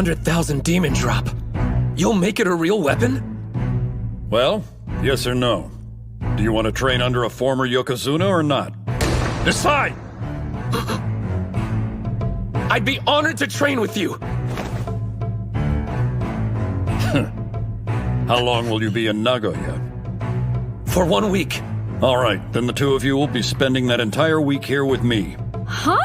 100,000 demon drop. You'll make it a real weapon? Well, yes or no? Do you want to train under a former Yokozuna or not? Decide! I'd be honored to train with you. How long will you be in Nagoya? For 1 week. All right, then the two of you will be spending that entire week here with me. Huh?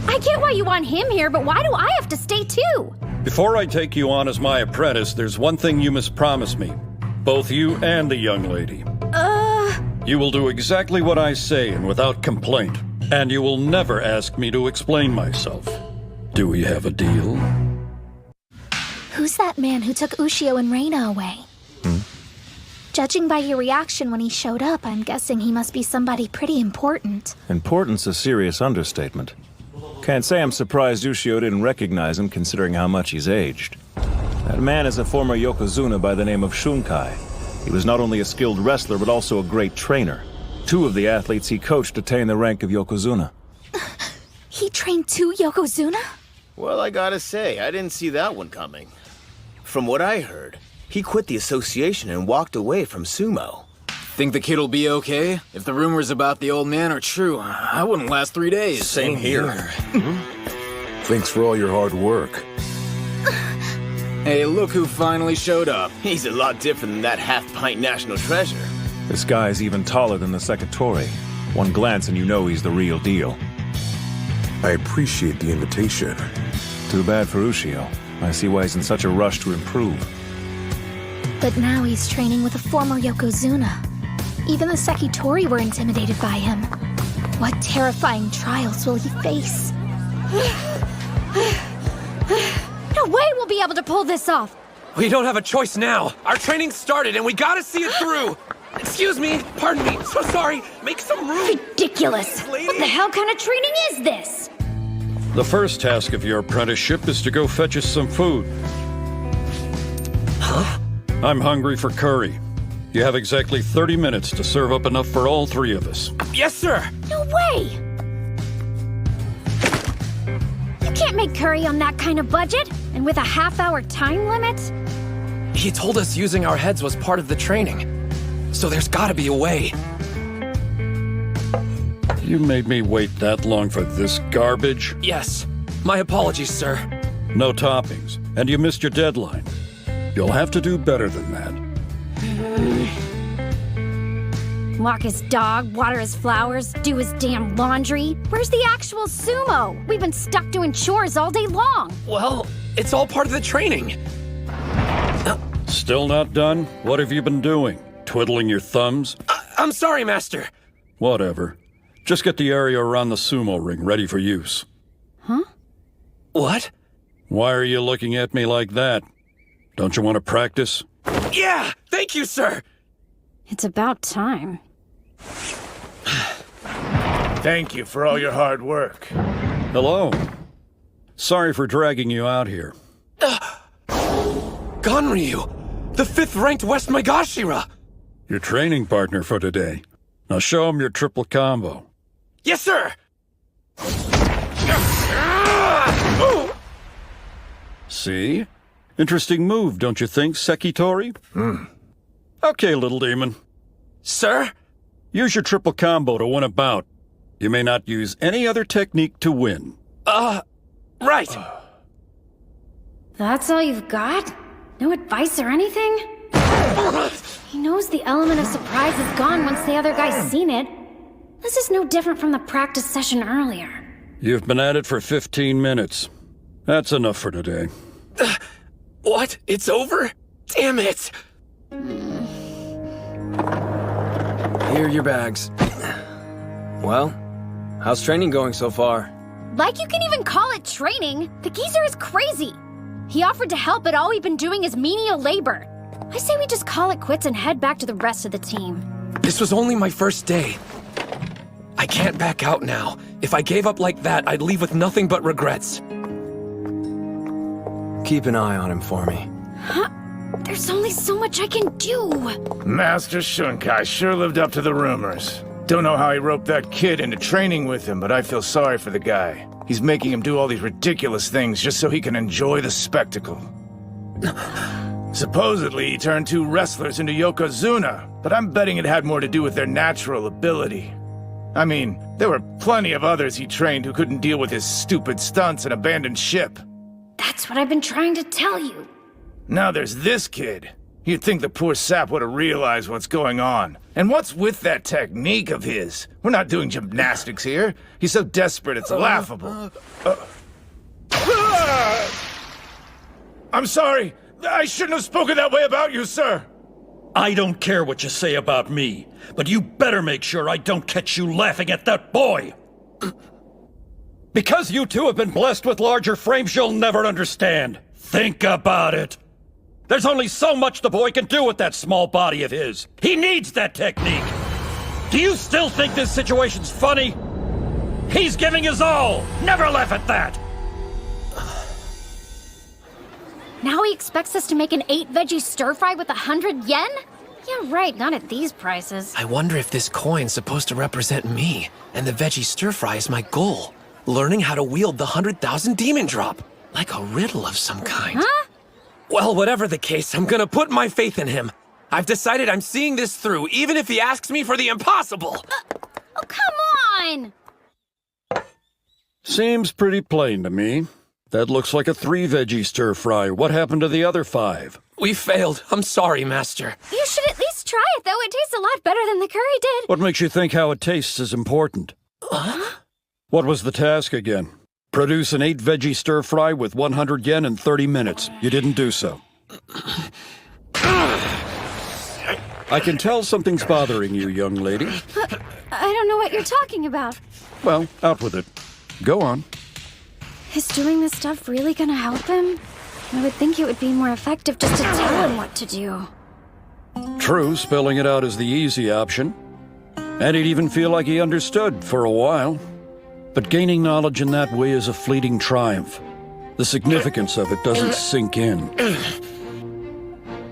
I get why you want him here, but why do I have to stay too? Before I take you on as my apprentice, there's one thing you must promise me. Both you and the young lady. You will do exactly what I say and without complaint. And you will never ask me to explain myself. Do we have a deal? Who's that man who took Ushio and Reina away? Judging by your reaction when he showed up, I'm guessing he must be somebody pretty important. Important's a serious understatement. Can't say I'm surprised Ushio didn't recognize him, considering how much he's aged. That man is a former Yokozuna by the name of Shunkai. He was not only a skilled wrestler, but also a great trainer. 2 of the athletes he coached attained the rank of Yokozuna. He trained 2 Yokozuna? Well, I gotta say, I didn't see that one coming. From what I heard, he quit the association and walked away from sumo. Think the kid'll be okay? If the rumors about the old man are true, I wouldn't last 3 days. Same here. Thanks for all your hard work. Hey, look who finally showed up. He's a lot different than that half-pint national treasure. This guy's even taller than the Sekitori. One glance and you know he's the real deal. I appreciate the invitation. Too bad for Ushio. I see why he's in such a rush to improve. But now he's training with a former Yokozuna. Even the Sekitori were intimidated by him. What terrifying trials will he face? No way we'll be able to pull this off. We don't have a choice now. Our training's started and we gotta see it through. Excuse me, pardon me, so sorry. Make some room. Ridiculous. What the hell kind of training is this? The first task of your apprenticeship is to go fetch us some food. Huh? I'm hungry for curry. You have exactly 30 minutes to serve up enough for all 3 of us. Yes, sir. No way! You can't make curry on that kind of budget, and with a half-hour time limit? He told us using our heads was part of the training. So there's gotta be a way. You made me wait that long for this garbage? Yes. My apologies, sir. No toppings, and you missed your deadline. You'll have to do better than that. Walk his dog, water his flowers, do his damn laundry. Where's the actual sumo? We've been stuck doing chores all day long. Well, it's all part of the training. Still not done? What have you been doing? Twiddling your thumbs? I'm sorry, Master. Whatever. Just get the area around the sumo ring ready for use. Huh? What? Why are you looking at me like that? Don't you want to practice? Yeah! Thank you, sir! It's about time. Thank you for all your hard work. Hello. Sorry for dragging you out here. Ganryu! The 5th-ranked West Megashira! Your training partner for today. Now show him your triple combo. Yes, sir! See? Interesting move, don't you think, Sekitori? Okay, little demon. Sir? Use your triple combo to win a bout. You may not use any other technique to win. Right. That's all you've got? No advice or anything? He knows the element of surprise is gone once the other guy's seen it. This is no different from the practice session earlier. You've been at it for 15 minutes. That's enough for today. What? It's over? Damn it! Here are your bags. Well, how's training going so far? Like you can even call it training. The geezer is crazy. He offered to help, but all we've been doing is menial labor. I say we just call it quits and head back to the rest of the team. This was only my first day. I can't back out now. If I gave up like that, I'd leave with nothing but regrets. Keep an eye on him for me. Huh? There's only so much I can do. Master Shunkai sure lived up to the rumors. Don't know how he roped that kid into training with him, but I feel sorry for the guy. He's making him do all these ridiculous things just so he can enjoy the spectacle. Supposedly, he turned 2 wrestlers into Yokozuna, but I'm betting it had more to do with their natural ability. I mean, there were plenty of others he trained who couldn't deal with his stupid stunts and abandoned ship. That's what I've been trying to tell you. Now there's this kid. You'd think the poor sap would have realized what's going on. And what's with that technique of his? We're not doing gymnastics here. He's so desperate it's laughable. I'm sorry. I shouldn't have spoken that way about you, sir. I don't care what you say about me, but you better make sure I don't catch you laughing at that boy. Because you two have been blessed with larger frames you'll never understand. Think about it. There's only so much the boy can do with that small body of his. He needs that technique. Do you still think this situation's funny? He's giving his all. Never laugh at that. Now he expects us to make an 8-veggie stir-fry with 100 yen? Yeah, right, not at these prices. I wonder if this coin's supposed to represent me, and the veggie stir-fry is my goal. Learning how to wield the 100,000 demon drop. Like a riddle of some kind. Huh? Well, whatever the case, I'm gonna put my faith in him. I've decided I'm seeing this through, even if he asks me for the impossible. Oh, come on! Seems pretty plain to me. That looks like a 3-veggie stir-fry. What happened to the other 5? We failed. I'm sorry, Master. You should at least try it, though. It tastes a lot better than the curry did. What makes you think how it tastes is important? What was the task again? Produce an 8-veggie stir-fry with 100 yen in 30 minutes. You didn't do so. I can tell something's bothering you, young lady. I don't know what you're talking about. Well, out with it. Go on. Is doing this stuff really gonna help him? I would think it would be more effective just to tell him what to do. True, spelling it out is the easy option. And he'd even feel like he understood for a while. But gaining knowledge in that way is a fleeting triumph. The significance of it doesn't sink in.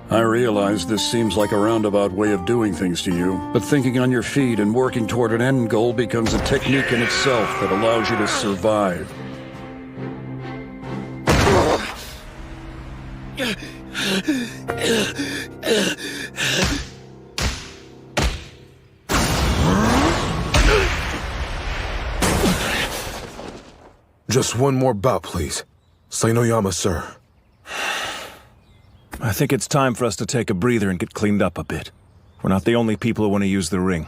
I realize this seems like a roundabout way of doing things to you, but thinking on your feet and working toward an end goal becomes a technique in itself that allows you to survive. Just one more bout, please. Sainoyama, sir. I think it's time for us to take a breather and get cleaned up a bit. We're not the only people who want to use the ring.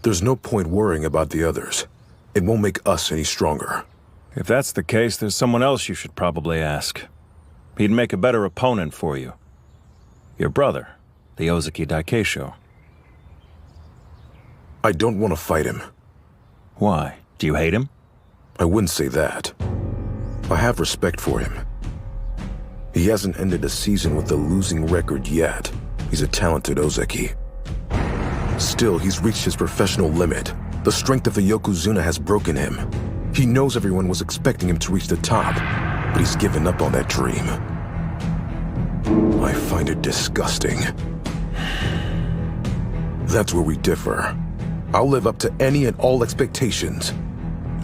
There's no point worrying about the others. It won't make us any stronger. If that's the case, there's someone else you should probably ask. He'd make a better opponent for you. Your brother, the Ozaki Daikeisho. I don't want to fight him. Why? Do you hate him? I wouldn't say that. I have respect for him. He hasn't ended a season with a losing record yet. He's a talented Ozaki. Still, he's reached his professional limit. The strength of the Yokozuna has broken him. He knows everyone was expecting him to reach the top, but he's given up on that dream. I find it disgusting. That's where we differ. I'll live up to any and all expectations.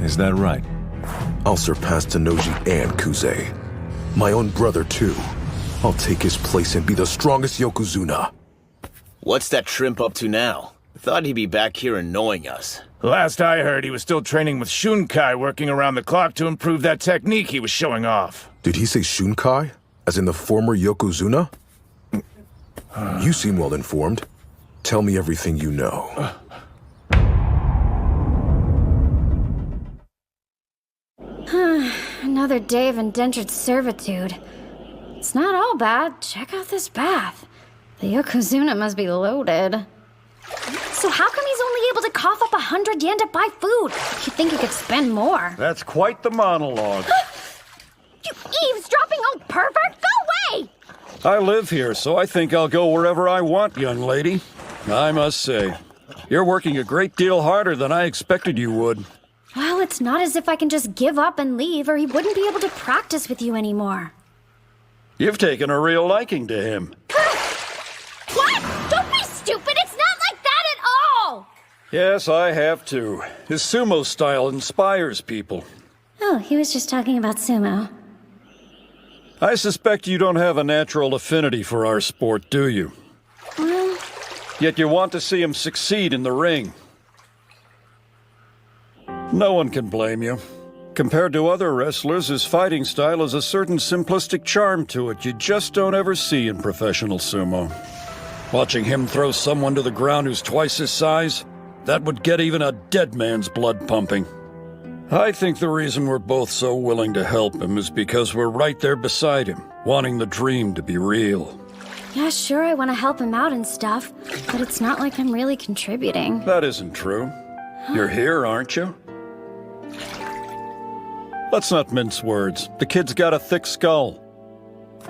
Is that right? I'll surpass Tanoji and Kuze. My own brother, too. I'll take his place and be the strongest Yokozuna. What's that shrimp up to now? I thought he'd be back here annoying us. Last I heard, he was still training with Shunkai, working around the clock to improve that technique he was showing off. Did he say Shunkai? As in the former Yokozuna? You seem well informed. Tell me everything you know. Another day of indentured servitude. It's not all bad. Check out this bath. The Yokozuna must be loaded. So how come he's only able to cough up 100 yen to buy food? You'd think he could spend more. That's quite the monologue. You eavesdropping old pervert! Go away! I live here, so I think I'll go wherever I want, young lady. I must say, you're working a great deal harder than I expected you would. Well, it's not as if I can just give up and leave, or he wouldn't be able to practice with you anymore. You've taken a real liking to him. What? Don't be stupid! It's not like that at all! Yes, I have too. His sumo style inspires people. Oh, he was just talking about sumo. I suspect you don't have a natural affinity for our sport, do you? Well... Yet you want to see him succeed in the ring. No one can blame you. Compared to other wrestlers, his fighting style has a certain simplistic charm to it you just don't ever see in professional sumo. Watching him throw someone to the ground who's twice his size, that would get even a dead man's blood pumping. I think the reason we're both so willing to help him is because we're right there beside him, wanting the dream to be real. Yeah, sure, I want to help him out and stuff, but it's not like I'm really contributing. That isn't true. You're here, aren't you? Let's not mince words. The kid's got a thick skull.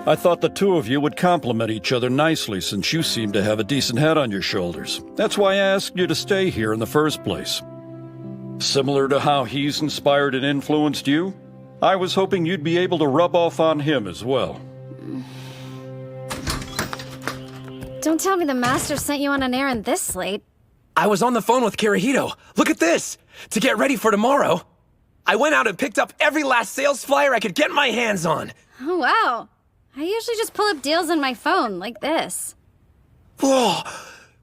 I thought the two of you would complement each other nicely since you seem to have a decent head on your shoulders. That's why I asked you to stay here in the first place. Similar to how he's inspired and influenced you, I was hoping you'd be able to rub off on him as well. Don't tell me the master sent you on an errand this late. I was on the phone with Kirihito. Look at this! To get ready for tomorrow, I went out and picked up every last sales flyer I could get my hands on. Oh, wow. I usually just pull up deals on my phone, like this. Whoa!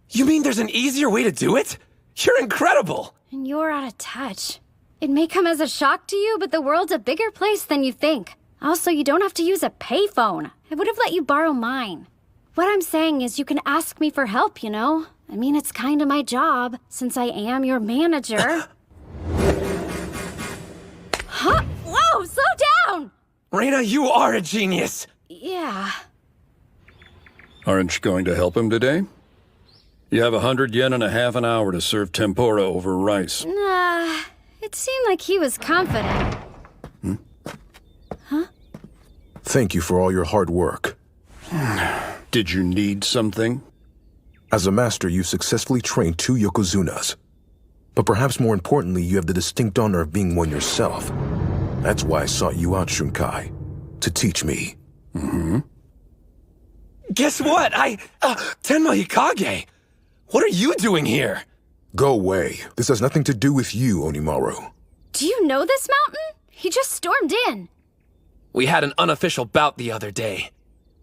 You mean there's an easier way to do it? You're incredible! And you're out of touch. It may come as a shock to you, but the world's a bigger place than you think. Also, you don't have to use a payphone. I would have let you borrow mine. What I'm saying is you can ask me for help, you know? I mean, it's kind of my job, since I am your manager. Huh? Whoa, slow down! Reina, you are a genius! Yeah. Aren't you going to help him today? You have 100 yen and a half an hour to serve tempura over rice. Nah, it seemed like he was confident. Huh? Thank you for all your hard work. Did you need something? As a master, you successfully trained 2 Yokozunas. But perhaps more importantly, you have the distinct honor of being one yourself. That's why I sought you out, Shunkai. To teach me. Mm-hmm. Guess what? Tenma Hikage! What are you doing here? Go away. This has nothing to do with you, Onimaru. Do you know this mountain? He just stormed in. We had an unofficial bout the other day.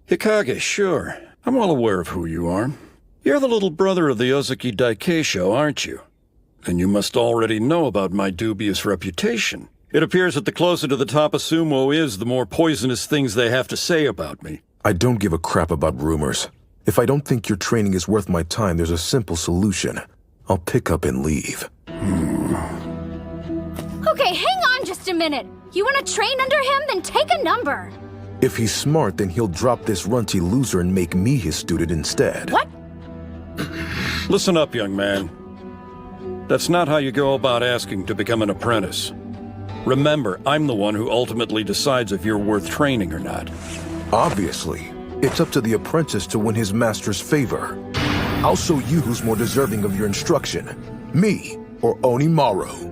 Hikage, sure. I'm well aware of who you are. You're the little brother of the Ozaki Daikeisho, aren't you? And you must already know about my dubious reputation. It appears that the closer to the top a sumo is, the more poisonous things they have to say about me. I don't give a crap about rumors. If I don't think your training is worth my time, there's a simple solution. I'll pick up and leave. Okay, hang on just a minute. You want to train under him? Then take a number. If he's smart, then he'll drop this runty loser and make me his student instead. What? Listen up, young man. That's not how you go about asking to become an apprentice. Remember, I'm the one who ultimately decides if you're worth training or not. Obviously. It's up to the apprentice to win his master's favor. I'll show you who's more deserving of your instruction. Me or Onimaru.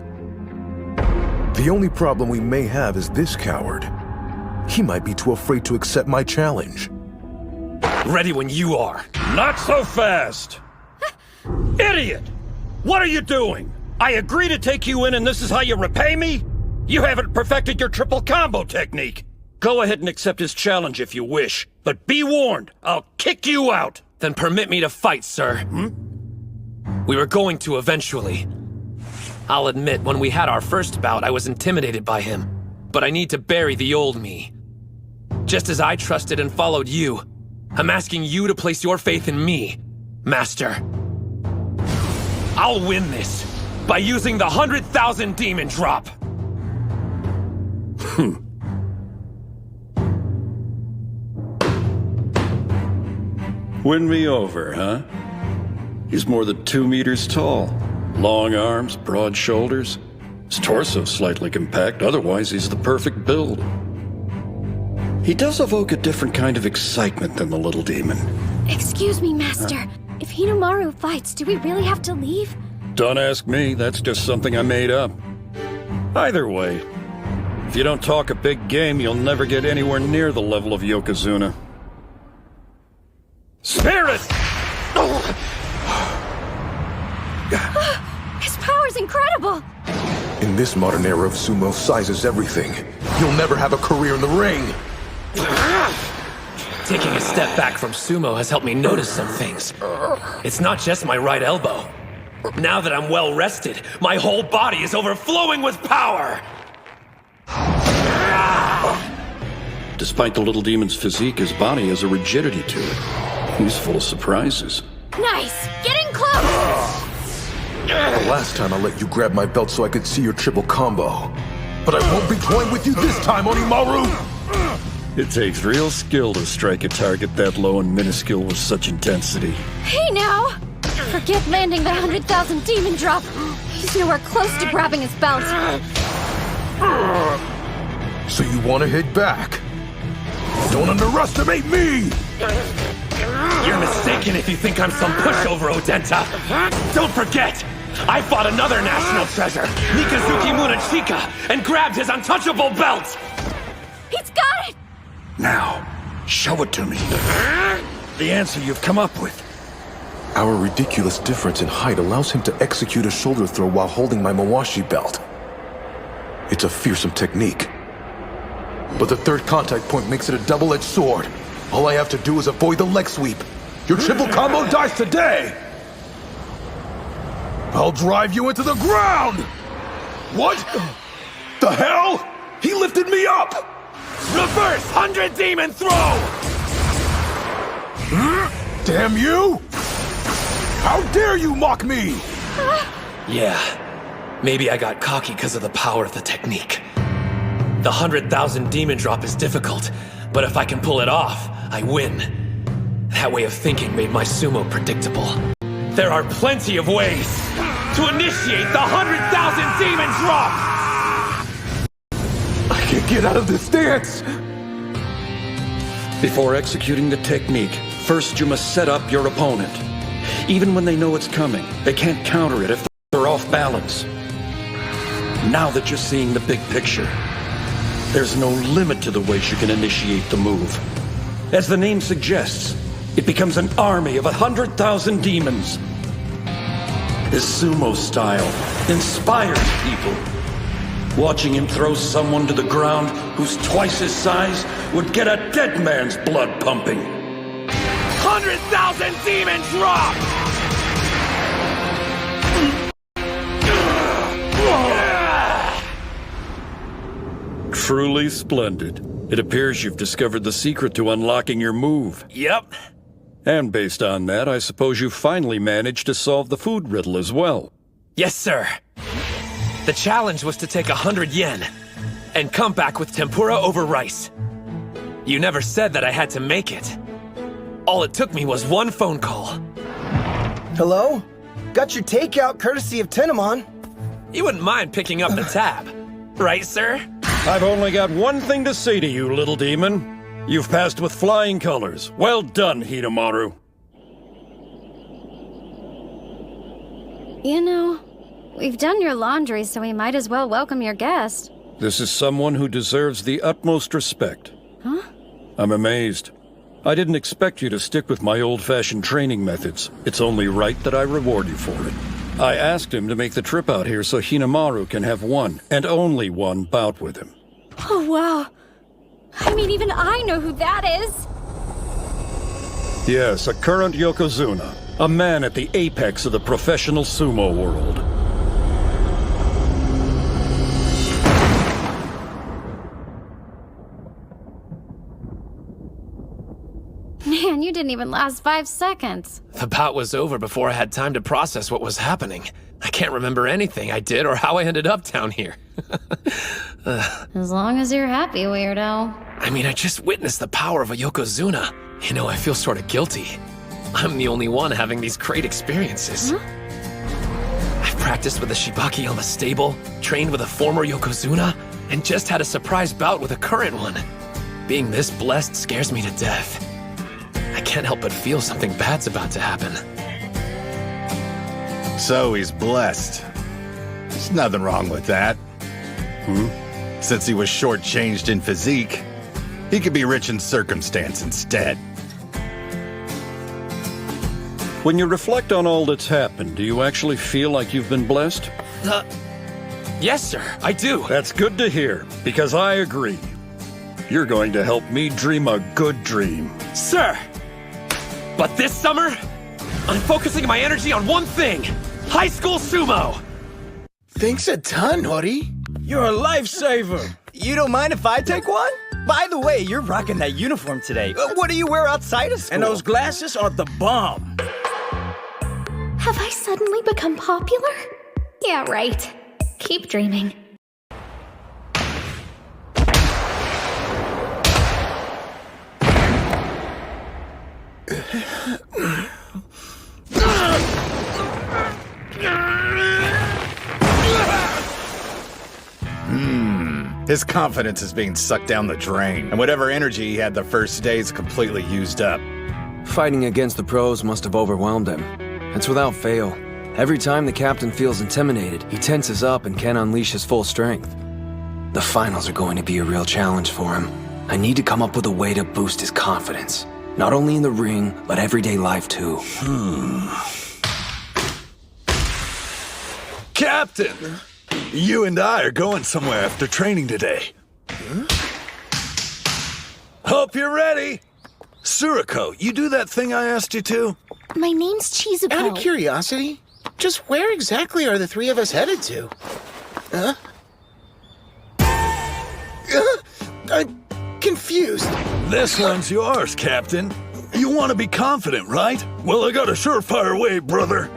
The only problem we may have is this coward. He might be too afraid to accept my challenge. Ready when you are. Not so fast! Idiot! What are you doing? I agree to take you in and this is how you repay me? You haven't perfected your triple combo technique. Go ahead and accept his challenge if you wish, but be warned, I'll kick you out! Then permit me to fight, sir. We were going to eventually. I'll admit, when we had our first bout, I was intimidated by him. But I need to bury the old me. Just as I trusted and followed you, I'm asking you to place your faith in me, Master. I'll win this by using the 100,000 demon drop. Win me over, huh? He's more than 2 meters tall. Long arms, broad shoulders. His torso slightly compact, otherwise he's the perfect build. He does evoke a different kind of excitement than the little demon. Excuse me, Master. If Hinomaru fights, do we really have to leave? Don't ask me, that's just something I made up. Either way, if you don't talk a big game, you'll never get anywhere near the level of Yokozuna. Spirit! His power's incredible! In this modern era of sumo, size is everything. You'll never have a career in the ring. Taking a step back from sumo has helped me notice some things. It's not just my right elbow. Now that I'm well rested, my whole body is overflowing with power! Despite the little demon's physique, his body has a rigidity to it. He's full of surprises. Nice! Getting close! The last time I let you grab my belt so I could see your triple combo. But I won't be toying with you this time, Hinomaru! It takes real skill to strike a target that low and minuscule with such intensity. Hey now! Forget landing the 100,000 demon drop. He's nowhere close to grabbing his belt. So you want to hit back? Don't underestimate me! You're mistaken if you think I'm some pushover, Odenta. Don't forget, I fought another national treasure, Mikazuki Munachika, and grabbed his untouchable belt! He's got it! Now, show it to me. The answer you've come up with. Our ridiculous difference in height allows him to execute a shoulder throw while holding my Mawashi belt. It's a fearsome technique. But the third contact point makes it a double-edged sword. All I have to do is avoid the leg sweep. Your triple combo dies today! I'll drive you into the ground! What? The hell? He lifted me up! Reverse 100 demon throw! Damn you! How dare you mock me! Yeah, maybe I got cocky because of the power of the technique. The 100,000 demon drop is difficult, but if I can pull it off, I win. That way of thinking made my sumo predictable. There are plenty of ways to initiate the 100,000 demon drop! I can't get out of this dance! Before executing the technique, first you must set up your opponent. Even when they know it's coming, they can't counter it if they're off balance. Now that you're seeing the big picture, there's no limit to the ways you can initiate the move. As the name suggests, it becomes an army of 100,000 demons. His sumo style inspires people. Watching him throw someone to the ground who's twice his size would get a dead man's blood pumping. 100,000 demon drop! Truly splendid. It appears you've discovered the secret to unlocking your move. Yep. And based on that, I suppose you finally managed to solve the food riddle as well. Yes, sir. The challenge was to take 100 yen and come back with tempura over rice. You never said that I had to make it. All it took me was one phone call. Hello? Got your takeout courtesy of Tenemon. You wouldn't mind picking up the tab, right, sir? I've only got one thing to say to you, little demon. You've passed with flying colors. Well done, Hinomaru. You know, we've done your laundry, so we might as well welcome your guest. This is someone who deserves the utmost respect. Huh? I'm amazed. I didn't expect you to stick with my old-fashioned training methods. It's only right that I reward you for it. I asked him to make the trip out here so Hinomaru can have one, and only one, bout with him. Oh, wow. I mean, even I know who that is. Yes, a current Yokozuna. A man at the apex of the professional sumo world. Man, you didn't even last 5 seconds. The bout was over before I had time to process what was happening. I can't remember anything I did or how I ended up down here. As long as you're happy, weirdo. I mean, I just witnessed the power of a Yokozuna. You know, I feel sort of guilty. I'm the only one having these great experiences. Huh? I've practiced with a Shibaki on the stable, trained with a former Yokozuna, and just had a surprise bout with a current one. Being this blessed scares me to death. I can't help but feel something bad's about to happen. So he's blessed. There's nothing wrong with that. Since he was shortchanged in physique, he could be rich in circumstance instead. When you reflect on all that's happened, do you actually feel like you've been blessed? Yes, sir, I do. That's good to hear, because I agree. You're going to help me dream a good dream. Sir! But this summer, I'm focusing my energy on one thing. High school sumo! Thanks a ton, Hori. You're a lifesaver. You don't mind if I take one? By the way, you're rocking that uniform today. What do you wear outside of school? And those glasses are the bomb. Have I suddenly become popular? Yeah, right. Keep dreaming. His confidence is being sucked down the drain, and whatever energy he had the first day is completely used up. Fighting against the pros must have overwhelmed him. It's without fail. Every time the captain feels intimidated, he tenses up and can't unleash his full strength. The finals are going to be a real challenge for him. I need to come up with a way to boost his confidence. Not only in the ring, but everyday life too. Captain! You and I are going somewhere after training today. Hope you're ready. Suriko, you do that thing I asked you to? My name's Chizuko. Out of curiosity, just where exactly are the three of us headed to? I'm confused. This one's yours, Captain. You want to be confident, right? Well, I got a surefire way, brother.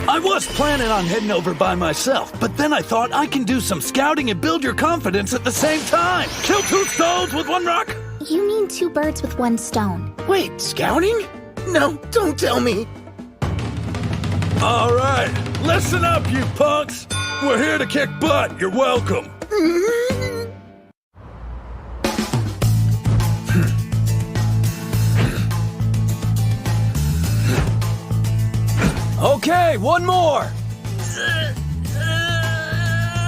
I was planning on heading over by myself, but then I thought I can do some scouting and build your confidence at the same time. Kill two stones with one rock? You mean two birds with one stone. Wait, scouting? No, don't tell me. All right, listen up, you punks. We're here to kick butt. You're welcome. Okay, one more!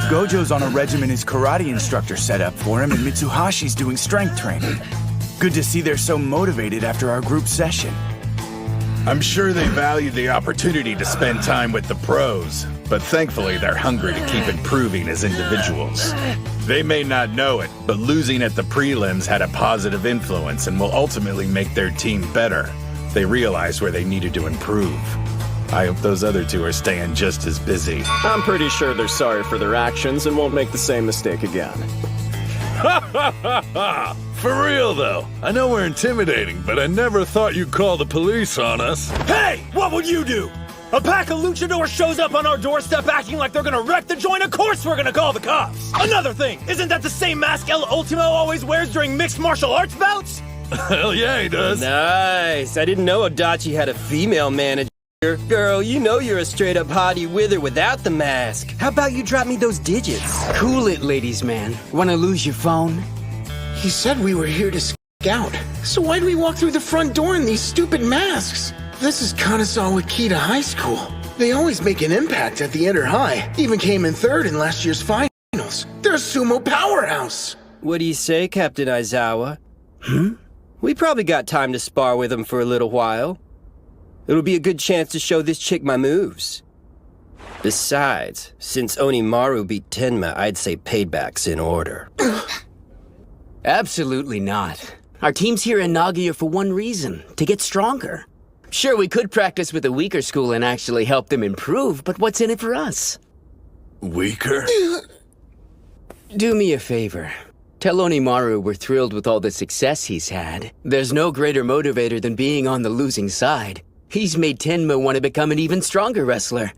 Gojo's on a regimen his karate instructor set up for him, and Mitsuhashi's doing strength training. Good to see they're so motivated after our group session. I'm sure they value the opportunity to spend time with the pros, but thankfully they're hungry to keep improving as individuals. They may not know it, but losing at the prelims had a positive influence and will ultimately make their team better. They realized where they needed to improve. I hope those other two are staying just as busy. I'm pretty sure they're sorry for their actions and won't make the same mistake again. Ha ha ha ha! For real though, I know we're intimidating, but I never thought you'd call the police on us. Hey, what would you do? A pack of luchadors shows up on our doorstep acting like they're gonna wreck the joint. Of course we're gonna call the cops. Another thing, isn't that the same mask El Ultimo always wears during mixed martial arts bouts? Hell yeah, he does. Nice. I didn't know Adachi had a female manager. Girl, you know you're a straight-up hottie with or without the mask. How about you drop me those digits? Cool it, ladies man. Wanna lose your phone? He said we were here to scout. So why'd we walk through the front door in these stupid masks? This is Kanazawa Kita High School. They always make an impact at the inter-high. Even came in third in last year's finals. They're a sumo powerhouse. What do you say, Captain Aizawa? We probably got time to spar with them for a little while. It'll be a good chance to show this chick my moves. Besides, since Onimaru beat Tenma, I'd say payback's in order. Absolutely not. Our team's here in Nagoya for one reason, to get stronger. Sure, we could practice with a weaker school and actually help them improve, but what's in it for us? Weaker? Do me a favor. Tell Onimaru we're thrilled with all the success he's had. There's no greater motivator than being on the losing side. He's made Tenma want to become an even stronger wrestler.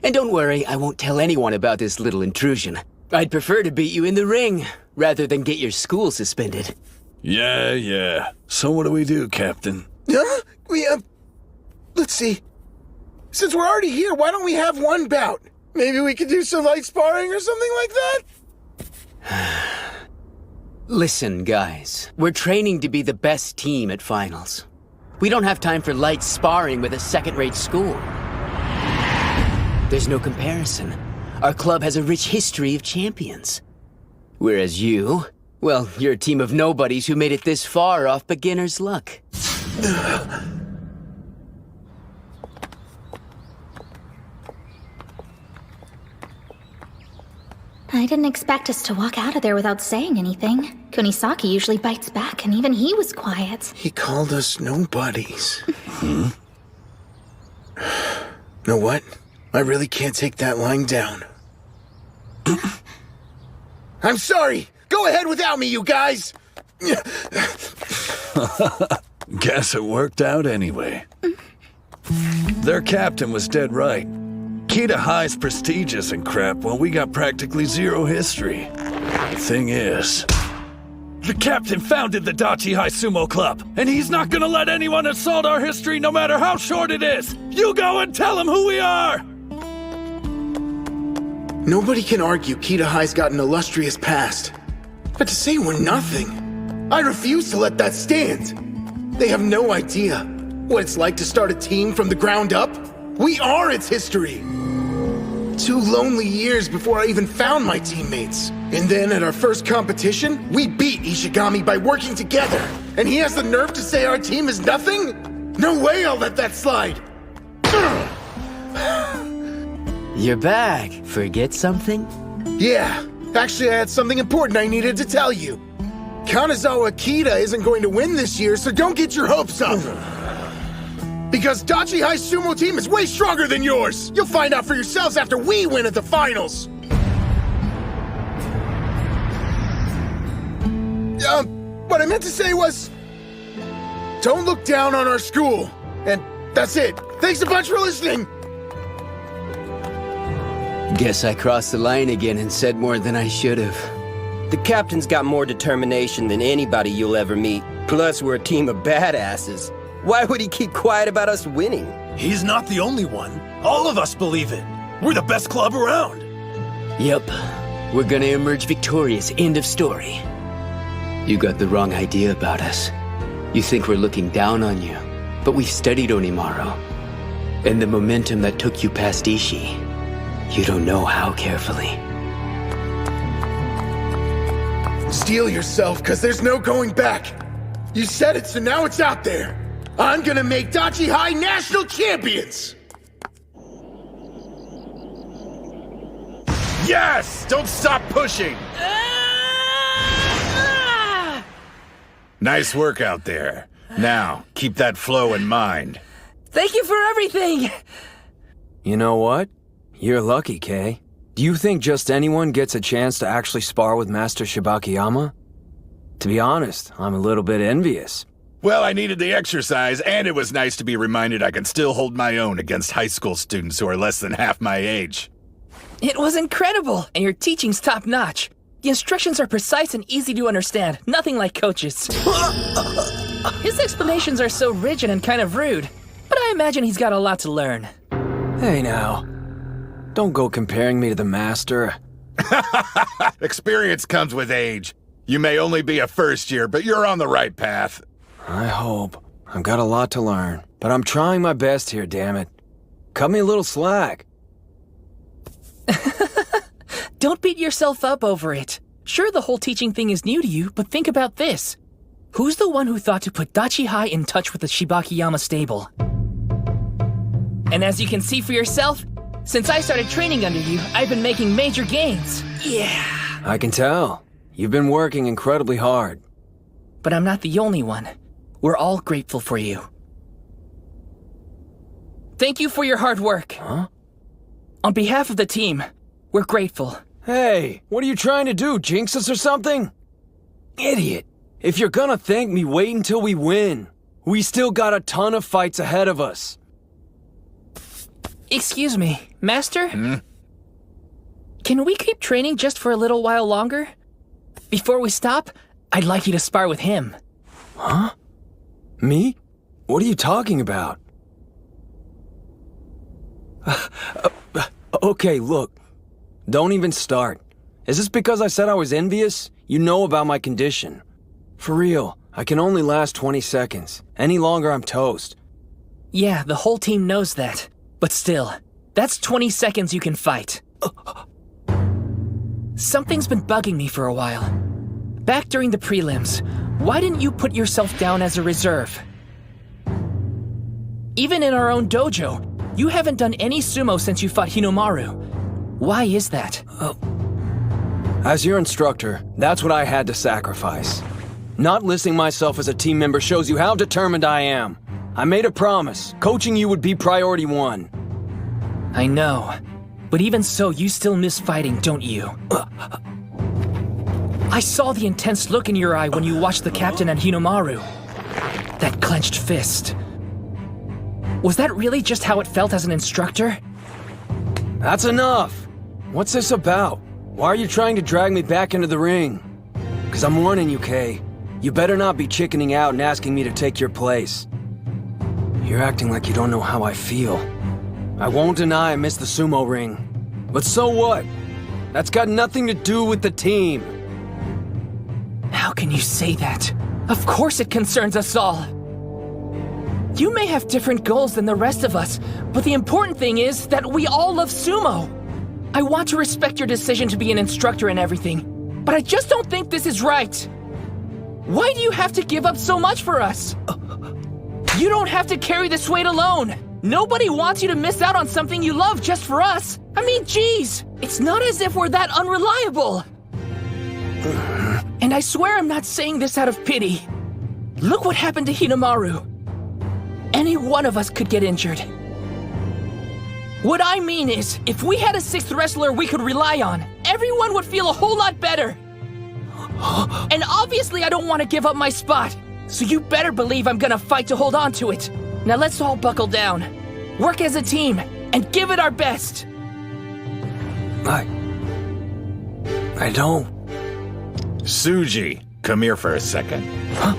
And don't worry, I won't tell anyone about this little intrusion. I'd prefer to beat you in the ring, rather than get your school suspended. Yeah. So what do we do, Captain? Let's see. Since we're already here, why don't we have one bout? Maybe we could do some light sparring or something like that? Listen, guys. We're training to be the best team at finals. We don't have time for light sparring with a second-rate school. There's no comparison. Our club has a rich history of champions. Whereas you, well, you're a team of nobodies who made it this far off beginner's luck. I didn't expect us to walk out of there without saying anything. Kunisaki usually bites back, and even he was quiet. He called us nobodies. Know what? I really can't take that lying down. I'm sorry! Go ahead without me, you guys! Guess it worked out anyway. Their captain was dead right. Kita High's prestigious and crap while we got practically zero history. The thing is, the captain founded the Dachi High Sumo Club, and he's not gonna let anyone assault our history no matter how short it is! You go and tell him who we are! Nobody can argue Kita High's got an illustrious past. But to say we're nothing, I refuse to let that stand. They have no idea what it's like to start a team from the ground up. We are its history. 2 lonely years before I even found my teammates. And then at our first competition, we beat Ishigami by working together. And he has the nerve to say our team is nothing? No way I'll let that slide. You're back. Forget something? Yeah, actually I had something important I needed to tell you. Kanazawa Kita isn't going to win this year, so don't get your hopes up. Because Dachi High Sumo team is way stronger than yours! You'll find out for yourselves after we win at the finals! What I meant to say was... don't look down on our school. And that's it. Thanks a bunch for listening! Guess I crossed the line again and said more than I should have. The captain's got more determination than anybody you'll ever meet. Plus, we're a team of badasses. Why would he keep quiet about us winning? He's not the only one. All of us believe it. We're the best club around. Yep. We're gonna emerge victorious. End of story. You got the wrong idea about us. You think we're looking down on you. But we've studied Hinomaru. And the momentum that took you past Ishii. You don't know how carefully. Steel yourself, cause there's no going back. You said it, so now it's out there. I'm gonna make Dachi High national champions! Yes! Don't stop pushing! Nice work out there. Now, keep that flow in mind. Thank you for everything! You know what? You're lucky, Kay. Do you think just anyone gets a chance to actually spar with Master Shibakiyama? To be honest, I'm a little bit envious. Well, I needed the exercise, and it was nice to be reminded I can still hold my own against high school students who are less than half my age. It was incredible, and your teaching's top-notch. The instructions are precise and easy to understand, nothing like Coach's. His explanations are so rigid and kind of rude, but I imagine he's got a lot to learn. Hey now, don't go comparing me to the master. Experience comes with age. You may only be a first year, but you're on the right path. I hope. I've got a lot to learn, but I'm trying my best here, damn it. Cut me a little slack. Don't beat yourself up over it. Sure, the whole teaching thing is new to you, but think about this. Who's the one who thought to put Dachi High in touch with the Shibakiyama stable? And as you can see for yourself, since I started training under you, I've been making major gains. Yeah. I can tell. You've been working incredibly hard. But I'm not the only one. We're all grateful for you. Thank you for your hard work. Huh? On behalf of the team, we're grateful. Hey, what are you trying to do, jinx us or something? Idiot. If you're gonna thank me, wait until we win. We still got a ton of fights ahead of us. Excuse me, Master? Can we keep training just for a little while longer? Before we stop, I'd like you to spar with him. Huh? Me? What are you talking about? Okay, look. Don't even start. Is this because I said I was envious? You know about my condition. For real, I can only last 20 seconds. Any longer, I'm toast. Yeah, the whole team knows that. But still, that's 20 seconds you can fight. Something's been bugging me for a while. Back during the prelims, why didn't you put yourself down as a reserve? Even in our own dojo, you haven't done any sumo since you fought Hinomaru. Why is that? As your instructor, that's what I had to sacrifice. Not listing myself as a team member shows you how determined I am. I made a promise. Coaching you would be priority one. I know. But even so, you still miss fighting, don't you? I saw the intense look in your eye when you watched the captain and Hinomaru. That clenched fist. Was that really just how it felt as an instructor? That's enough! What's this about? Why are you trying to drag me back into the ring? 'Cause I'm warning you, Kay. You better not be chickening out and asking me to take your place. You're acting like you don't know how I feel. I won't deny I miss the sumo ring. But so what? That's got nothing to do with the team. How can you say that? Of course it concerns us all. You may have different goals than the rest of us, but the important thing is that we all love sumo. I want to respect your decision to be an instructor and everything, but I just don't think this is right. Why do you have to give up so much for us? You don't have to carry this weight alone. Nobody wants you to miss out on something you love just for us. I mean, geez, it's not as if we're that unreliable. And I swear I'm not saying this out of pity. Look what happened to Hinomaru. Any one of us could get injured. What I mean is, if we had a sixth wrestler we could rely on, everyone would feel a whole lot better. And obviously I don't want to give up my spot, so you better believe I'm gonna fight to hold on to it. Now let's all buckle down, work as a team, and give it our best. I don't... Suji, come here for a second. Huh?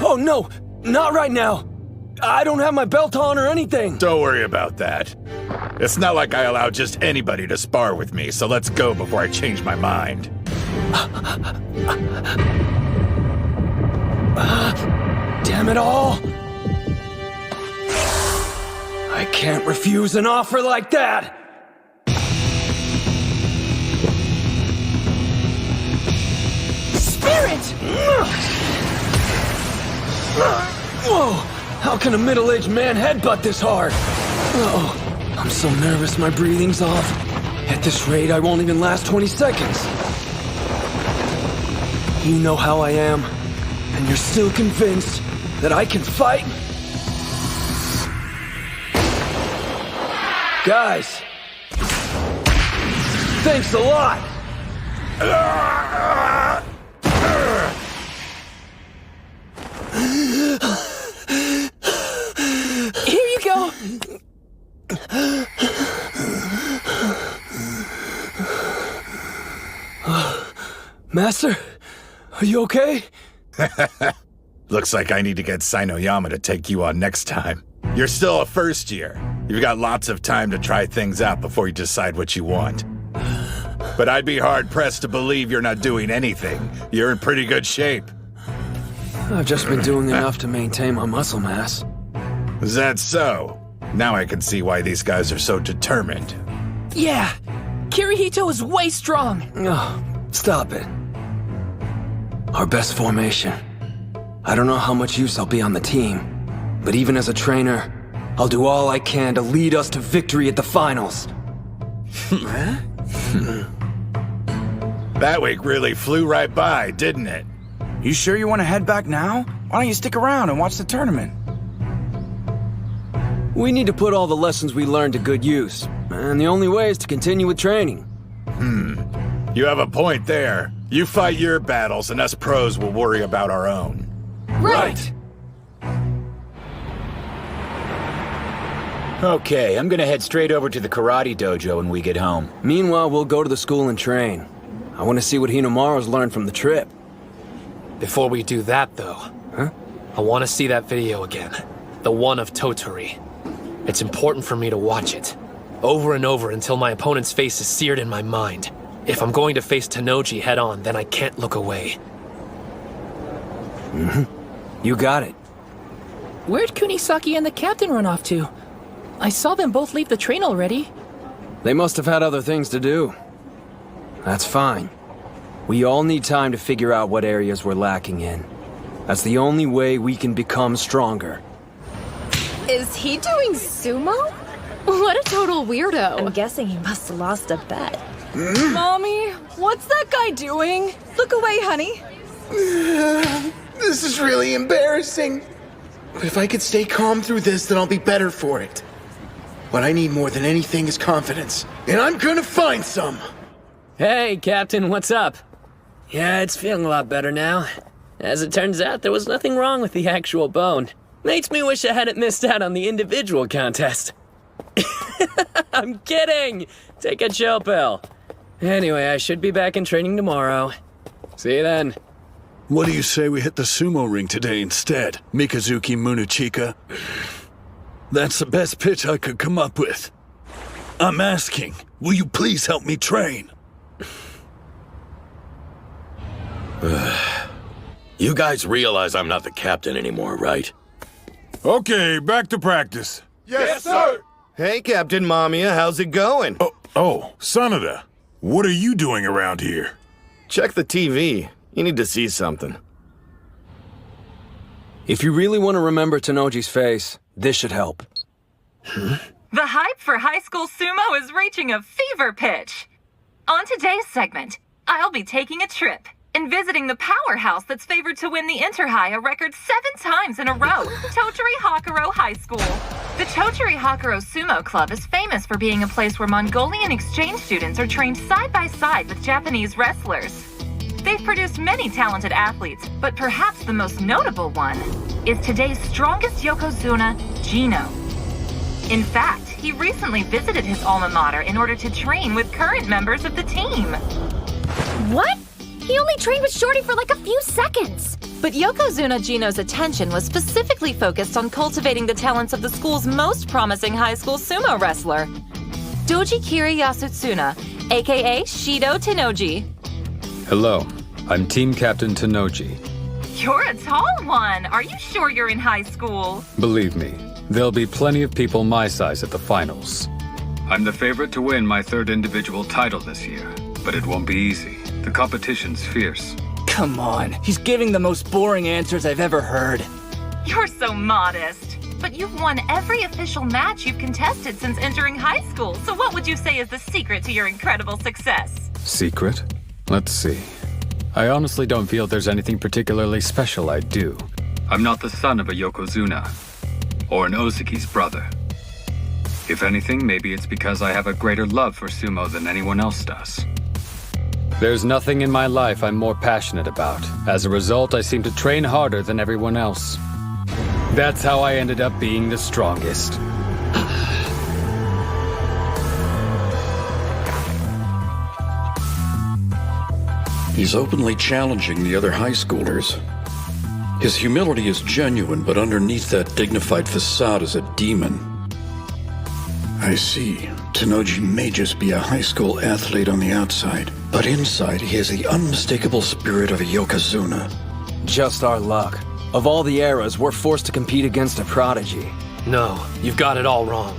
Oh no, not right now. I don't have my belt on or anything. Don't worry about that. It's not like I allow just anybody to spar with me, so let's go before I change my mind. Damn it all! I can't refuse an offer like that! Spirit! Whoa! How can a middle-aged man headbutt this hard? Oh, I'm so nervous my breathing's off. At this rate, I won't even last 20 seconds. You know how I am, and you're still convinced that I can fight? Guys, thanks a lot! Here you go! Master, are you okay? Looks like I need to get Sinoyama to take you on next time. You're still a first year. You've got lots of time to try things out before you decide what you want. But I'd be hard-pressed to believe you're not doing anything. You're in pretty good shape. I've just been doing enough to maintain my muscle mass. Is that so? Now I can see why these guys are so determined. Yeah, Kirihito is way strong. Oh, stop it. Our best formation. I don't know how much use I'll be on the team, but even as a trainer, I'll do all I can to lead us to victory at the finals. That week really flew right by, didn't it? You sure you want to head back now? Why don't you stick around and watch the tournament? We need to put all the lessons we learned to good use, and the only way is to continue with training. You have a point there. You fight your battles, and us pros will worry about our own. Right! Okay, I'm gonna head straight over to the karate dojo when we get home. Meanwhile, we'll go to the school and train. I want to see what Hinomaru's learned from the trip. Before we do that, though, I want to see that video again. The one of Totori. It's important for me to watch it. Over and over until my opponent's face is seared in my mind. If I'm going to face Tanoji head-on, then I can't look away. You got it. Where'd Kunisaki and the captain run off to? I saw them both leave the train already. They must have had other things to do. That's fine. We all need time to figure out what areas we're lacking in. That's the only way we can become stronger. Is he doing sumo? What a total weirdo. I'm guessing he must have lost a bet. Mommy, what's that guy doing? Look away, honey. This is really embarrassing. But if I could stay calm through this, then I'll be better for it. What I need more than anything is confidence, and I'm gonna find some! Hey, Captain, what's up? Yeah, it's feeling a lot better now. As it turns out, there was nothing wrong with the actual bone. Makes me wish I hadn't missed out on the individual contest. I'm kidding! Take a chill pill. Anyway, I should be back in training tomorrow. See you then. What do you say we hit the sumo ring today instead, Mikazuki Munuchika? That's the best pitch I could come up with. I'm asking, will you please help me train? You guys realize I'm not the captain anymore, right? Okay, back to practice. Yes, sir! Hey, Captain Mamiya, how's it going? Oh, Sanada, what are you doing around here? Check the TV. You need to see something. If you really want to remember Tenoji's face, this should help. The hype for high school sumo is reaching a fever pitch. On today's segment, I'll be taking a trip and visiting the powerhouse that's favored to win the Inter-High a record 7 times in a row, Tochari Hakuro High School. The Tochari Hakuro Sumo Club is famous for being a place where Mongolian exchange students are trained side by side with Japanese wrestlers. They've produced many talented athletes, but perhaps the most notable one is today's strongest Yokozuna, Gino. In fact, he recently visited his alma mater in order to train with current members of the team. What? He only trained with Shorty for like a few seconds. But Yokozuna Gino's attention was specifically focused on cultivating the talents of the school's most promising high school sumo wrestler, Doji Kiri Yasutsuna, aka Shido Tenoji. Hello, I'm Team Captain Tenoji. You're a tall one. Are you sure you're in high school? Believe me, there'll be plenty of people my size at the finals. I'm the favorite to win my 3rd individual title this year, but it won't be easy. The competition's fierce. Come on, he's giving the most boring answers I've ever heard. You're so modest. But you've won every official match you've contested since entering high school, so what would you say is the secret to your incredible success? Secret? Let's see. I honestly don't feel there's anything particularly special I do. I'm not the son of a Yokozuna, or an Ozuki's brother. If anything, maybe it's because I have a greater love for sumo than anyone else does. There's nothing in my life I'm more passionate about. As a result, I seem to train harder than everyone else. That's how I ended up being the strongest. He's openly challenging the other high schoolers. His humility is genuine, but underneath that dignified facade is a demon. I see. Tenoji may just be a high school athlete on the outside, but inside he has the unmistakable spirit of a Yokozuna. Just our luck. Of all the eras, we're forced to compete against a prodigy. No, you've got it all wrong.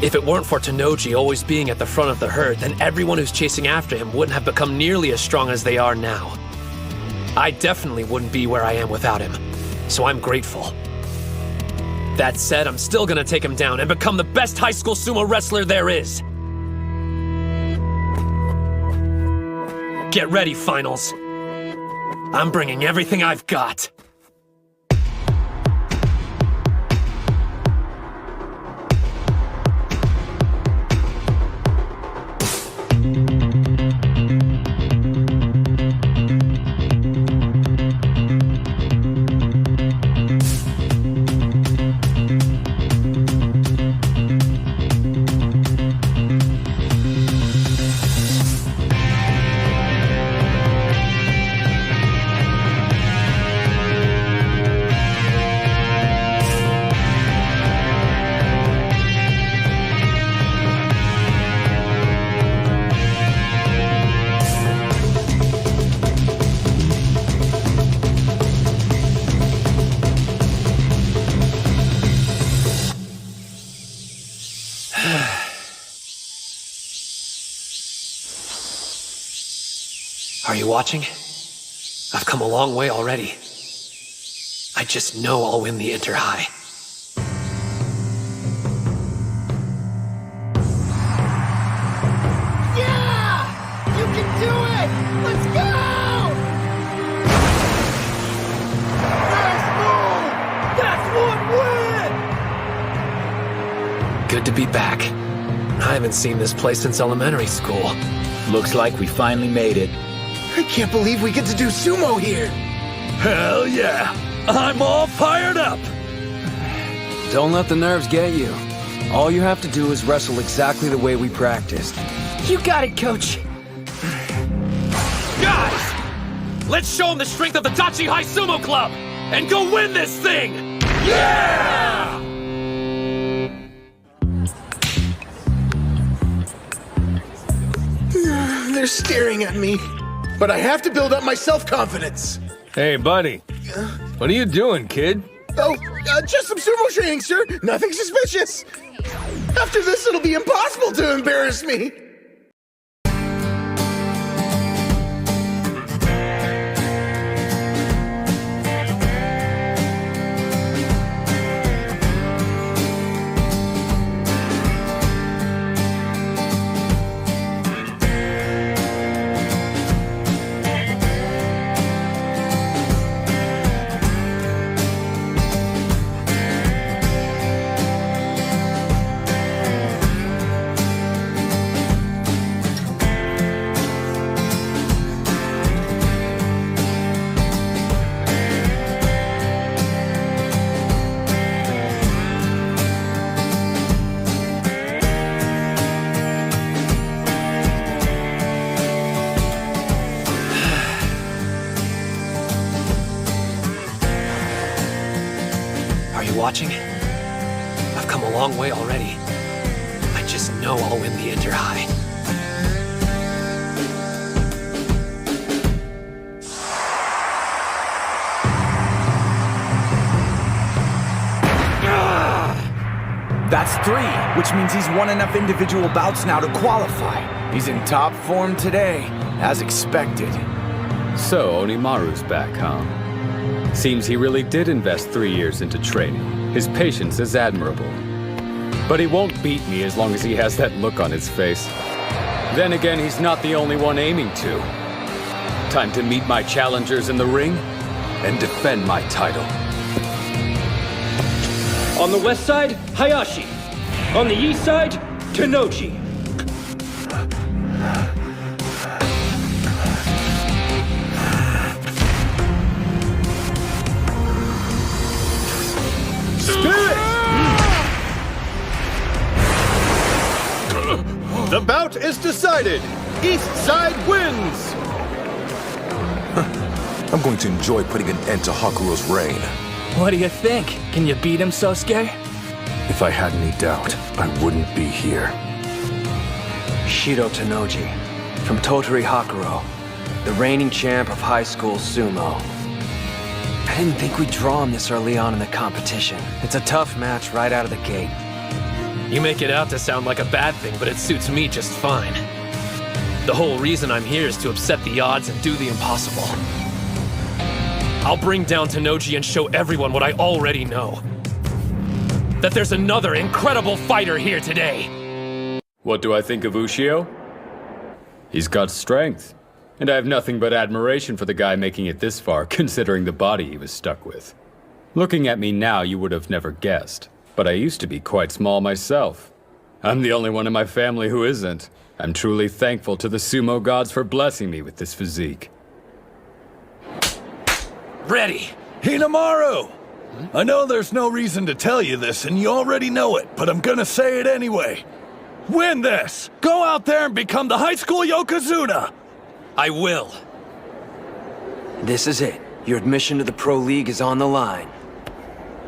If it weren't for Tenoji always being at the front of the herd, then everyone who's chasing after him wouldn't have become nearly as strong as they are now. I definitely wouldn't be where I am without him, so I'm grateful. That said, I'm still gonna take him down and become the best high school sumo wrestler there is. Get ready, finals. I'm bringing everything I've got. Are you watching? I've come a long way already. I just know I'll win the Inter-High. Yeah! Good to be back. I haven't seen this place since elementary school. Looks like we finally made it. I can't believe we get to do sumo here. Hell yeah! I'm all fired up! Don't let the nerves get you. All you have to do is wrestle exactly the way we practiced. You got it, Coach. Guys! Let's show them the strength of the Dachi High Sumo Club! And go win this thing! Yeah! They're staring at me. But I have to build up my self-confidence. Hey, buddy. What are you doing, kid? Oh, just some sumo training, sir. Nothing suspicious. After this, it'll be impossible to embarrass me. Watching? I've come a long way already. I just know I'll win the Inter-High. That's 3, which means he's won enough individual bouts now to qualify. He's in top form today, as expected. So, Onimaru's back, huh? Seems he really did invest 3 years into training. His patience is admirable. But he won't beat me as long as he has that look on his face. Then again, he's not the only one aiming to. Time to meet my challengers in the ring and defend my title. On the west side, Hayashi. On the east side, Tenochi. The bout is decided. East side wins. I'm going to enjoy putting an end to Hakuro's reign. What do you think? Can you beat him, Sosuke? If I had any doubt, I wouldn't be here. Shido Tenoji, from Totori Hakuro, the reigning champ of high school sumo. I didn't think we'd draw him this early on in the competition. It's a tough match right out of the gate. You make it out to sound like a bad thing, but it suits me just fine. The whole reason I'm here is to upset the odds and do the impossible. I'll bring down Tenoji and show everyone what I already know. That there's another incredible fighter here today. What do I think of Ushio? He's got strength. And I have nothing but admiration for the guy making it this far, considering the body he was stuck with. Looking at me now, you would have never guessed. But I used to be quite small myself. I'm the only one in my family who isn't. I'm truly thankful to the sumo gods for blessing me with this physique. Ready! Hinomaru! I know there's no reason to tell you this, and you already know it, but I'm gonna say it anyway. Win this! Go out there and become the high school Yokozuna! I will. This is it. Your admission to the Pro League is on the line.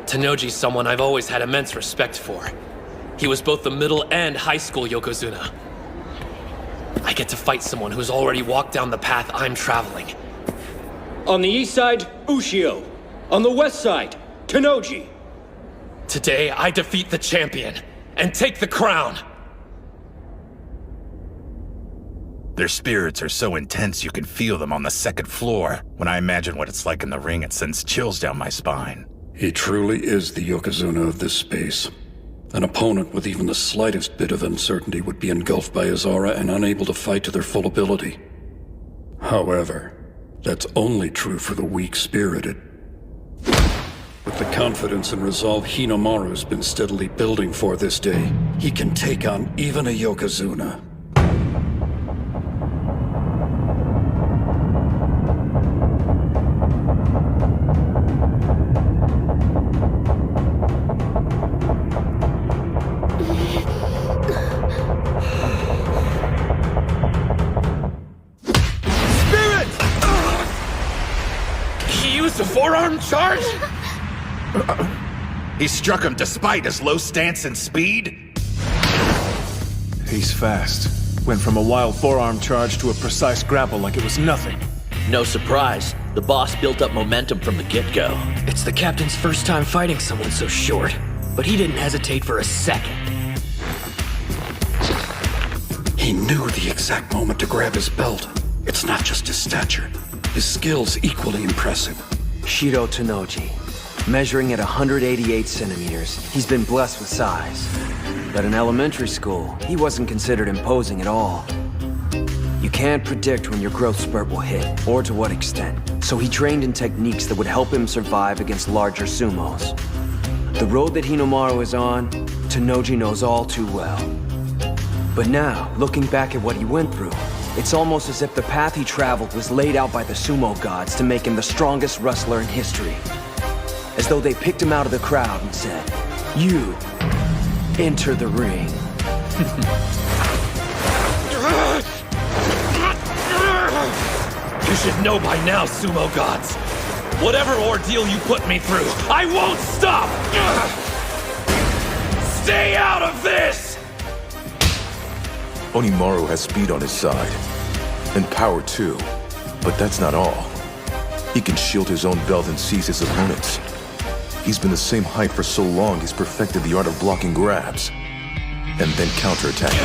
Tenoji's someone I've always had immense respect for. He was both the middle and high school Yokozuna. I get to fight someone who's already walked down the path I'm traveling. On the east side, Ushio. On the west side, Tenoji. Today, I defeat the champion and take the crown. Their spirits are so intense you can feel them on the second floor. When I imagine what it's like in the ring, it sends chills down my spine. He truly is the Yokozuna of this space. An opponent with even the slightest bit of uncertainty would be engulfed by his aura and unable to fight to their full ability. However, that's only true for the weak-spirited. With the confidence and resolve Hinomaru's been steadily building for this day, he can take on even a Yokozuna. He used a forearm charge? He struck him despite his low stance and speed? He's fast. Went from a wild forearm charge to a precise grapple like it was nothing. No surprise. The boss built up momentum from the get-go. It's the captain's first time fighting someone so short, but he didn't hesitate for a second. He knew the exact moment to grab his belt. It's not just his stature. His skill's equally impressive. Shido Tanoji. Measuring at 188 centimeters, he's been blessed with size. But in elementary school, he wasn't considered imposing at all. You can't predict when your growth spurt will hit, or to what extent. So he trained in techniques that would help him survive against larger sumos. The road that Hinomaru is on, Tanoji knows all too well. But now, looking back at what he went through, it's almost as if the path he traveled was laid out by the sumo gods to make him the strongest wrestler in history. As though they picked him out of the crowd and said, "You, enter the ring." You should know by now, sumo gods. Whatever ordeal you put me through, I won't stop! Stay out of this! Onimaru has speed on his side. And power too. But that's not all. He can shield his own belt and seize his opponents. He's been the same height for so long he's perfected the art of blocking grabs. And then counterattacking.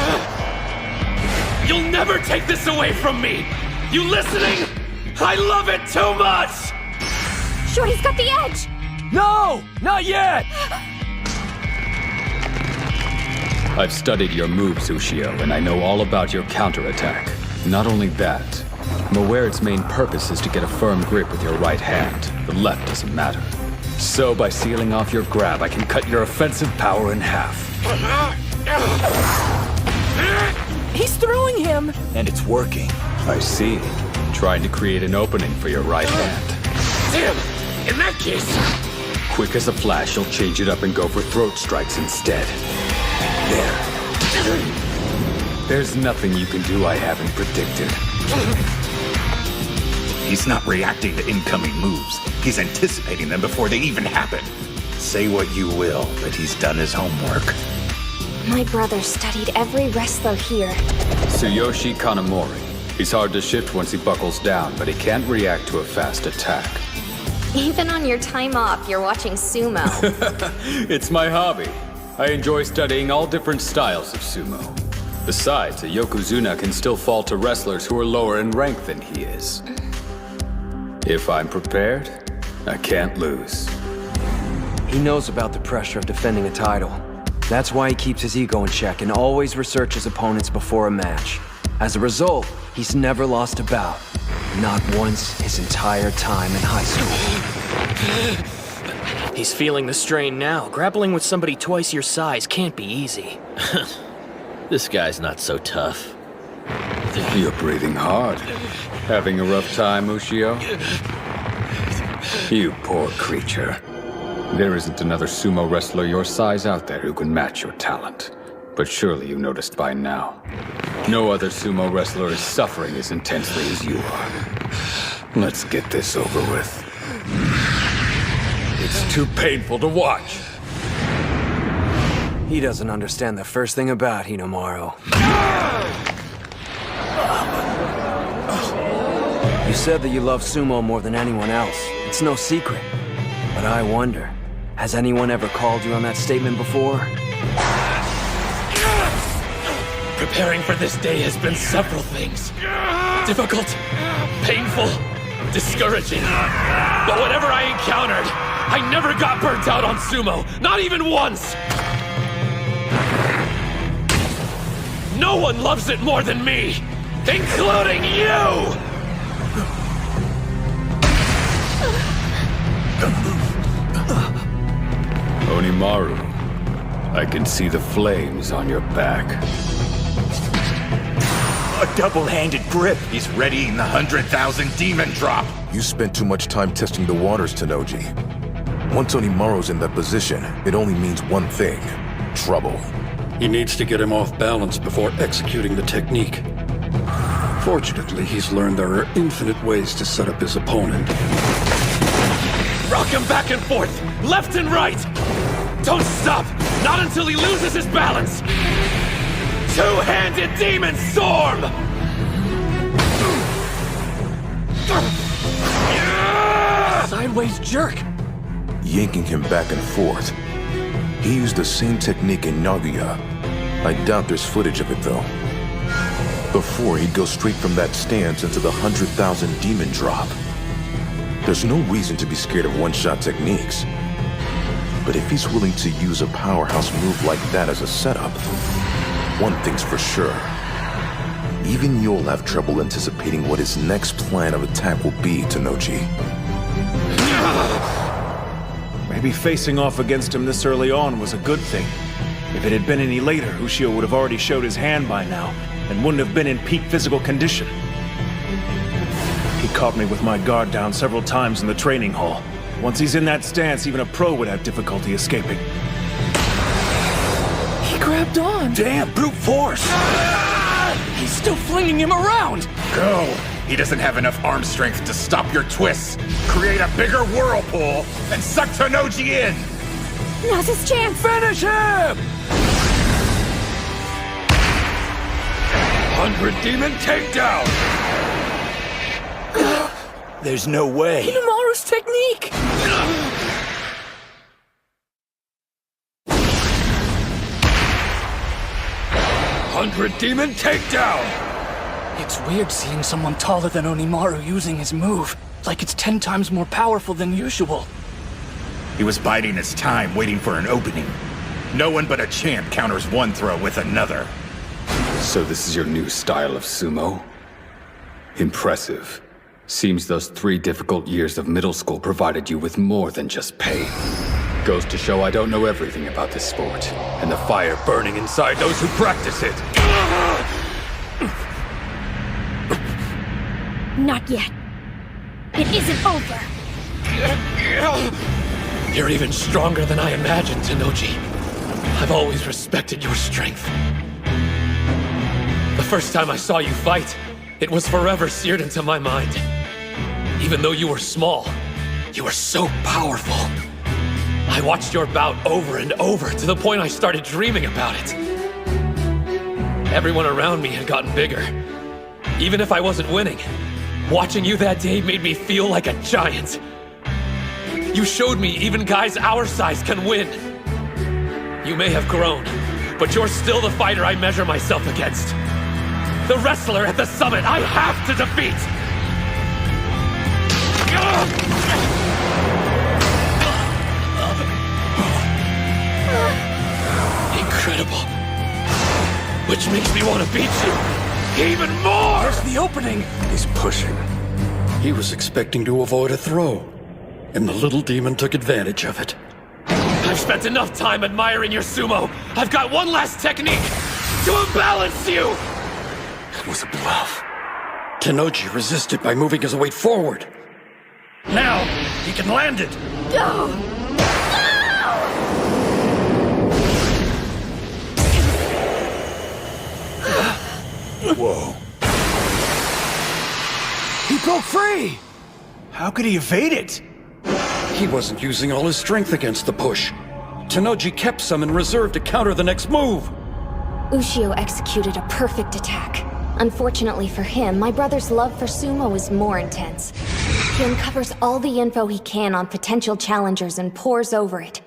You'll never take this away from me! You listening? I love it too much! Shorty's got the edge! No! Not yet! I've studied your moves, Ushio, and I know all about your counterattack. Not only that, I'm aware its main purpose is to get a firm grip with your right hand. The left doesn't matter. So by sealing off your grab, I can cut your offensive power in half. He's throwing him! And it's working. I see. Trying to create an opening for your right hand. Damn! In that case... Quick as a flash, you'll change it up and go for throat strikes instead. There. There's nothing you can do I haven't predicted. He's not reacting to incoming moves. He's anticipating them before they even happen. Say what you will, but he's done his homework. My brother studied every wrestler here. Tsuyoshi Kanamori. He's hard to shift once he buckles down, but he can't react to a fast attack. Even on your time off, you're watching sumo. It's my hobby. I enjoy studying all different styles of sumo. Besides, a Yokozuna can still fall to wrestlers who are lower in rank than he is. If I'm prepared, I can't lose. He knows about the pressure of defending a title. That's why he keeps his ego in check and always researches opponents before a match. As a result, he's never lost a bout. Not once his entire time in high school. He's feeling the strain now. Grappling with somebody twice your size can't be easy. This guy's not so tough. You're breathing hard. Having a rough time, Ushio? You poor creature. There isn't another sumo wrestler your size out there who can match your talent. But surely you noticed by now. No other sumo wrestler is suffering as intensely as you are. Let's get this over with. It's too painful to watch. He doesn't understand the first thing about Hinomaru. You said that you love sumo more than anyone else. It's no secret. But I wonder, has anyone ever called you on that statement before? Preparing for this day has been several things. Difficult, painful, discouraging. But whatever I encountered, I never got burnt out on sumo. Not even once! No one loves it more than me, including you! Hinomaru, I can see the flames on your back. A double-handed grip. He's readying the 100,000 demon drop. You spent too much time testing the waters, Tennoji. Once Onimaru's in that position, it only means one thing: trouble. He needs to get him off balance before executing the technique. Fortunately, he's learned there are infinite ways to set up his opponent. Rock him back and forth, left and right! Don't stop! Not until he loses his balance! Two-handed demon storm! Sideways jerk! Yanking him back and forth. He used the same technique in Naguya. I doubt there's footage of it, though. Before, he'd go straight from that stance into the 100,000 demon drop. There's no reason to be scared of one-shot techniques. But if he's willing to use a powerhouse move like that as a setup, one thing's for sure. Even you'll have trouble anticipating what his next plan of attack will be, Tennoji. Maybe facing off against him this early on was a good thing. If it had been any later, Ushio would have already showed his hand by now, and wouldn't have been in peak physical condition. He caught me with my guard down several times in the training hall. Once he's in that stance, even a pro would have difficulty escaping. He grabbed on! Damn, brute force! He's still flinging him around! Go! He doesn't have enough arm strength to stop your twists. Create a bigger whirlpool and suck Tennoji in! Now's his chance! Finish him! 100 demon takedown! There's no way. Hinomaru's technique! 100 demon takedown! It's weird seeing someone taller than Onimaru using his move. Like it's 10 times more powerful than usual. He was biding his time, waiting for an opening. No one but a champ counters one throw with another. So this is your new style of sumo? Impressive. Seems those 3 difficult years of middle school provided you with more than just pain. Goes to show I don't know everything about this sport, and the fire burning inside those who practice it. Not yet. It isn't over. You're even stronger than I imagined, Tennoji. I've always respected your strength. The first time I saw you fight, it was forever seared into my mind. Even though you were small, you were so powerful. I watched your bout over and over to the point I started dreaming about it. Everyone around me had gotten bigger. Even if I wasn't winning, watching you that day made me feel like a giant. You showed me even guys our size can win. You may have grown, but you're still the fighter I measure myself against. The wrestler at the summit I have to defeat! Incredible. Which makes me want to beat you even more! There's the opening! He's pushing. He was expecting to avoid a throw, and the little demon took advantage of it. I've spent enough time admiring your sumo. I've got one last technique to imbalance you! It was a bluff. Tennoji resisted by moving his weight forward. Now, he can land it! Go! Whoa. He broke free! How could he evade it? He wasn't using all his strength against the push. Tennoji kept some in reserve to counter the next move. Ushio executed a perfect attack. Unfortunately for him, my brother's love for sumo is more intense. He uncovers all the info he can on potential challengers and pores over it.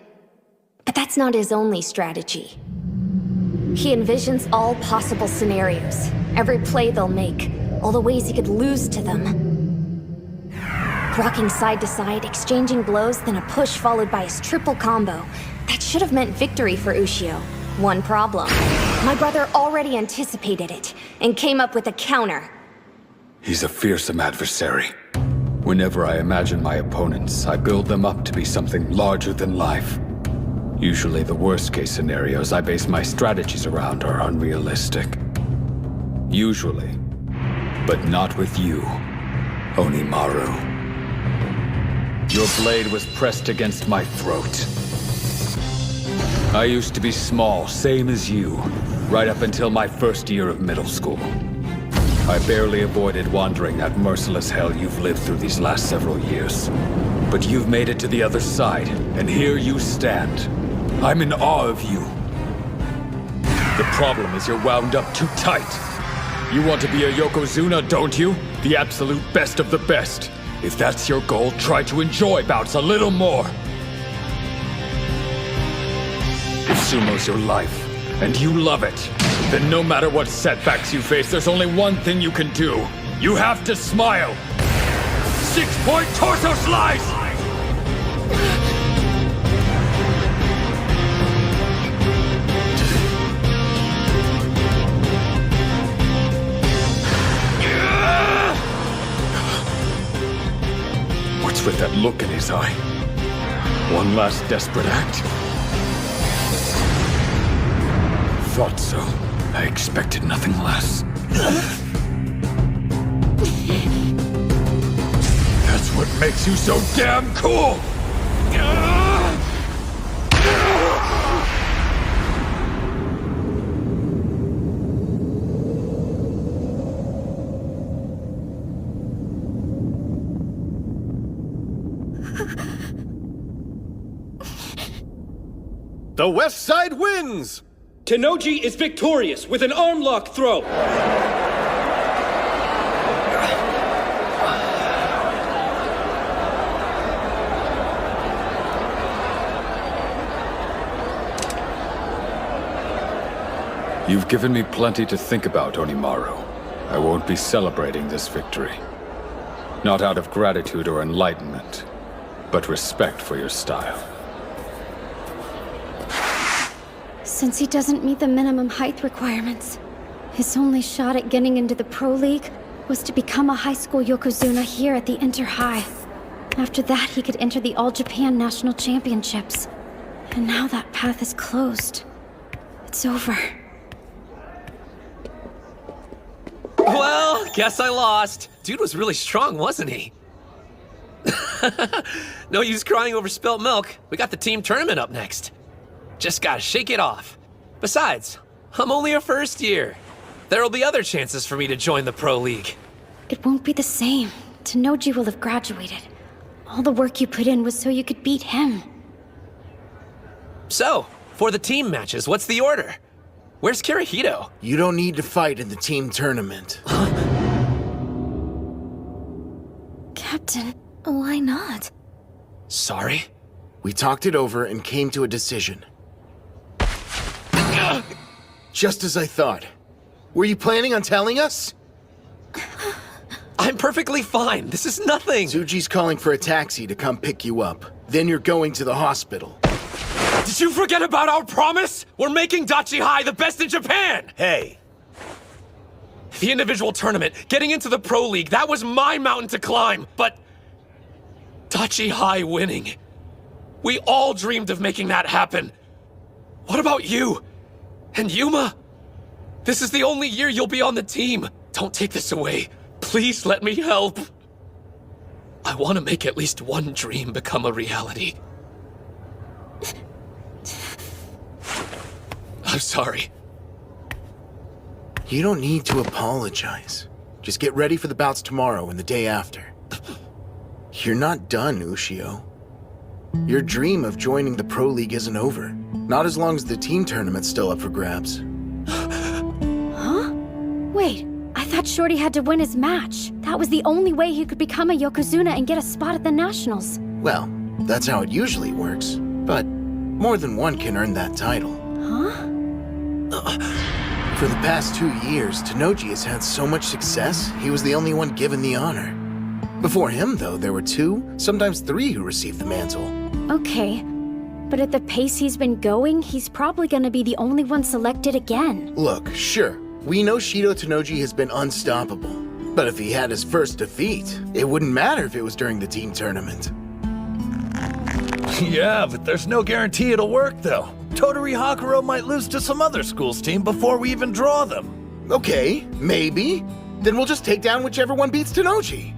But that's not his only strategy. He envisions all possible scenarios, every play they'll make, all the ways he could lose to them. Rocking side to side, exchanging blows, then a push followed by his triple combo. That should have meant victory for Ushio. One problem. My brother already anticipated it, and came up with a counter. He's a fearsome adversary. Whenever I imagine my opponents, I build them up to be something larger than life. Usually the worst-case scenarios I base my strategies around are unrealistic. Usually. But not with you, Hinomaru. Your blade was pressed against my throat. I used to be small, same as you, right up until my first year of middle school. I barely avoided wandering that merciless hell you've lived through these last several years. But you've made it to the other side, and here you stand. I'm in awe of you. The problem is you're wound up too tight. You want to be a Yokozuna, don't you? The absolute best of the best. If that's your goal, try to enjoy bouts a little more. If sumo's your life, and you love it, then no matter what setbacks you face, there's only one thing you can do. You have to smile. 6-point torso slice! What's with that look in his eye? One last desperate act? Thought so. I expected nothing less. That's what makes you so damn cool! The West Side wins! Tennoji is victorious with an arm lock throw. You've given me plenty to think about, Hinomaru. I won't be celebrating this victory. Not out of gratitude or enlightenment, but respect for your style. Since he doesn't meet the minimum height requirements, his only shot at getting into the Pro League was to become a high school Yokozuna here at the Inter-High. After that, he could enter the All-Japan National Championships. And now that path is closed. It's over. Well, guess I lost. Dude was really strong, wasn't he? No use crying over spilt milk. We got the team tournament up next. Just gotta shake it off. Besides, I'm only a first year. There'll be other chances for me to join the Pro League. It won't be the same. Tennoji will have graduated. All the work you put in was so you could beat him. So, for the team matches, what's the order? Where's Kirihito? You don't need to fight in the team tournament. Captain, why not? Sorry? We talked it over and came to a decision. Just as I thought. Were you planning on telling us? I'm perfectly fine. This is nothing. Tsuji's calling for a taxi to come pick you up. Then you're going to the hospital. Did you forget about our promise? We're making Dachi High the best in Japan! Hey. The individual tournament, getting into the Pro League, that was my mountain to climb, but Dachi High winning. We all dreamed of making that happen. What about you? And Yuma? This is the only year you'll be on the team. Don't take this away. Please let me help. I want to make at least one dream become a reality. I'm sorry. You don't need to apologize. Just get ready for the bouts tomorrow and the day after. You're not done, Ushio. Your dream of joining the Pro League isn't over. Not as long as the team tournament's still up for grabs. Huh? Wait, I thought Shorty had to win his match. That was the only way he could become a Yokozuna and get a spot at the Nationals. Well, that's how it usually works. But more than one can earn that title. Huh? For the past 2 years, Tennoji has had so much success, he was the only one given the honor. Before him, though, there were 2, sometimes 3 who received the mantle. Okay, but at the pace he's been going, he's probably gonna be the only one selected again. Look, sure, we know Shido Tennoji has been unstoppable. But if he had his first defeat, it wouldn't matter if it was during the team tournament. Yeah, but there's no guarantee it'll work, though. Tottori Hakuro might lose to some other school's team before we even draw them. Okay, maybe. Then we'll just take down whichever one beats Tenoji.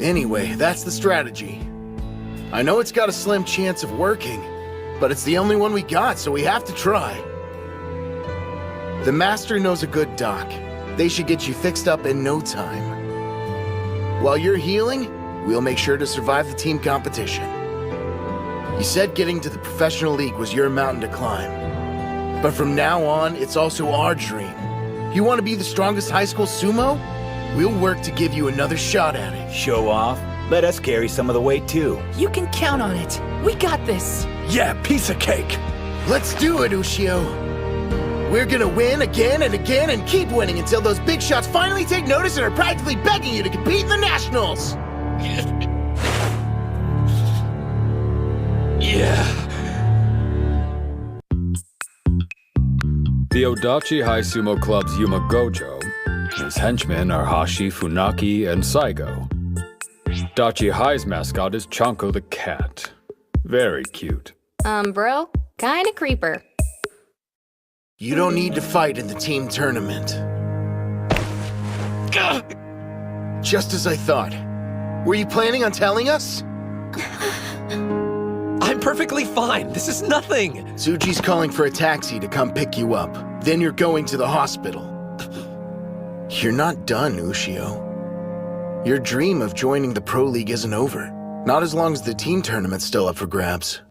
Anyway, that's the strategy. I know it's got a slim chance of working, but it's the only one we got, so we have to try. The Master knows a good doc. They should get you fixed up in no time. While you're healing, we'll make sure to survive the team competition. You said getting to the professional league was your mountain to climb. But from now on, it's also our dream. You want to be the strongest high school sumo? We'll work to give you another shot at it. Show off? Let us carry some of the weight, too. You can count on it. We got this. Yeah, piece of cake. Let's do it, Ushio. We're gonna win again and again and keep winning until those big shots finally take notice and are practically begging you to compete in the Nationals. Yeah. The Odachi High Sumo Club's Yuma Gojo. His henchmen are Hashi, Funaki, and Saigo. Dachi High's mascot is Chanko the cat. Very cute. Bro, kinda creeper. You don't need to fight in the team tournament. Just as I thought. Were you planning on telling us? I'm perfectly fine. This is nothing. Tsuji's calling for a taxi to come pick you up. Then you're going to the hospital. You're not done, Ushio. Your dream of joining the Pro League isn't over. Not as long as the team tournament's still up for grabs.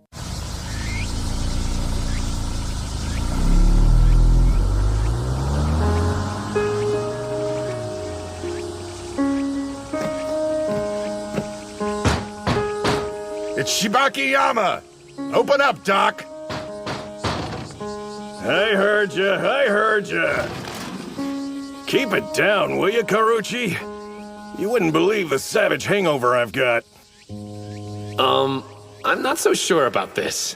It's Shibakiyama! Open up, Doc! I heard ya. Keep it down, will you, Karuchi? You wouldn't believe the savage hangover I've got. I'm not so sure about this.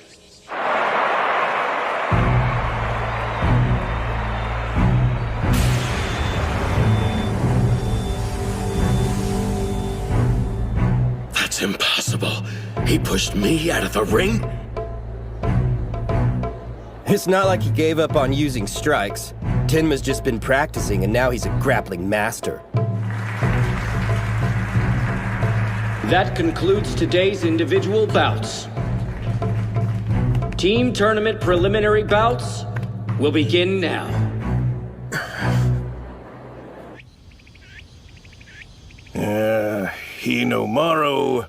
That's impossible. He pushed me out of the ring? It's not like he gave up on using strikes. Tenma's just been practicing, and now he's a grappling master. That concludes today's individual bouts. Team tournament preliminary bouts will begin now. Hinomaru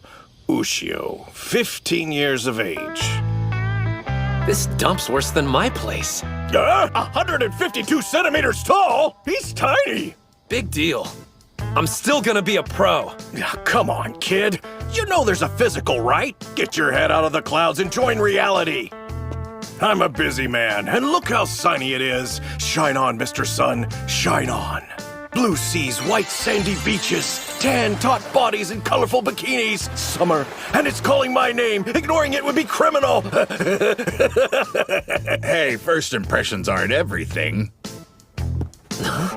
Ushio, 15 years of age. This dump's worse than my place. 152 centimeters tall? He's tiny! Big deal. I'm still gonna be a pro. Come on, kid. You know there's a physical, right? Get your head out of the clouds and join reality. I'm a busy man, and look how sunny it is. Shine on, Mr. Sun, shine on. Blue seas, white sandy beaches, tan taut bodies and colorful bikinis. Summer, and it's calling my name. Ignoring it would be criminal. Hey, first impressions aren't everything.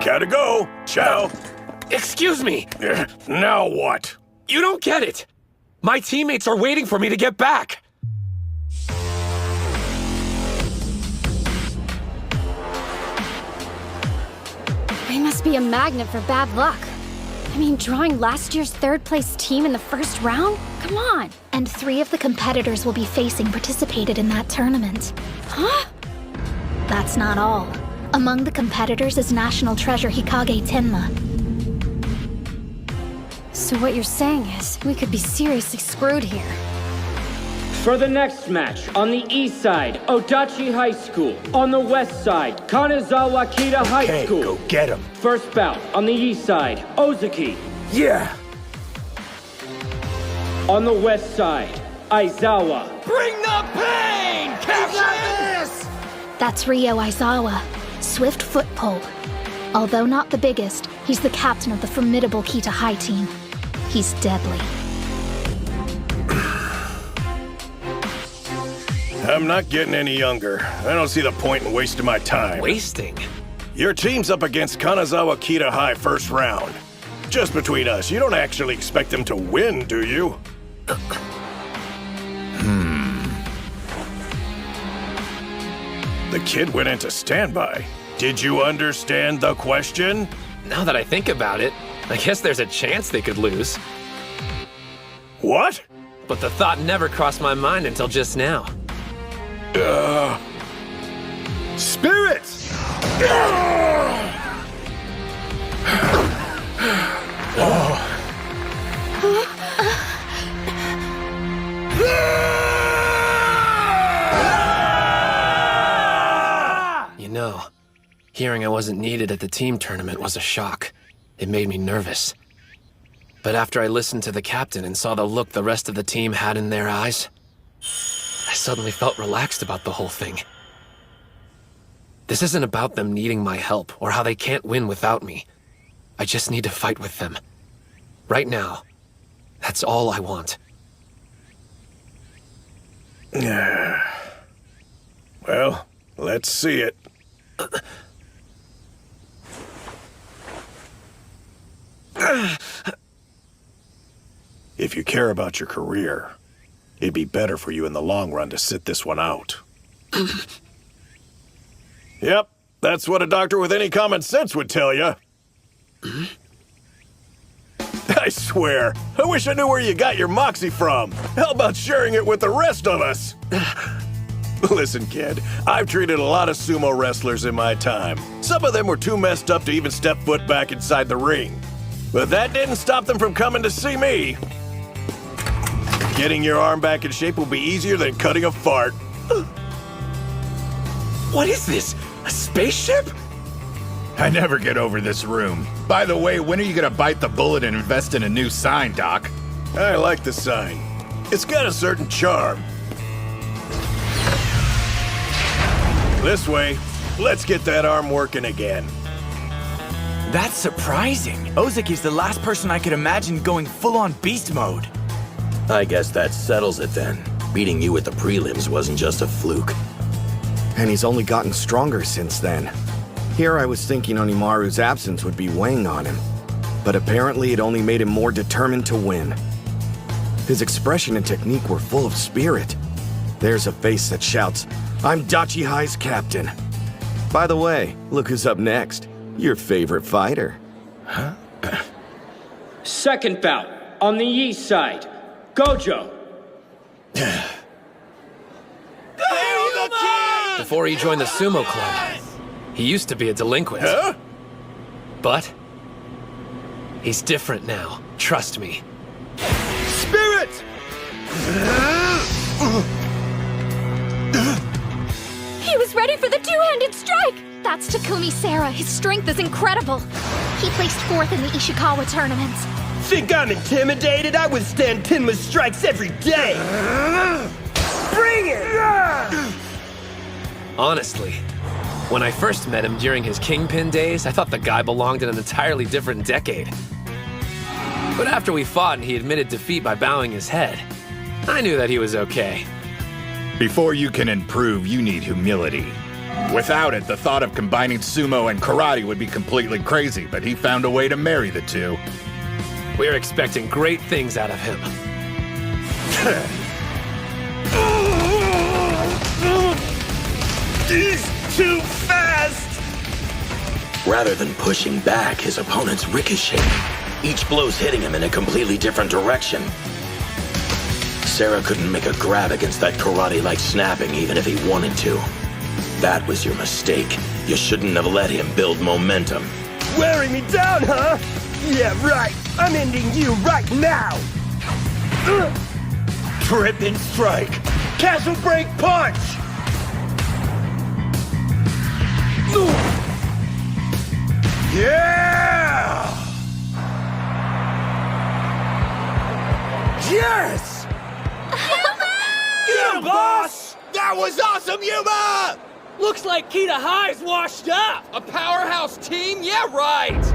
Gotta go. Ciao. Excuse me. Now what? You don't get it. My teammates are waiting for me to get back. He must be a magnet for bad luck. I mean, drawing last year's third-place team in the first round? Come on! And 3 of the competitors we'll be facing participated in that tournament. Huh? That's not all. Among the competitors is National Treasure Hikage Tenma. So what you're saying is, we could be seriously screwed here. For the next match, on the east side, Odachi High School. On the west side, Kanazawa Kita High School. Go get him. First bout, on the east side, Ozaki. Yeah! On the west side, Aizawa. Bring the pain, Captain! That's Ryo Aizawa, swift foot pole. Although not the biggest, he's the captain of the formidable Kita High team. He's deadly. I'm not getting any younger. I don't see the point in wasting my time. Wasting? Your team's up against Kanazawa Kita High first round. Just between us, you don't actually expect them to win, do you? The kid went into standby. Did you understand the question? Now that I think about it, I guess there's a chance they could lose. What? But the thought never crossed my mind until just now. Spirits! You know, hearing I wasn't needed at the team tournament was a shock. It made me nervous. But after I listened to the captain and saw the look the rest of the team had in their eyes, I suddenly felt relaxed about the whole thing. This isn't about them needing my help or how they can't win without me. I just need to fight with them. Right now, that's all I want. Well, let's see it. If you care about your career, it'd be better for you in the long run to sit this one out. Yep, that's what a doctor with any common sense would tell you. I swear, I wish I knew where you got your moxie from. How about sharing it with the rest of us? Listen, kid, I've treated a lot of sumo wrestlers in my time. Some of them were too messed up to even step foot back inside the ring. But that didn't stop them from coming to see me. Getting your arm back in shape will be easier than cutting a fart. What is this? A spaceship? I never get over this room. By the way, when are you gonna bite the bullet and invest in a new sign, Doc? I like the sign. It's got a certain charm. This way, let's get that arm working again. That's surprising. Ozuki's the last person I could imagine going full-on beast mode. I guess that settles it then. Beating you at the prelims wasn't just a fluke. And he's only gotten stronger since then. Here I was thinking Hinomaru's absence would be weighing on him, but apparently it only made him more determined to win. His expression and technique were full of spirit. There's a face that shouts, "I'm Dachi High's captain." By the way, look who's up next. Your favorite fighter. Huh? Second bout, on the east side, Gojo. Before he joined the sumo club, he used to be a delinquent. Huh? But he's different now. Trust me. Spirit! He was ready for the two-handed strike! That's Takumi Sara. His strength is incredible. He placed 4th in the Ishikawa tournaments. Think I'm intimidated? I withstand Tenma's strikes every day! Bring it! Honestly, when I first met him during his Kingpin days, I thought the guy belonged in an entirely different decade. But after we fought and he admitted defeat by bowing his head, I knew that he was okay. Before you can improve, you need humility. Without it, the thought of combining sumo and karate would be completely crazy, but he found a way to marry the two. We're expecting great things out of him. He's too fast! Rather than pushing back, his opponents ricochet. Each blow's hitting him in a completely different direction. Sara couldn't make a grab against that karate-like snapping even if he wanted to. That was your mistake. You shouldn't have let him build momentum. Wearing me down, huh? Yeah, right. I'm ending you right now! Trip and strike! Castle break punch! Yeah! Yes! Get him, boss! That was awesome, Yuma! Looks like Kita High's washed up! A powerhouse team? Yeah, right!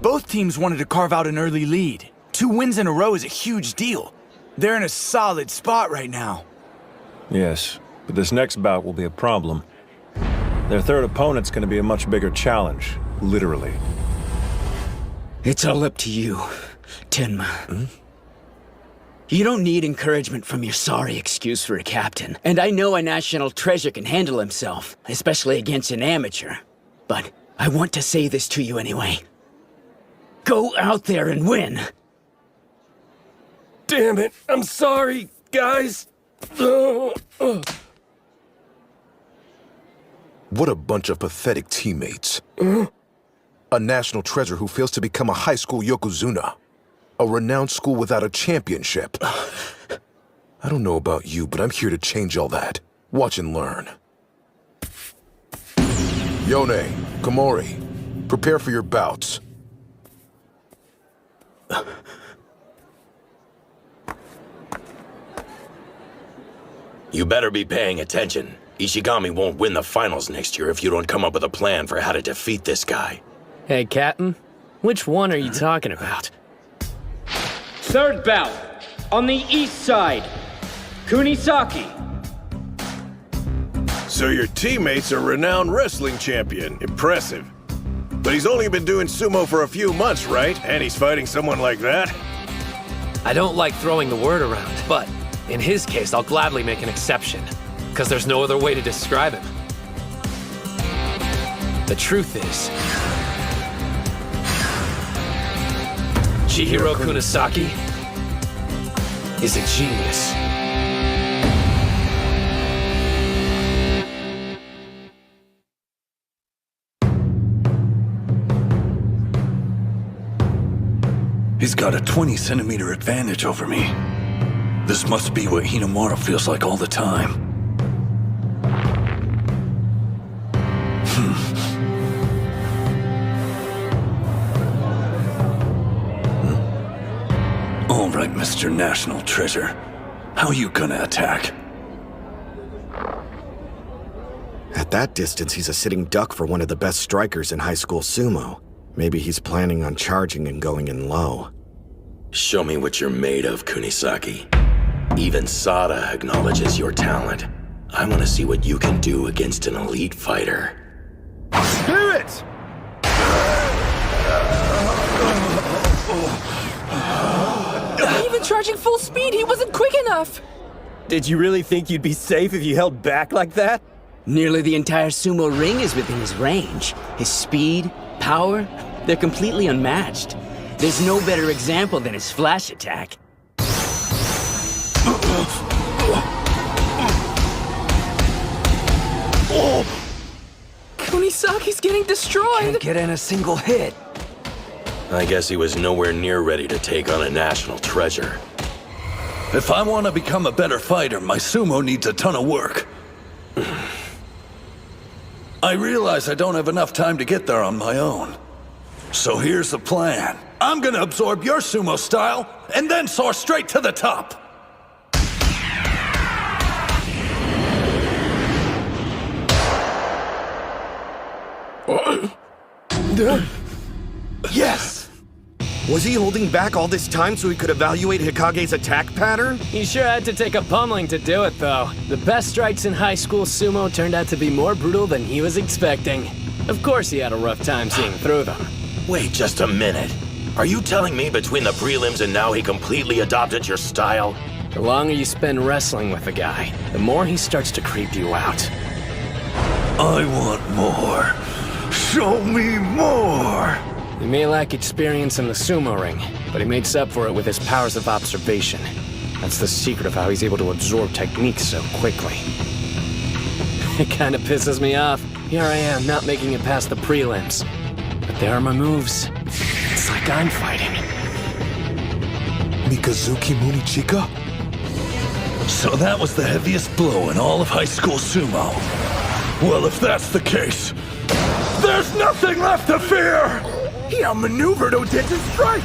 Both teams wanted to carve out an early lead. 2 wins in a row is a huge deal. They're in a solid spot right now. Yes, but this next bout will be a problem. Their third opponent's gonna be a much bigger challenge, literally. It's all up to you, Tenma. You don't need encouragement from your sorry excuse for a captain. And I know a national treasure can handle himself, especially against an amateur. But I want to say this to you anyway. Go out there and win! Damn it, I'm sorry, guys. What a bunch of pathetic teammates. A national treasure who fails to become a high school Yokozuna. A renowned school without a championship. I don't know about you, but I'm here to change all that. Watch and learn. Yone, Komori, prepare for your bouts. You better be paying attention. Ishigami won't win the finals next year if you don't come up with a plan for how to defeat this guy. Hey, Captain. Which one are you talking about? Third bout, on the east side, Kunisaki. So your teammate's a renowned wrestling champion. Impressive. But he's only been doing sumo for a few months, right? And he's fighting someone like that? I don't like throwing the word around, but in his case, I'll gladly make an exception, because there's no other way to describe him. The truth is, Chihiro Kunisaki is a genius. He's got a 20-centimeter advantage over me. This must be what Hinomaru feels like all the time. All right, Mr. National Treasure. How you gonna attack? At that distance, he's a sitting duck for one of the best strikers in high school sumo. Maybe he's planning on charging and going in low. Show me what you're made of, Kunisaki. Even Sada acknowledges your talent. I want to see what you can do against an elite fighter. Spirit! Even charging full speed, he wasn't quick enough! Did you really think you'd be safe if you held back like that? Nearly the entire sumo ring is within his range. His speed, power, they're completely unmatched. There's no better example than his flash attack. Kunisaki's getting destroyed! Can't get in a single hit. I guess he was nowhere near ready to take on a national treasure. If I want to become a better fighter, my sumo needs a ton of work. I realize I don't have enough time to get there on my own. So here's the plan. I'm gonna absorb your sumo style, and then soar straight to the top. Yes! Was he holding back all this time so he could evaluate Hikage's attack pattern? He sure had to take a pummeling to do it, though. The best strikes in high school sumo turned out to be more brutal than he was expecting. Of course he had a rough time seeing through them. Wait just a minute. Are you telling me between the prelims and now he completely adopted your style? The longer you spend wrestling with a guy, the more he starts to creep you out. I want more. Show me more! He may lack experience in the sumo ring, but he makes up for it with his powers of observation. That's the secret of how he's able to absorb techniques so quickly. It kinda pisses me off. Here I am, not making it past the prelims. But there are my moves. It's like I'm fighting. Mikazuki Munichika? So that was the heaviest blow in all of high school sumo. Well, if that's the case, there's nothing left to fear! He outmaneuvered Odeta's strike!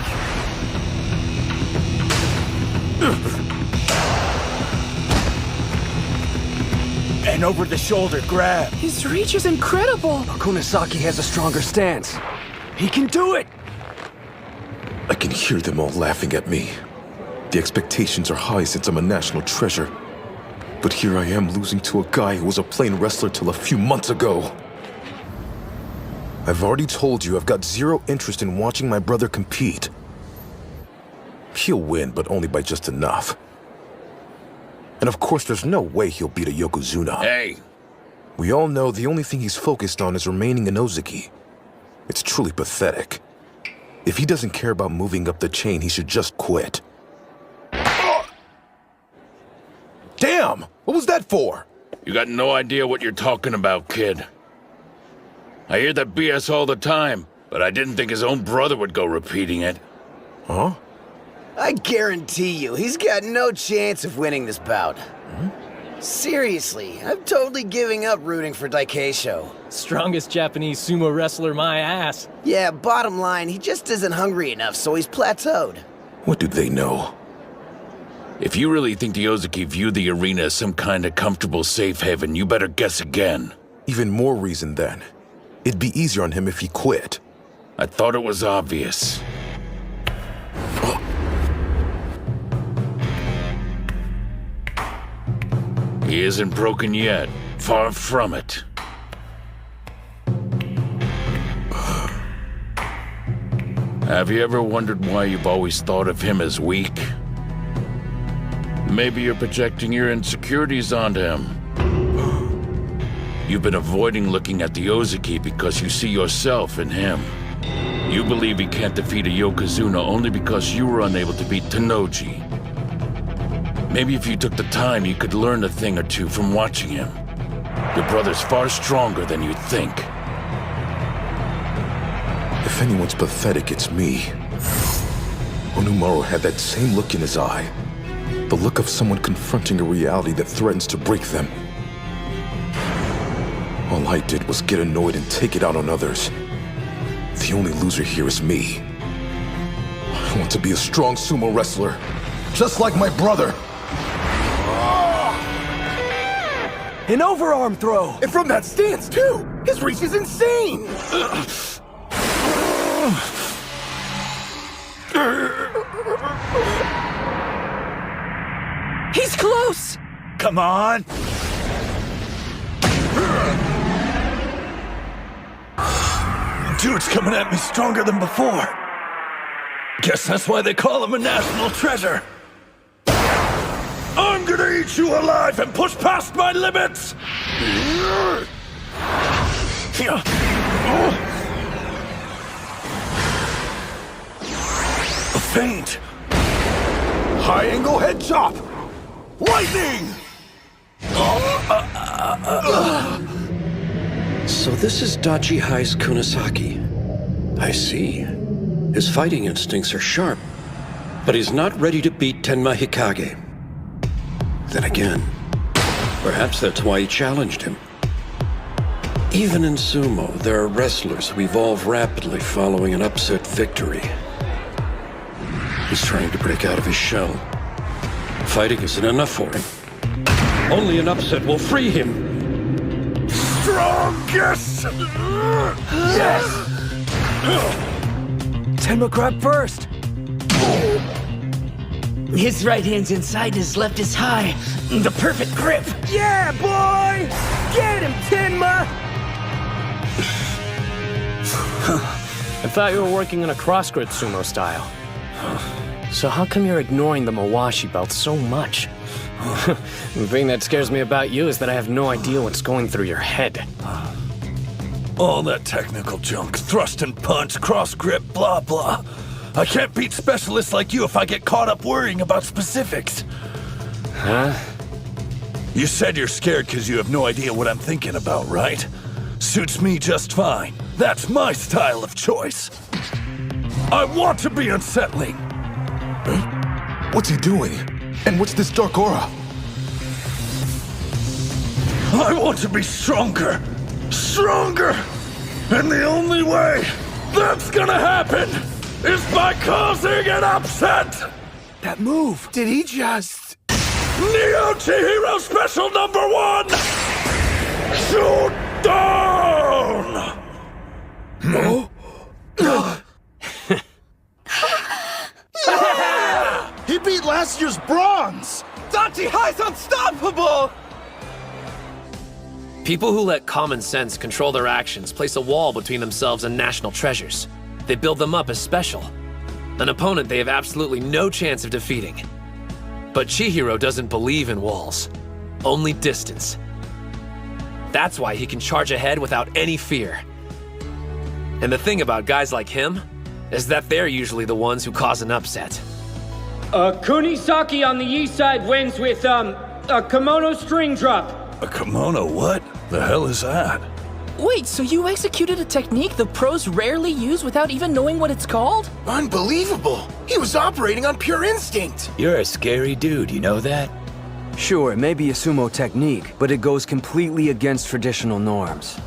An over-the-shoulder grab. His reach is incredible! Kunisaki has a stronger stance. He can do it! I can hear them all laughing at me. The expectations are high since I'm a national treasure. But here I am losing to a guy who was a plain wrestler till a few months ago. I've already told you I've got zero interest in watching my brother compete. He'll win, but only by just enough. And of course, there's no way he'll beat a Yokozuna. Hey! We all know the only thing he's focused on is remaining in Ozeki. It's truly pathetic. If he doesn't care about moving up the chain, he should just quit. Damn! What was that for? You got no idea what you're talking about, kid. I hear that BS all the time, but I didn't think his own brother would go repeating it. Huh? I guarantee you, he's got no chance of winning this bout. Seriously, I'm totally giving up rooting for Daikeisho. Strongest Japanese sumo wrestler, my ass. Yeah, bottom line, he just isn't hungry enough, so he's plateaued. What do they know? If you really think the Ozeki view the arena as some kind of comfortable safe haven, you better guess again. Even more reason then. It'd be easier on him if he quit. I thought it was obvious. He isn't broken yet. Far from it. Have you ever wondered why you've always thought of him as weak? Maybe you're projecting your insecurities onto him. You've been avoiding looking at the Ozeki because you see yourself in him. You believe he can't defeat a Yokozuna only because you were unable to beat Tennoji. Maybe if you took the time, you could learn a thing or two from watching him. Your brother's far stronger than you think. If anyone's pathetic, it's me. Hinomaru had that same look in his eye. The look of someone confronting a reality that threatens to break them. All I did was get annoyed and take it out on others. The only loser here is me. I want to be a strong sumo wrestler, just like my brother. An overarm throw! And from that stance, too! His reach is insane! He's close! Come on! Dude's coming at me stronger than before. Guess that's why they call him a national treasure. I'm gonna eat you alive and push past my limits! A feint! High angle head chop! Lightning! So this is Dachi Hai's Kunisaki. I see. His fighting instincts are sharp, but he's not ready to beat Tenma Hikage. Then again, perhaps that's why he challenged him. Even in sumo, there are wrestlers who evolve rapidly following an upset victory. He's trying to break out of his shell. Fighting isn't enough for him. Only an upset will free him. Strongest! Yes! Tenma grab first! His right hand's inside, his left is high. The perfect grip! Yeah, boy! Get him, Tenma! I thought you were working in a cross-grip sumo style. So how come you're ignoring the Mawashi belt so much? The thing that scares me about you is that I have no idea what's going through your head. All that technical junk, thrust and punch, cross grip, blah blah. I can't beat specialists like you if I get caught up worrying about specifics. Huh? You said you're scared because you have no idea what I'm thinking about, right? Suits me just fine. That's my style of choice. I want to be unsettling. What's he doing? And what's this dark aura? I want to be stronger. Stronger! And the only way that's gonna happen is by causing an upset! That move! Did he just... Neo Chihiro Special Number 1! Shoot down! No? Yeah! He beat last year's bronze! Dachi Hai's unstoppable! People who let common sense control their actions place a wall between themselves and national treasures. They build them up as special. An opponent they have absolutely no chance of defeating. But Chihiro doesn't believe in walls, only distance. That's why he can charge ahead without any fear. And the thing about guys like him is that they're usually the ones who cause an upset. Kunisaki on the east side wins with, a kimono string drop. A kimono what? The hell is that? Wait, so you executed a technique the pros rarely use without even knowing what it's called? Unbelievable! He was operating on pure instinct! You're a scary dude, you know that? Sure, it may be a sumo technique, but it goes completely against traditional norms.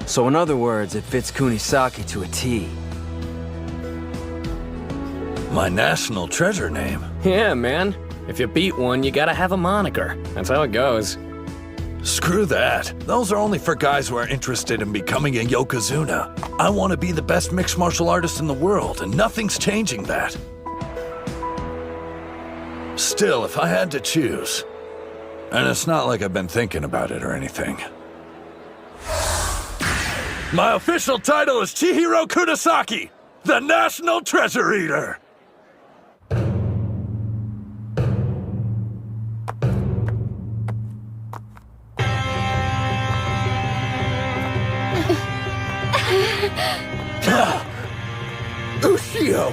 So in other words, it fits Kunisaki to a T. My national treasure name. Yeah, man. If you beat one, you gotta have a moniker. That's how it goes. Screw that. Those are only for guys who are interested in becoming a Yokozuna. I want to be the best mixed martial artist in the world, and nothing's changing that. Still, if I had to choose, and it's not like I've been thinking about it or anything. My official title is Chihiro Kunisaki, the National Treasure Eater! Ushio!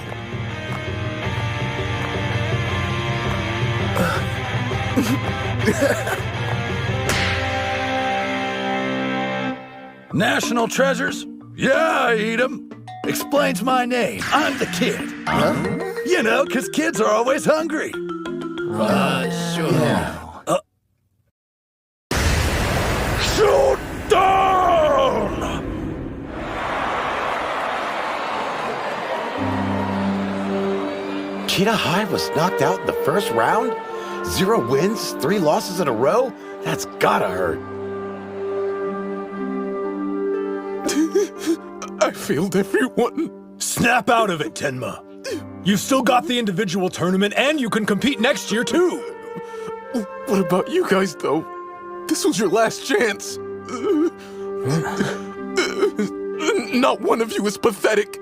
National treasures? Yeah, I eat them. Explains my name. I'm the kid. Huh? You know, 'cause kids are always hungry. Sure. Yeah. Shoot down! Kita High was knocked out in the first round? 0 wins, 3 losses in a row? That's gotta hurt. I failed everyone. Snap out of it, Tenma. You've still got the individual tournament, and you can compete next year, too. What about you guys, though? This was your last chance. Not one of you is pathetic.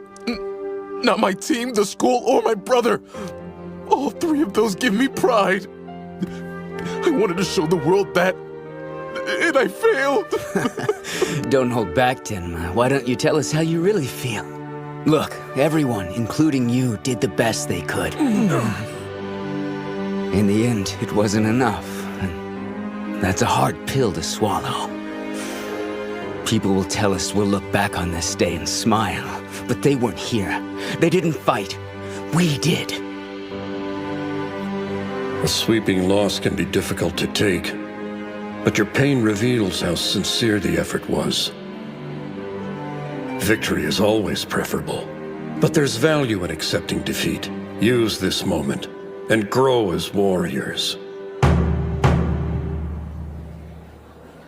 Not my team, the school, or my brother. All 3 of those give me pride. I wanted to show the world that, and I failed. Don't hold back, Tenma. Why don't you tell us how you really feel? Look, everyone, including you, did the best they could. In the end, it wasn't enough. And that's a hard pill to swallow. People will tell us we'll look back on this day and smile, but they weren't here. They didn't fight. We did. A sweeping loss can be difficult to take, but your pain reveals how sincere the effort was. Victory is always preferable, but there's value in accepting defeat. Use this moment and grow as warriors.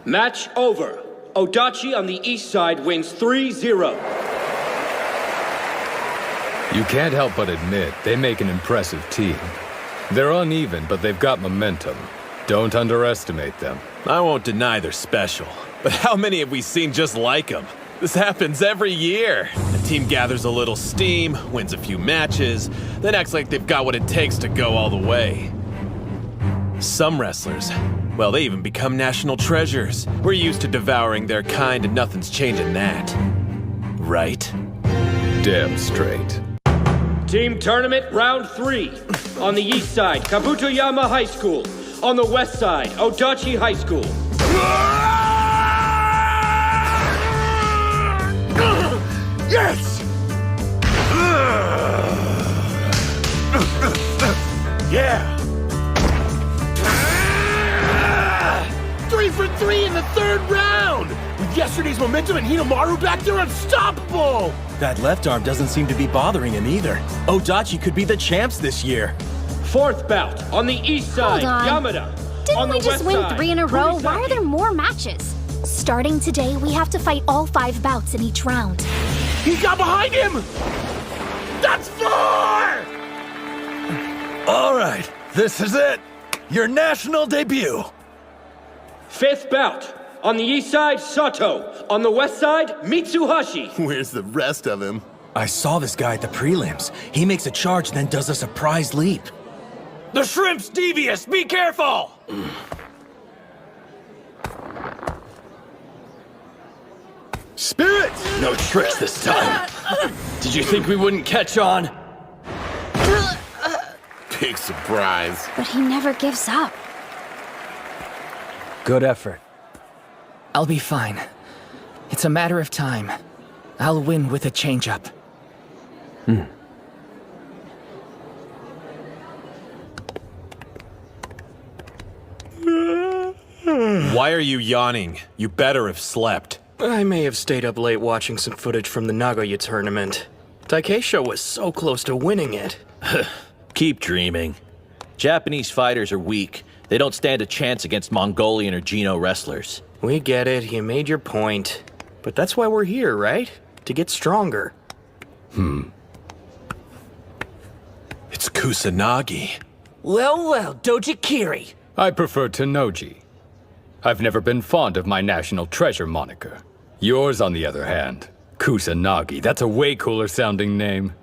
Match over. Odachi on the east side wins 3-0. You can't help but admit they make an impressive team. They're uneven, but they've got momentum. Don't underestimate them. I won't deny they're special, but how many have we seen just like them? This happens every year. A team gathers a little steam, wins a few matches, then acts like they've got what it takes to go all the way. Some wrestlers, well, they even become national treasures. We're used to devouring their kind and nothing's changing that. Right? Damn straight. Team tournament round 3. On the east side, Kabutoyama High School. On the west side, Odachi High School. Yes! Yeah! 3 for 3 in the 3rd round! With yesterday's momentum and Hinomaru back there, unstoppable! That left arm doesn't seem to be bothering him either. Odachi could be the champs this year. 4th bout, on the east side, Hold on. Yamada. Didn't on we the just west win side, 3 in a row? Why are Kunisaki. there more matches? Starting today, we have to fight all 5 bouts in each round. He got behind him! That's 4! All right, this is it. Your debut. 5th bout, on the east side, Sato. On the west side, Mitsuhashi. Where's the rest of him? I saw this guy at the prelims. He makes a charge, then does a surprise leap. The shrimp's devious! Be careful! Spirit! No tricks this time. Did you think we wouldn't catch on? Big surprise. But he never gives up. Good effort. I'll be fine. It's a matter of time. I'll win with a change-up. Why are you yawning? You better have slept. I may have stayed up late watching some footage from the Nagoya tournament. Takeisho was so close to winning it. Keep dreaming. Japanese fighters are weak. They don't stand a chance against Mongolian or Geno wrestlers. We get it, you made your point. But that's why we're here, right? To get stronger. It's Kusanagi. Well, Dojikiri. I prefer Tennoji. I've never been fond of my national treasure moniker. Yours, on the other hand, Kusanagi, that's a way cooler sounding name.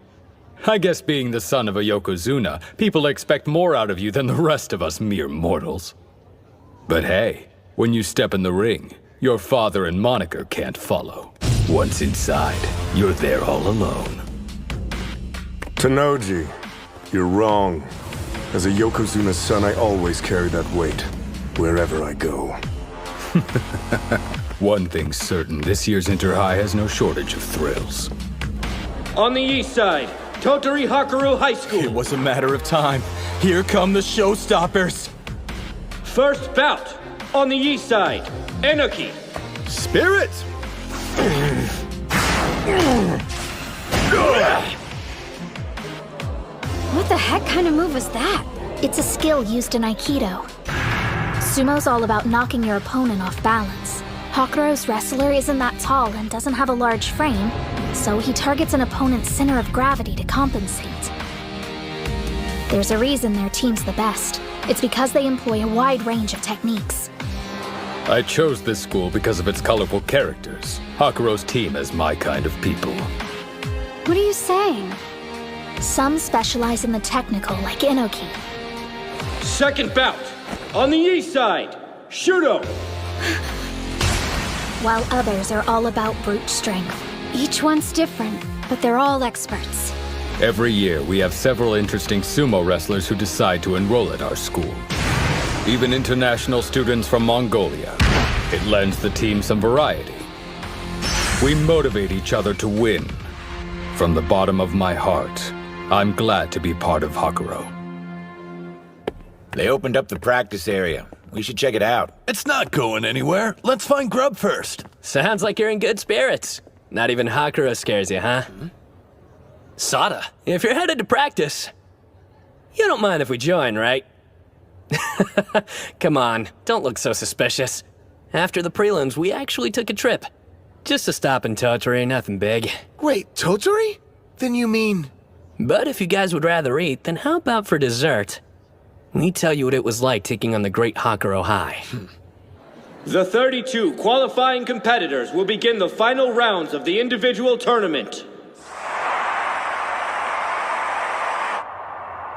I guess being the son of a Yokozuna, people expect more out of you than the rest of us mere mortals. But hey, when you step in the ring, your father and moniker can't follow. Once inside, you're there all alone. Tennoji, you're wrong. As a Yokozuna son, I always carry that weight, wherever I go. One thing's certain, this year's Inter-High has no shortage of thrills. On the east side, Totori Hakaru High School. It was a matter of time. Here come the showstoppers. First bout. On the east side, Enoki. Spirit! What the heck kind of move was that? It's a skill used in Aikido. Sumo's all about knocking your opponent off balance. Hakuro's wrestler isn't that tall and doesn't have a large frame, so he targets an opponent's center of gravity to compensate. There's a reason their team's the best. It's because they employ a wide range of techniques. I chose this school because of its colorful characters. Hakuro's team is my kind of people. What are you saying? Some specialize in the technical, like Inoki. Second bout. On the east side, Shudo. While others are all about brute strength. Each one's different, but they're all experts. Every year, we have several interesting sumo wrestlers who decide to enroll at our school. Even international students from Mongolia. It lends the team some variety. We motivate each other to win. From the bottom of my heart, I'm glad to be part of Hakuro. They opened up the practice area. We should check it out. It's not going anywhere. Let's find grub first. Sounds like you're in good spirits. Not even Hakuro scares you, huh? Sada. If you're headed to practice, you don't mind if we join, right? Come on, don't look so suspicious. After the prelims, we actually took a trip. Just to stop in Totori, nothing big. Wait, Totori? Then you mean... But if you guys would rather eat, then how about for dessert? Let me tell you what it was like taking on the great Hakuro High. The 32 qualifying competitors will begin the final rounds of the individual tournament.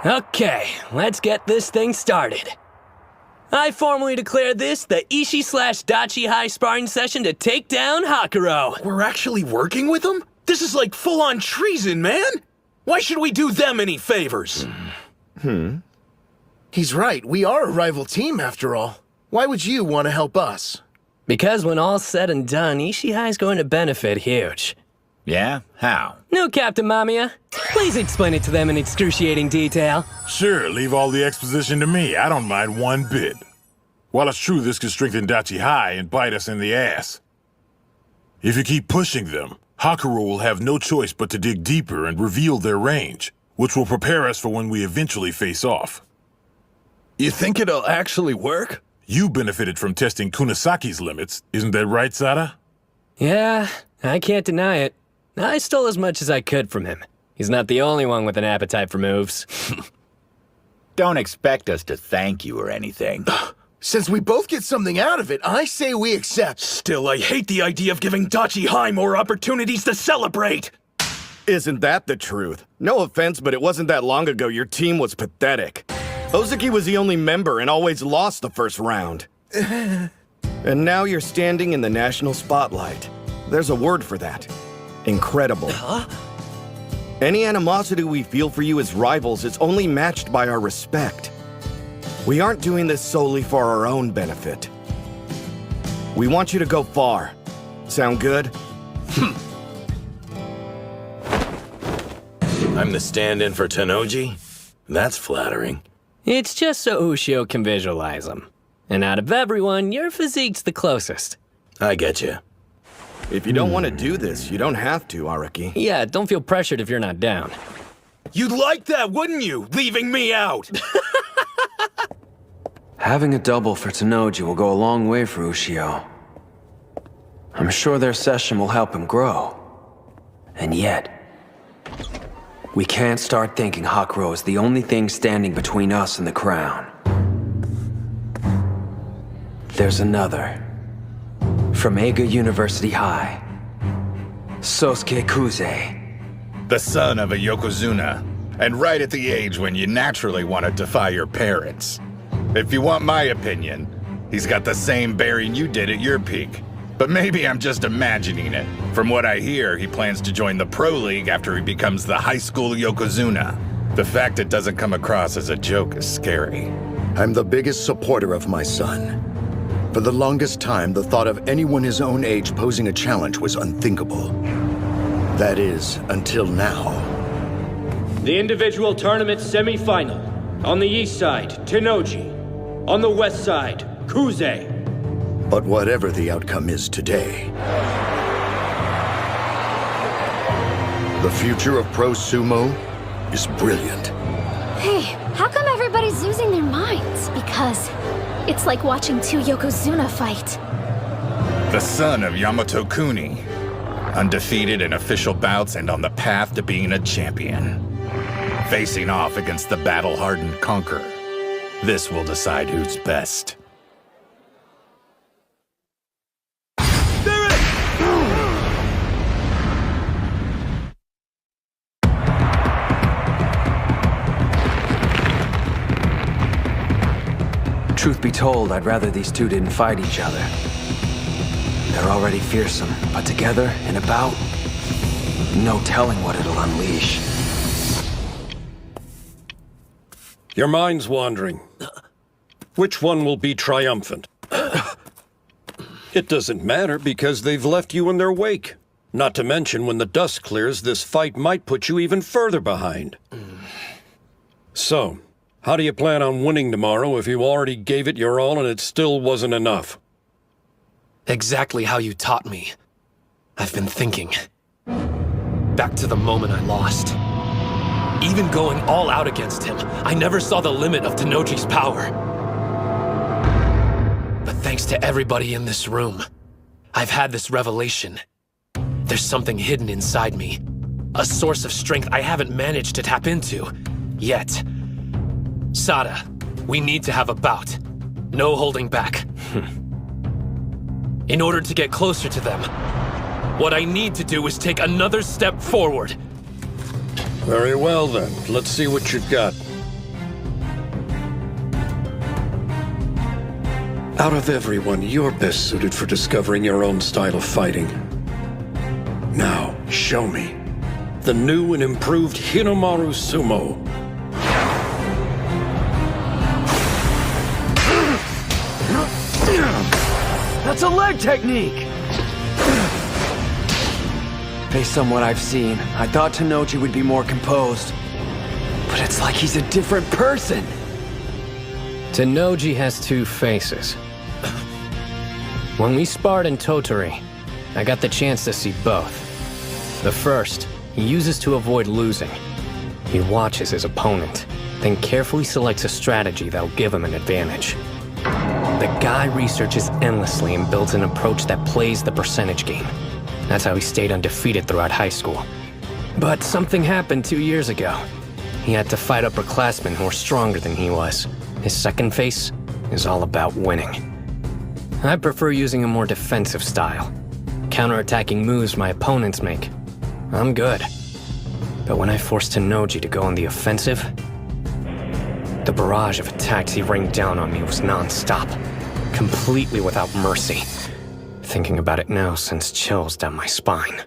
Okay, let's get this thing started. I formally declare this the Ishi/Dachi High sparring session to take down Hakuro. We're actually working with them? This is like full-on treason, man! Why should we do them any favors? He's right, we are a rival team after all. Why would you want to help us? Because when all's said and done, Ishihai's going to benefit huge. Yeah? How? No, Captain Mamiya. Please explain it to them in excruciating detail. Sure, leave all the exposition to me. I don't mind one bit. While it's true this could strengthen Dachi High and bite us in the ass. If you keep pushing them, Hakuro will have no choice but to dig deeper and reveal their range, which will prepare us for when we eventually face off. You think it'll actually work? You benefited from testing Kunasaki's limits, isn't that right, Sada? Yeah, I can't deny it. I stole as much as I could from him. He's not the only one with an appetite for moves. Don't expect us to thank you or anything. Since we both get something out of it, I say we accept. Still, I hate the idea of giving Dachi High more opportunities to celebrate. Isn't that the truth? No offense, but it wasn't that long ago your team was pathetic. Ozuki was the only member and always lost the first round. And now you're standing in the national spotlight. There's a word for that. Incredible. Huh? Any animosity we feel for you as rivals is only matched by our respect. We aren't doing this solely for our own benefit. We want you to go far. Sound good? I'm the stand-in for Tennoji? That's flattering. It's just so Ushio can visualize him. And out of everyone, your physique's the closest. I get you. If you don't want to do this, you don't have to, Araki. Yeah, don't feel pressured if you're not down. You'd like that, wouldn't you? Leaving me out! Having a double for Tennoji will go a long way for Ushio. I'm sure their session will help him grow. And yet, we can't start thinking Hakuro is the only thing standing between us and the crown. There's another. From Eiga University High. Sosuke Kuze. The son of a Yokozuna, and right at the age when you naturally want to defy your parents. If you want my opinion, he's got the same bearing you did at your peak. But maybe I'm just imagining it. From what I hear, he plans to join the Pro League after he becomes the high school Yokozuna. The fact it doesn't come across as a joke is scary. I'm the biggest supporter of my son. For the longest time, the thought of anyone his own age posing a challenge was unthinkable. That is, until now. The individual tournament semi-final. On the east side, Tennoji. On the west side, Kuze. But whatever the outcome is today, the future of pro sumo is brilliant. Hey, how come everybody's losing their minds? Because it's like watching two Yokozuna fight. The son of Yamato Kuni. Undefeated in official bouts and on the path to being a champion. Facing off against the battle-hardened conqueror. This will decide who's best. Truth be told, I'd rather these two didn't fight each other. They're already fearsome, but together, in a bout, no telling what it'll unleash. Your mind's wandering. Which one will be triumphant? It doesn't matter because they've left you in their wake. Not to mention, when the dust clears, this fight might put you even further behind. So, how do you plan on winning tomorrow if you already gave it your all and it still wasn't enough? Exactly how you taught me. I've been thinking. Back to the moment I lost. Even going all out against him, I never saw the limit of Tennoji's power. But thanks to everybody in this room, I've had this revelation. There's something hidden inside me. A source of strength I haven't managed to tap into yet. Sada, we need to have a bout. No holding back. In order to get closer to them, what I need to do is take another step forward. Very well then, let's see what you've got. Out of everyone, you're best suited for discovering your own style of fighting. Now, show me. The new and improved Hinomaru Sumo. That's a leg technique! Based on what I've seen, I thought Tennoji would be more composed. But it's like he's a different person! Tennoji has two faces. When we sparred in Tottori, I got the chance to see both. The first, he uses to avoid losing. He watches his opponent, then carefully selects a strategy that'll give him an advantage. The guy researches endlessly and builds an approach that plays the percentage game. That's how he stayed undefeated throughout high school. But something happened 2 years ago. He had to fight upperclassmen who were stronger than he was. His second face is all about winning. I prefer using a more defensive style. Counterattacking moves my opponents make. I'm good. But when I forced Tennoji to go on the offensive, the barrage of attacks he rained down on me was non-stop, completely without mercy. Thinking about it now sends chills down my spine.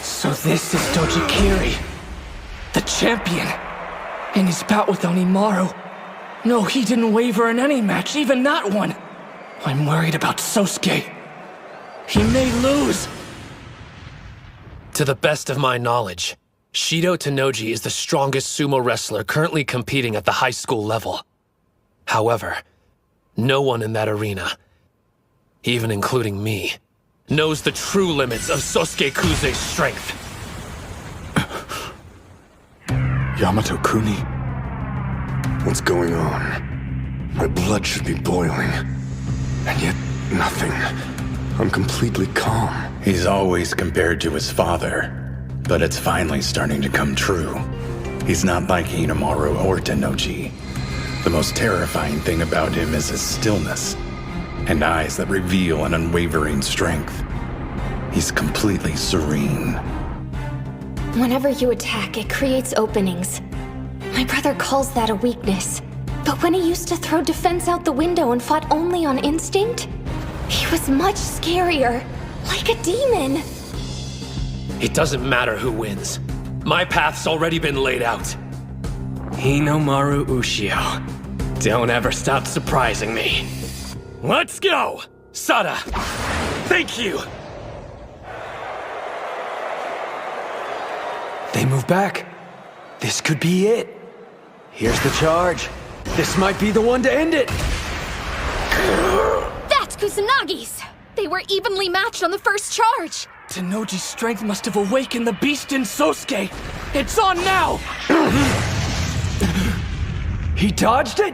So this is Dojikiri, the champion. In his bout with Hinomaru. No, he didn't waver in any match, even that one. I'm worried about Sosuke. He may lose. To the best of my knowledge, Shido Tennoji is the strongest sumo wrestler currently competing at the high school level. However, no one in that arena, even including me, knows the true limits of Sosuke Kuze's strength. Yamato Kuni? What's going on? My blood should be boiling. And yet, nothing. I'm completely calm. He's always compared to his father, but it's finally starting to come true. He's not like Hinomaru or Tennoji. The most terrifying thing about him is his stillness, and eyes that reveal an unwavering strength. He's completely serene. Whenever you attack, it creates openings. My brother calls that a weakness. But when he used to throw defense out the window and fought only on instinct, he was much scarier, like a demon. It doesn't matter who wins. My path's already been laid out. Hinomaru Ushio. Don't ever stop surprising me. Let's go! Sada! Thank you! They move back. This could be it. Here's the charge. This might be the one to end it. That's Kusanagi's! They were evenly matched on the first charge. Tennoji's strength must have awakened the beast in Sosuke. It's on now! He dodged it?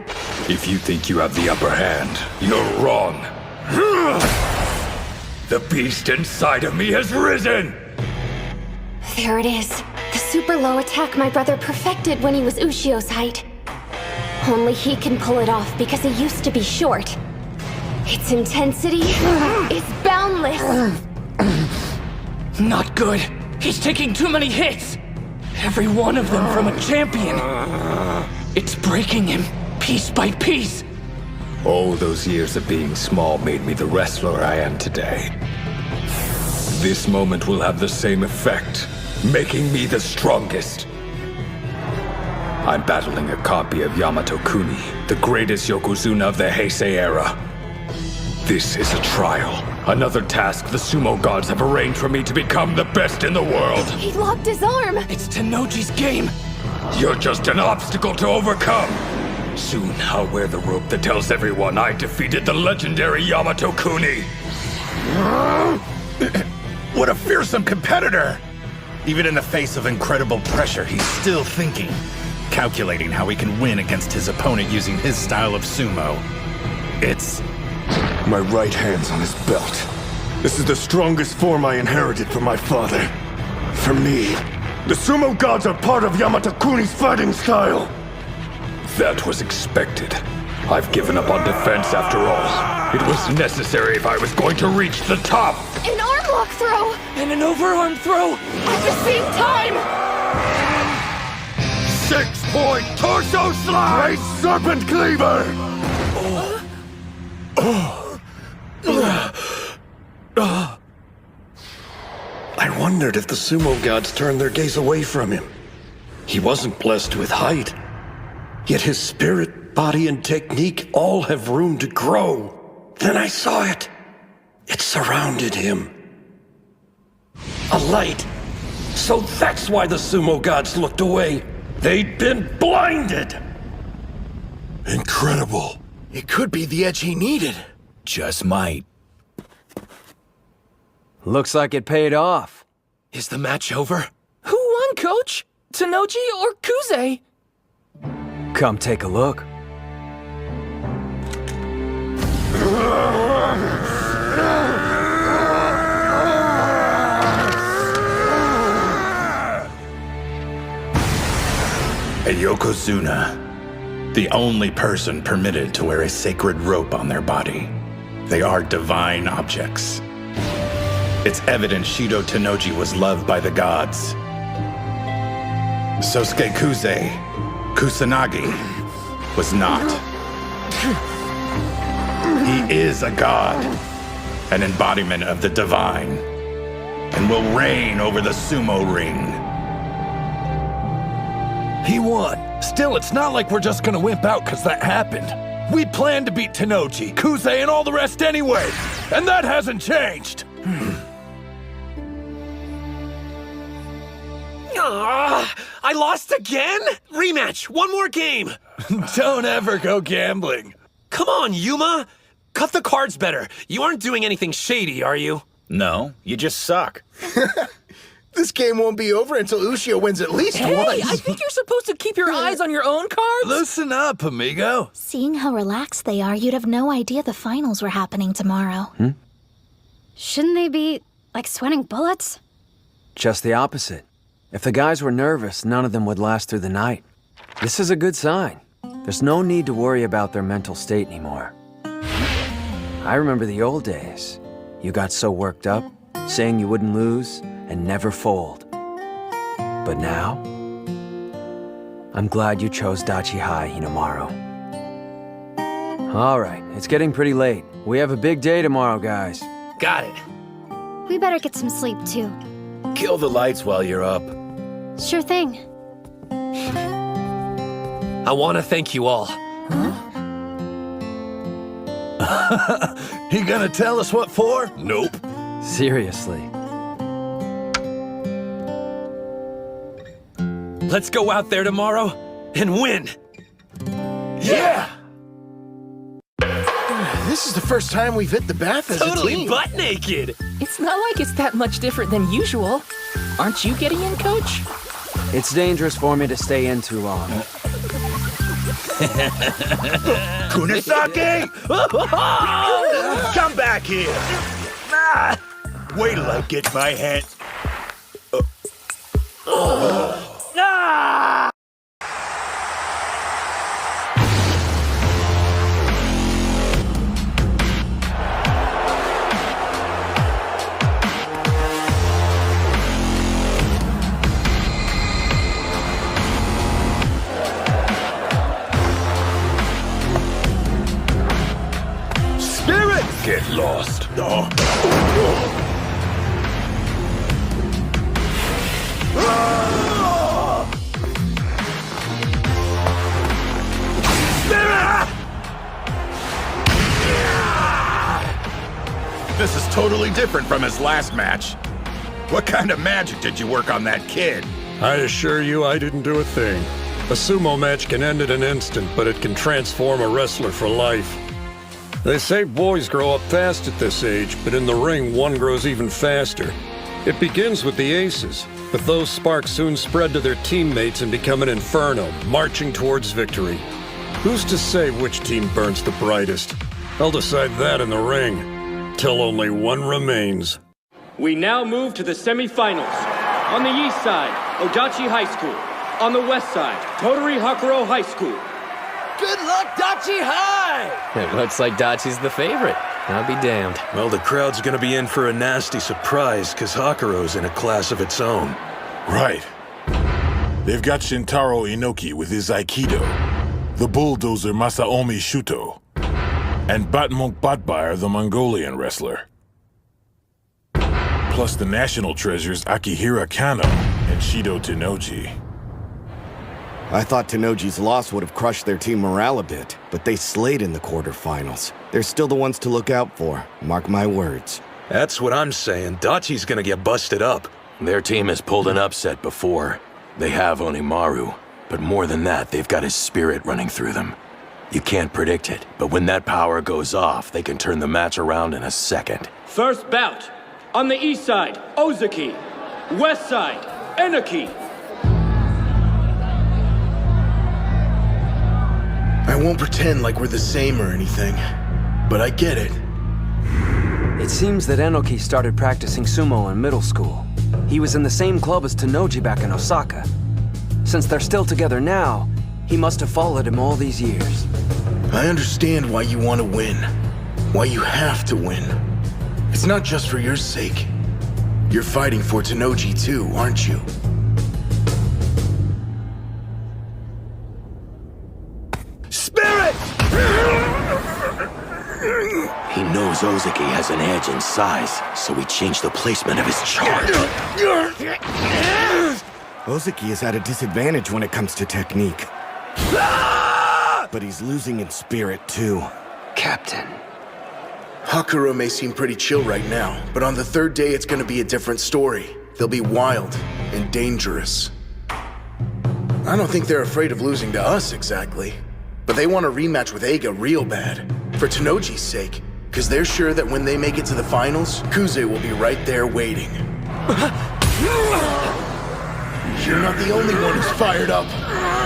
If you think you have the upper hand, you're wrong. The beast inside of me has risen! There it is. The super low attack my brother perfected when he was Ushio's height. Only he can pull it off because he used to be short. Its intensity is boundless. Not good. He's taking too many hits. Every one of them from a champion. It's breaking him, piece by piece. All those years of being small made me the wrestler I am today. This moment will have the same effect, making me the strongest. I'm battling a copy of Yamato Kuni, the greatest Yokozuna of the Heisei era. This is a trial, another task the sumo gods have arranged for me to become the best in the world. He locked his arm. It's Tennoji's game. You're just an obstacle to overcome. Soon I'll wear the rope that tells everyone I defeated the legendary Yamato Kuni. What a fearsome competitor! Even in the face of incredible pressure, he's still thinking, calculating how he can win against his opponent using his style of sumo. It's... My right hand's on his belt. This is the strongest form I inherited from my father. For me, the sumo gods are part of Yamato Kuni's fighting style. That was expected. I've given up on defense after all. It was necessary if I was going to reach the top. An arm lock throw! And an overarm throw! At the same time! 6-point torso slide! Great serpent cleaver! I wondered if the sumo gods turned their gaze away from him. He wasn't blessed with height. Yet his spirit, body, and technique all have room to grow. Then I saw it. It surrounded him. A light. So that's why the sumo gods looked away. They'd been blinded. Incredible. It could be the edge he needed. Just might. Looks like it paid off. Is the match over? Who won, Coach? Tennoji or Kuze? Come take a look. A Yokozuna. The only person permitted to wear a sacred rope on their body. They are divine objects. It's evident Shido Tennoji was loved by the gods. Sosuke Kusanagi was not. He is a god, an embodiment of the divine, and will reign over the sumo ring. He won. Still, it's not like we're just gonna wimp out because that happened. We planned to beat Tennoji, Kuze, and all the rest anyway, and that hasn't changed. I lost again? Rematch, one more game. Don't ever go gambling. Come on, Yuma. Cut the cards better. You aren't doing anything shady, are you? No, you just suck. This game won't be over until Ushio wins at least once. I think you're supposed to keep your eyes on your own cards. Listen up, amigo. Seeing how relaxed they are, you'd have no idea the finals were happening tomorrow. Shouldn't they be, like, sweating bullets? Just the opposite. If the guys were nervous, none of them would last through the night. This is a good sign. There's no need to worry about their mental state anymore. I remember the old days. You got so worked up, saying you wouldn't lose and never fold. But now, I'm glad you chose Dachi High, Hinomaru. All right, it's getting pretty late. We have a big day tomorrow, guys. Got it. We better get some sleep, too. Kill the lights while you're up. Sure thing. I want to thank you all. He gonna tell us what for? Nope. Seriously. Let's go out there tomorrow and win. Yeah! This is the first time we've hit the bath as a Totally team. butt naked. It's not like it's that much different than usual. Aren't you getting in, Coach? It's dangerous for me to stay in too long. Kunisake! Come back here! Wait till I get my hand... Get lost. This is totally different from his last match. What kind of magic did you work on that kid? I assure you I didn't do a thing. A sumo match can end in an instant, but it can transform a wrestler for life. They say boys grow up fast at this age, but in the ring, one grows even faster. It begins with the aces, but those sparks soon spread to their teammates and become an inferno, marching towards victory. Who's to say which team burns the brightest? I'll decide that in the ring, till only one remains. We now move to the semifinals. On the east side, Odachi High School. On the west side, Totori Hakuro High School. Good luck, Dachi High! It looks like Dachi's the favorite. I'll be damned. Well, the crowd's gonna be in for a nasty surprise, because Hakuro's in a class of its own. Right. They've got Shintaro Inoki with his Aikido, the bulldozer Masaomi Shuto, and Batmonk Batbire, the Mongolian wrestler. Plus the national treasures Akihira Kano and Shido Tennoji. I thought Tennoji's loss would have crushed their team morale a bit, but they slayed in the quarterfinals. They're still the ones to look out for, mark my words. That's what I'm saying. Dachi's gonna get busted up. Their team has pulled an upset before. They have Hinomaru, but more than that, they've got his spirit running through them. You can't predict it, but when that power goes off, they can turn the match around in a second. First bout. On the east side, Ozaki. West side, Enoki. I won't pretend like we're the same or anything, but I get it. It seems that Enoki started practicing sumo in middle school. He was in the same club as Tennoji back in Osaka. Since they're still together now, he must have followed him all these years. I understand why you want to win. Why you have to win. It's not just for your sake. You're fighting for Tennoji too, aren't you? Spirit! He knows Ozeki has an edge in size, so he changed the placement of his charge. Ozeki is at a disadvantage when it comes to technique. But he's losing in spirit, too. Captain. Hakuro may seem pretty chill right now, but on the third day it's gonna be a different story. They'll be wild and dangerous. I don't think they're afraid of losing to us, exactly. But they want a rematch with Eiga real bad. For Tennoji's sake. Because they're sure that when they make it to the finals, Kuze will be right there waiting. You're not the only one who's fired up.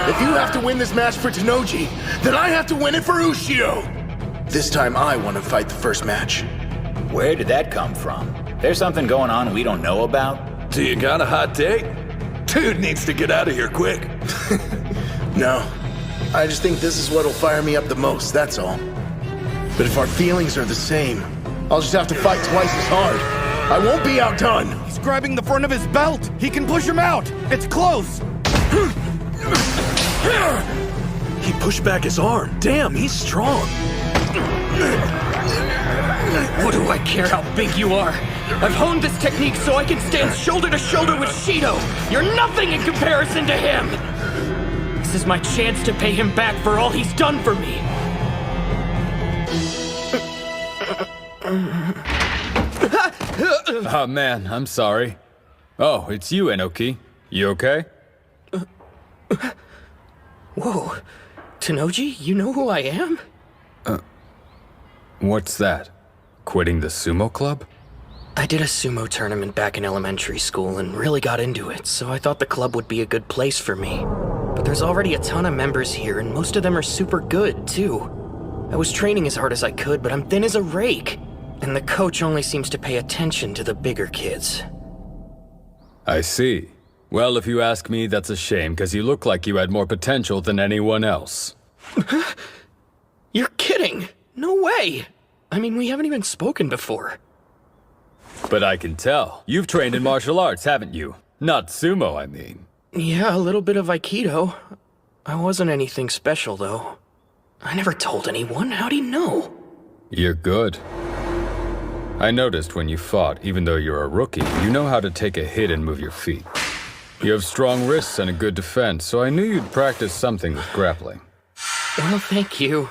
If you have to win this match for Tennoji, then I have to win it for Ushio! This time I want to fight the first match. Where did that come from? There's something going on we don't know about? Do you got a hot date? Dude needs to get out of here quick. No. I just think this is what'll fire me up the most, that's all. But if our feelings are the same, I'll just have to fight twice as hard. I won't be outdone! He's grabbing the front of his belt! He can push him out! It's close! He pushed back his arm. Damn, he's strong. What do I care how big you are? I've honed this technique so I can stand shoulder to shoulder with Shido. You're nothing in comparison to him! This is my chance to pay him back for all he's done for me. Oh man, I'm sorry. Oh, it's you, Enoki. You okay? Whoa. Tennoji, you know who I am? What's that? Quitting the sumo club? I did a sumo tournament back in elementary school and really got into it, so I thought the club would be a good place for me. But there's already a ton of members here, and most of them are super good, too. I was training as hard as I could, but I'm thin as a rake. And the coach only seems to pay attention to the bigger kids. I see. Well, if you ask me, that's a shame, because you look like you had more potential than anyone else. You're kidding! No way! I mean, we haven't even spoken before. But I can tell. You've trained in martial arts, haven't you? Not sumo, I mean. Yeah, a little bit of Aikido. I wasn't anything special, though. I never told anyone. How'd he know? You're good. I noticed when you fought, even though you're a rookie, you know how to take a hit and move your feet. You have strong wrists and a good defense, so I knew you'd practice something with grappling. Well, thank you.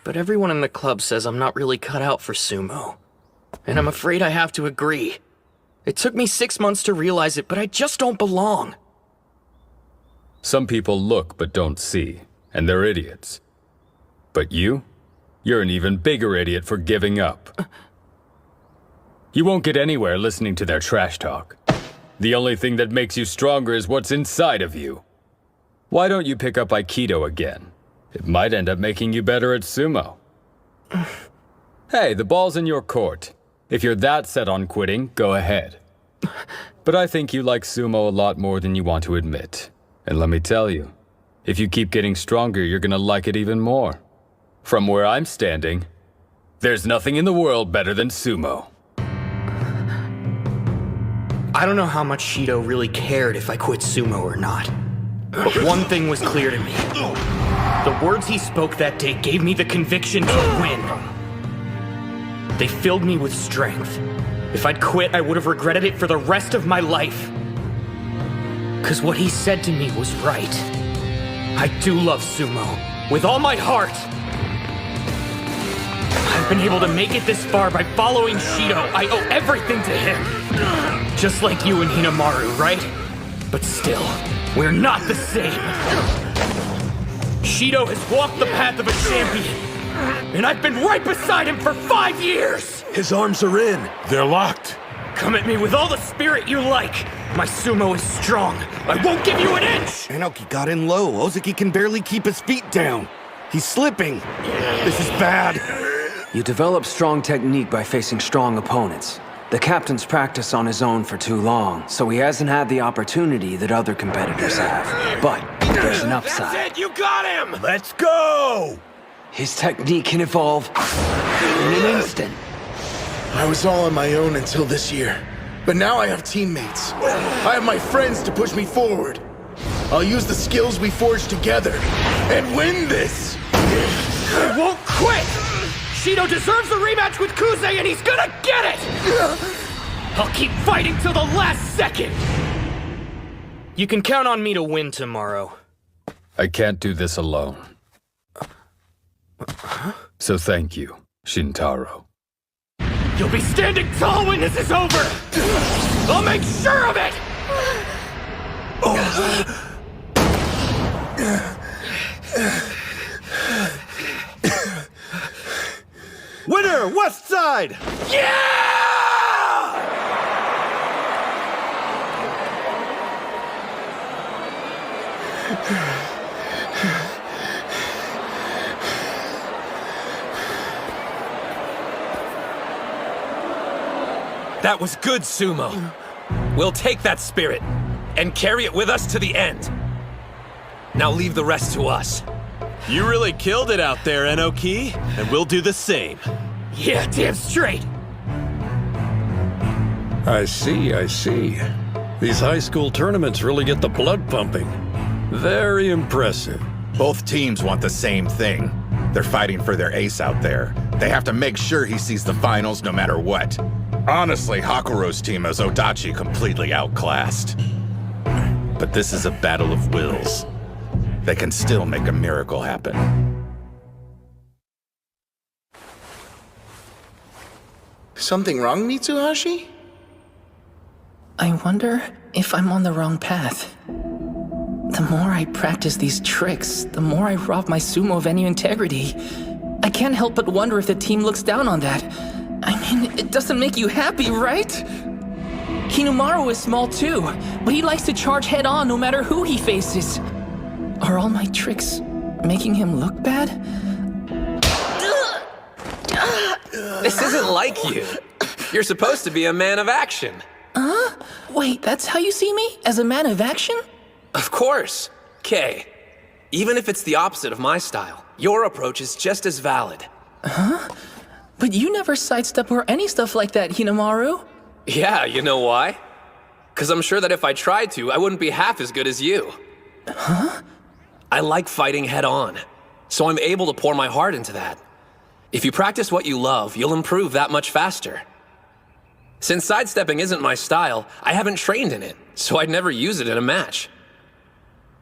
But everyone in the club says I'm not really cut out for sumo. And I'm afraid I have to agree. It took me 6 months to realize it, but I just don't belong. Some people look but don't see, and they're idiots. But you're an even bigger idiot for giving up. You won't get anywhere listening to their trash talk. The only thing that makes you stronger is what's inside of you. Why don't you pick up Aikido again? It might end up making you better at sumo. Hey, the ball's in your court. If you're that set on quitting, go ahead. But I think you like sumo a lot more than you want to admit. And let me tell you, if you keep getting stronger, you're gonna like it even more. From where I'm standing, there's nothing in the world better than sumo. I don't know how much Shido really cared if I quit sumo or not. But one thing was clear to me. The words he spoke that day gave me the conviction to win. They filled me with strength. If I'd quit, I would have regretted it for the rest of my life. 'Cause what he said to me was right. I do love sumo, with all my heart. I've been able to make it this far by following Shido. I owe everything to him. Just like you and Hinomaru, right? But still, we're not the same. Shido has walked the path of a champion, and I've been right beside him for 5 years! His arms are in. They're locked. Come at me with all the spirit you like. My sumo is strong. I won't give you an inch! Enoki got in low. Ozeki can barely keep his feet down. He's slipping. This is bad. You develop strong technique by facing strong opponents. The captain's practiced on his own for too long, so he hasn't had the opportunity that other competitors have. But there's an upside. That's it, you got him! Let's go! His technique can evolve in an instant. I was all on my own until this year. But now I have teammates. I have my friends to push me forward. I'll use the skills we forged together and win this! I won't quit! Shido deserves a rematch with Kuze and he's gonna get it! I'll keep fighting till the last second! You can count on me to win tomorrow. I can't do this alone. So thank you, Shintaro. You'll be standing tall when this is over! I'll make sure of it! Winner, West Side! Yeah! That was good, Sumo. We'll take that spirit and carry it with us to the end. Now leave the rest to us. You really killed it out there, Enoki, and we'll do the same. Yeah, damn straight. I see. These high school tournaments really get the blood pumping. Very impressive. Both teams want the same thing. They're fighting for their ace out there. They have to make sure he sees the finals no matter what. Honestly, Hakuro's team has Odachi completely outclassed. But this is a battle of wills. They can still make a miracle happen. Something wrong, Mitsuhashi? I wonder if I'm on the wrong path. The more I practice these tricks, the more I rob my sumo of any integrity. I can't help but wonder if the team looks down on that. I mean, it doesn't make you happy, right? Hinomaru is small too, but he likes to charge head-on no matter who he faces. Are all my tricks making him look bad? This isn't like you. You're supposed to be a man of action. Huh? Wait, that's how you see me? As a man of action? Of course. Kay, even if it's the opposite of my style, your approach is just as valid. Huh? But you never sidestep or any stuff like that, Hinomaru. Yeah, you know why? Because I'm sure that if I tried to, I wouldn't be half as good as you. Huh? I like fighting head-on, so I'm able to pour my heart into that. If you practice what you love, you'll improve that much faster. Since sidestepping isn't my style, I haven't trained in it, so I'd never use it in a match.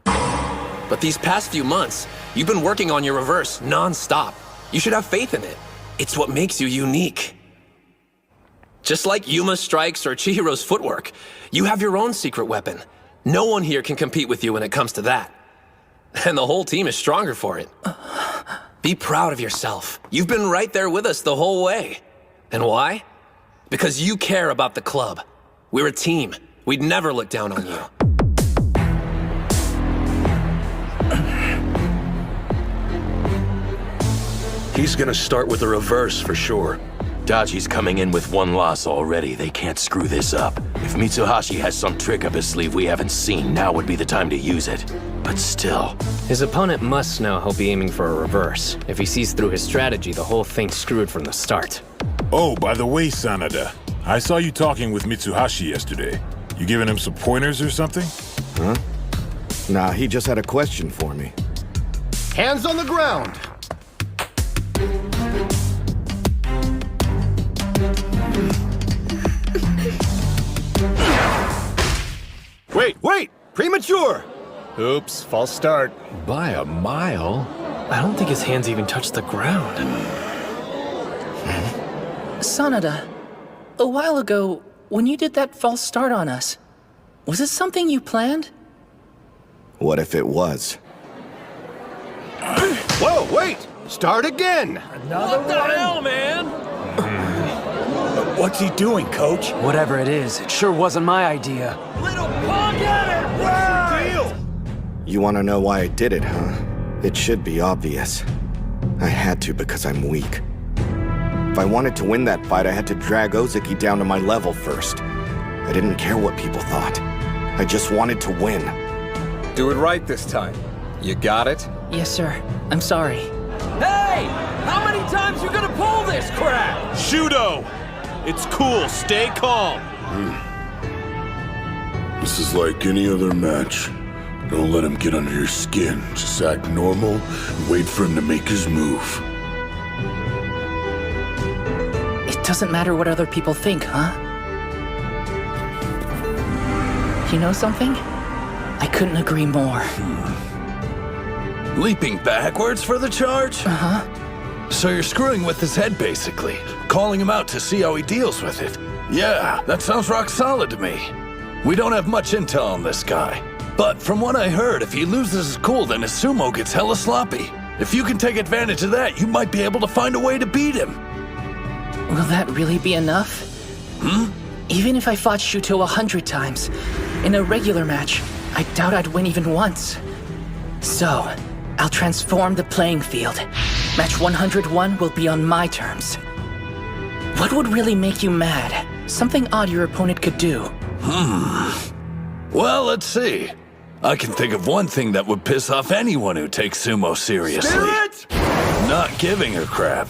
But these past few months, you've been working on your reverse non-stop. You should have faith in it. It's what makes you unique. Just like Yuma's strikes or Chihiro's footwork, you have your own secret weapon. No one here can compete with you when it comes to that. And the whole team is stronger for it. Be proud of yourself. You've been right there with us the whole way. And why? Because you care about the club. We're a team. We'd never look down on you. He's gonna start with the reverse for sure. Dachi's coming in with one loss already. They can't screw this up. If Mitsuhashi has some trick up his sleeve we haven't seen, now would be the time to use it. But still... His opponent must know he'll be aiming for a reverse. If he sees through his strategy, the whole thing's screwed from the start. Oh, by the way, Sanada, I saw you talking with Mitsuhashi yesterday. You giving him some pointers or something? Huh? Nah, he just had a question for me. Hands on the ground! Wait! Premature! Oops, false start. By a mile? I don't think his hands even touched the ground. Sanada, a while ago, when you did that false start on us, was it something you planned? What if it was? Whoa, wait! Start again! What the hell, man? What's he doing, Coach? Whatever it is, it sure wasn't my idea. Little punk at it! You want to know why I did it, huh? It should be obvious. I had to because I'm weak. If I wanted to win that fight, I had to drag Ozaki down to my level first. I didn't care what people thought. I just wanted to win. Do it right this time. You got it? Yes, sir. I'm sorry. Hey! How many times you gonna pull this crap? Shudo! It's cool, stay calm. This is like any other match. Don't let him get under your skin. Just act normal and wait for him to make his move. It doesn't matter what other people think, huh? You know something? I couldn't agree more. Leaping backwards for the charge? Uh-huh. So you're screwing with his head, basically. Calling him out to see how he deals with it. Yeah, that sounds rock solid to me. We don't have much intel on this guy. But from what I heard, if he loses his cool, then his sumo gets hella sloppy. If you can take advantage of that, you might be able to find a way to beat him. Will that really be enough? Even if I fought Shuto 100 times, in a regular match, I doubt I'd win even once. So, I'll transform the playing field. Match 101 will be on my terms. What would really make you mad? Something odd your opponent could do. Well, let's see. I can think of one thing that would piss off anyone who takes sumo seriously. Spirit! Not giving a crap.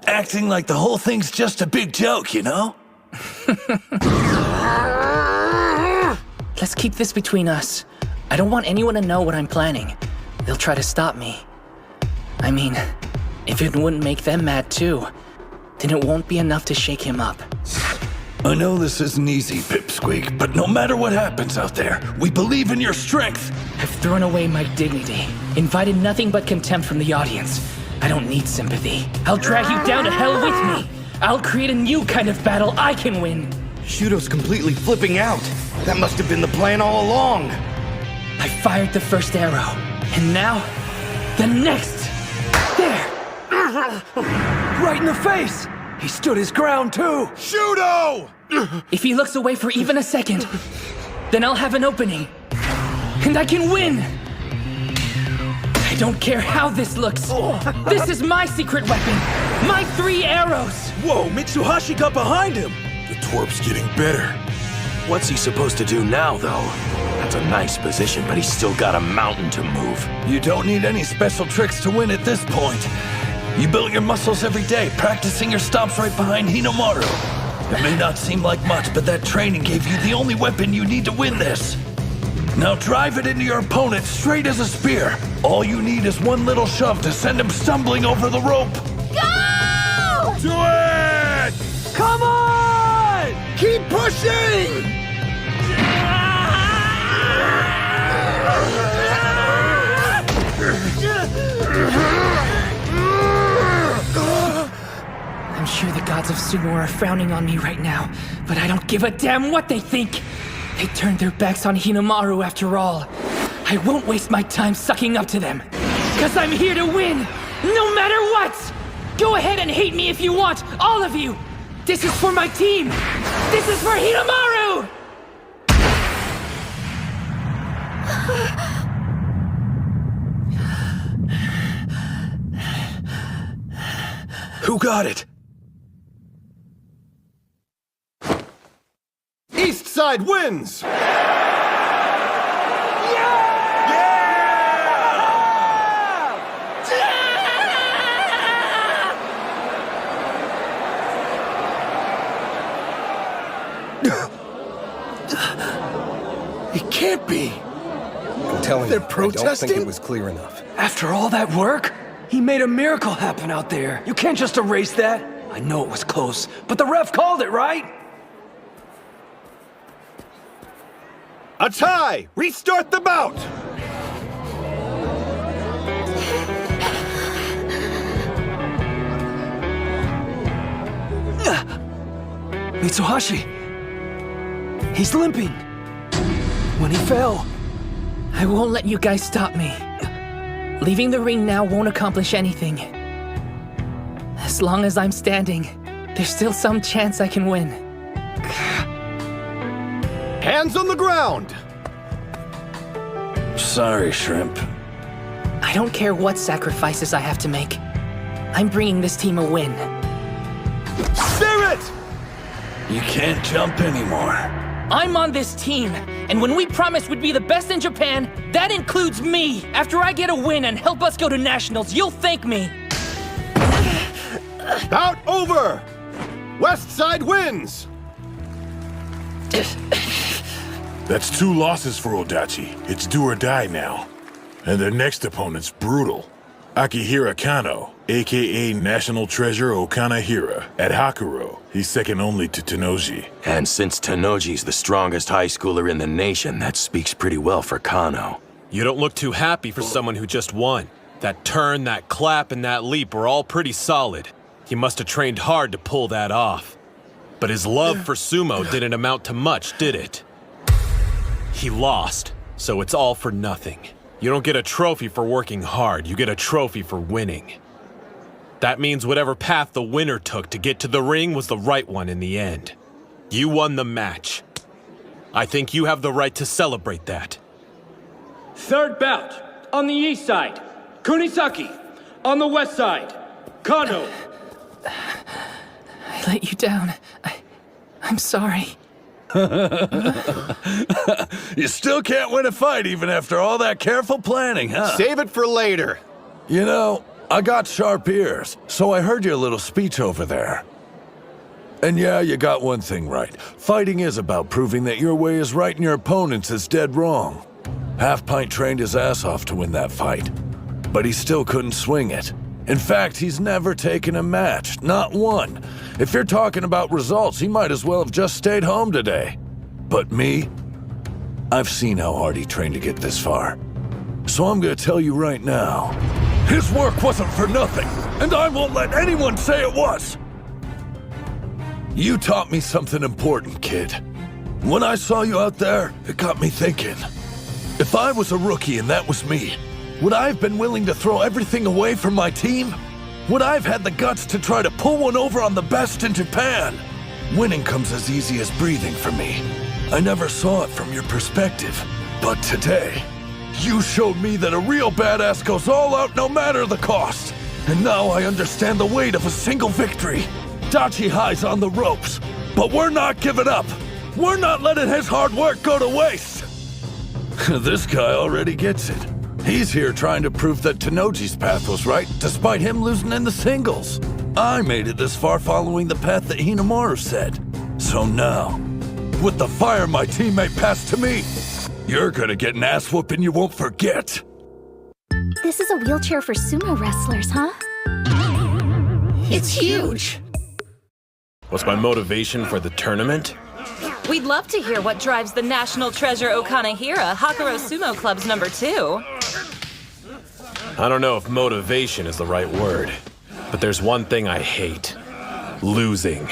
Acting like the whole thing's just a big joke, you know? Let's keep this between us. I don't want anyone to know what I'm planning. They'll try to stop me. I mean, if it wouldn't make them mad too, then it won't be enough to shake him up. I know this isn't easy, Pipsqueak, but no matter what happens out there, we believe in your strength. I've thrown away my dignity, invited nothing but contempt from the audience. I don't need sympathy. I'll drag you down to hell with me. I'll create a new kind of battle I can win. Shuto's completely flipping out. That must have been the plan all along. I fired the first arrow, and now, the next. There! Right in the face! He stood his ground too! Shuto! If he looks away for even a second, then I'll have an opening. And I can win! I don't care how this looks. This is my secret weapon. My 3 arrows. Whoa, Mitsuhashi got behind him. The twerp's getting better. What's he supposed to do now, though? That's a nice position, but he's still got a mountain to move. You don't need any special tricks to win at this point. You built your muscles every day, practicing your stomps right behind Hinomaru. It may not seem like much, but that training gave you the only weapon you need to win this. Now drive it into your opponent straight as a spear. All you need is one little shove to send him stumbling over the rope. Go! Do it! Come on! Keep pushing! I'm sure the gods of sumo are frowning on me right now, but I don't give a damn what they think. They turned their backs on Hinomaru after all. I won't waste my time sucking up to them. 'Cause I'm here to win, no matter what! Go ahead and hate me if you want, all of you! This is for my team! This is for Hinomaru! Who got it? East side wins! It can't be. I'm telling They're you, I don't protesting? think it was clear enough. After all that work? He made a miracle happen out there. You can't just erase that. I know it was close, but the ref called it, right? A tie! Restart the bout! Mitsuhashi. He's limping. When he fell. I won't let you guys stop me. Leaving the ring now won't accomplish anything. As long as I'm standing, there's still some chance I can win. Hands on the ground! Sorry, Shrimp. I don't care what sacrifices I have to make. I'm bringing this team a win. Spirit! You can't jump anymore. I'm on this team, and when we promised we'd be the best in Japan, that includes me. After I get a win and help us go to nationals, you'll thank me. Bout over! West side wins! That's 2 losses for Odachi. It's do or die now. And their next opponent's brutal. Akihira Kano, aka National Treasure Okanahira, at Hakuro. He's second only to Tenoji. And since Tenoji's the strongest high schooler in the nation, that speaks pretty well for Kano. You don't look too happy for someone who just won. That turn, that clap, and that leap were all pretty solid. He must have trained hard to pull that off. But his love for sumo didn't amount to much, did it? He lost, so it's all for nothing. You don't get a trophy for working hard, you get a trophy for winning. That means whatever path the winner took to get to the ring was the right one in the end. You won the match. I think you have the right to celebrate that. Third bout, on the east side, Kunisaki. On the west side, Kano. I let you down. I'm sorry. You still can't win a fight even after all that careful planning, huh? Save it for later. You know, I got sharp ears, so I heard your little speech over there. And yeah, you got one thing right. Fighting is about proving that your way is right and your opponent's is dead wrong. Half-Pint trained his ass off to win that fight, but he still couldn't swing it. In fact, he's never taken a match, not one. If you're talking about results, he might as well have just stayed home today. But me, I've seen how hard he trained to get this far. So I'm gonna tell you right now, his work wasn't for nothing, and I won't let anyone say it was. You taught me something important, kid. When I saw you out there, it got me thinking. If I was a rookie and that was me, would I have been willing to throw everything away from my team? Would I have had the guts to try to pull one over on the best in Japan? Winning comes as easy as breathing for me. I never saw it from your perspective. But today, you showed me that a real badass goes all out no matter the cost. And now I understand the weight of a single victory. Dachi High's on the ropes, but we're not giving up. We're not letting his hard work go to waste. This guy already gets it. He's here trying to prove that Tenoji's path was right, despite him losing in the singles. I made it this far following the path that Hinomaru said. So now, with the fire my teammate passed to me, you're gonna get an ass whooping you won't forget. This is a wheelchair for sumo wrestlers, huh? It's huge! What's my motivation for the tournament? We'd love to hear what drives the National Treasure Okanahira, Hakuro Sumo Club's #2. I don't know if motivation is the right word, but there's one thing I hate. Losing.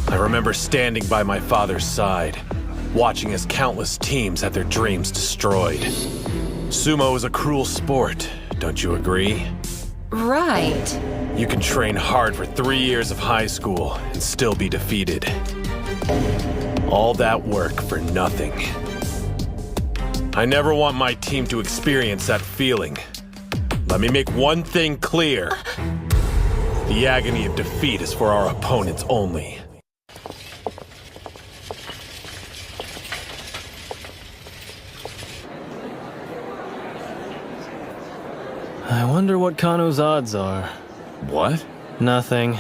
I remember standing by my father's side, watching as countless teams had their dreams destroyed. Sumo is a cruel sport, don't you agree? Right. You can train hard for 3 years of high school and still be defeated. All that work for nothing. I never want my team to experience that feeling. Let me make one thing clear. The agony of defeat is for our opponents only. I wonder what Kano's odds are. What? Nothing.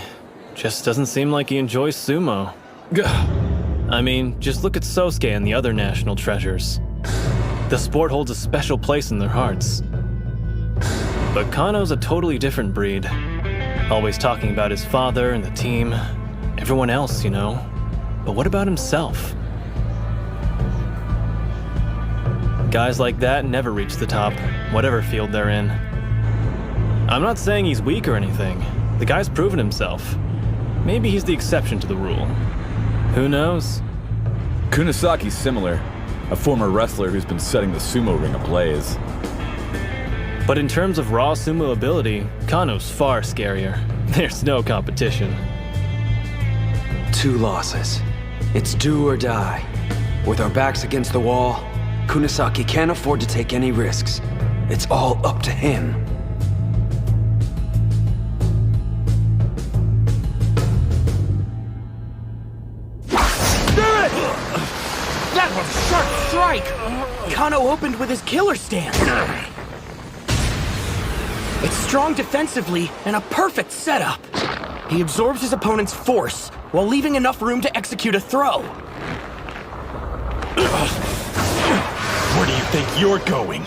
Just doesn't seem like he enjoys sumo. I mean, just look at Sosuke and the other national treasures. The sport holds a special place in their hearts. But Kano's a totally different breed. Always talking about his father and the team. Everyone else, you know. But what about himself? Guys like that never reach the top, whatever field they're in. I'm not saying he's weak or anything. The guy's proven himself. Maybe he's the exception to the rule. Who knows? Kunisaki's similar. A former wrestler who's been setting the sumo ring ablaze. But in terms of raw sumo ability, Kano's far scarier. There's no competition. 2 losses. It's do or die. With our backs against the wall, Kunisaki can't afford to take any risks. It's all up to him. That was a sharp strike! Kano opened with his killer stance. It's strong defensively and a perfect setup. He absorbs his opponent's force while leaving enough room to execute a throw. Where do you think you're going?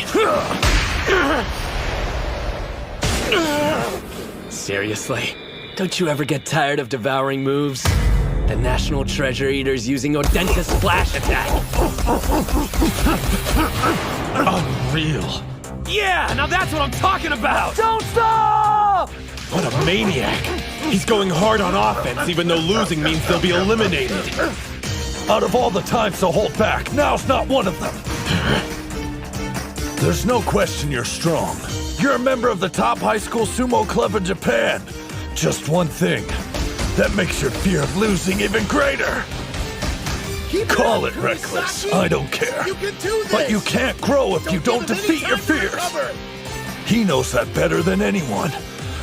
Seriously? Don't you ever get tired of devouring moves? The National Treasure Eater's using Odenta's Splash Attack! Unreal. Yeah, now that's what I'm talking about! Don't stop! What a maniac. He's going hard on offense, even though losing means they'll be eliminated. Out of all the times to hold back, now's not one of them. There's no question you're strong. You're a member of the top high school sumo club in Japan. Just one thing. That makes your fear of losing even greater. Call it reckless. I don't care. You can do this. But you can't grow if you don't defeat your fears. He knows that better than anyone.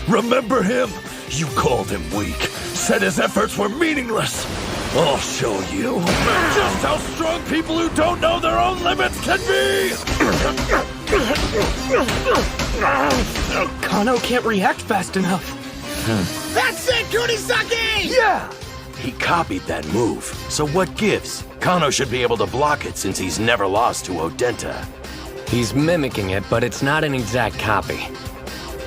Remember him? You called him weak. Said his efforts were meaningless. I'll show you just how strong people who don't know their own limits can be! Kano can't react fast enough. That's it, Kunisaki! Yeah! He copied that move, so what gives? Kano should be able to block it since he's never lost to Odenta. He's mimicking it, but it's not an exact copy.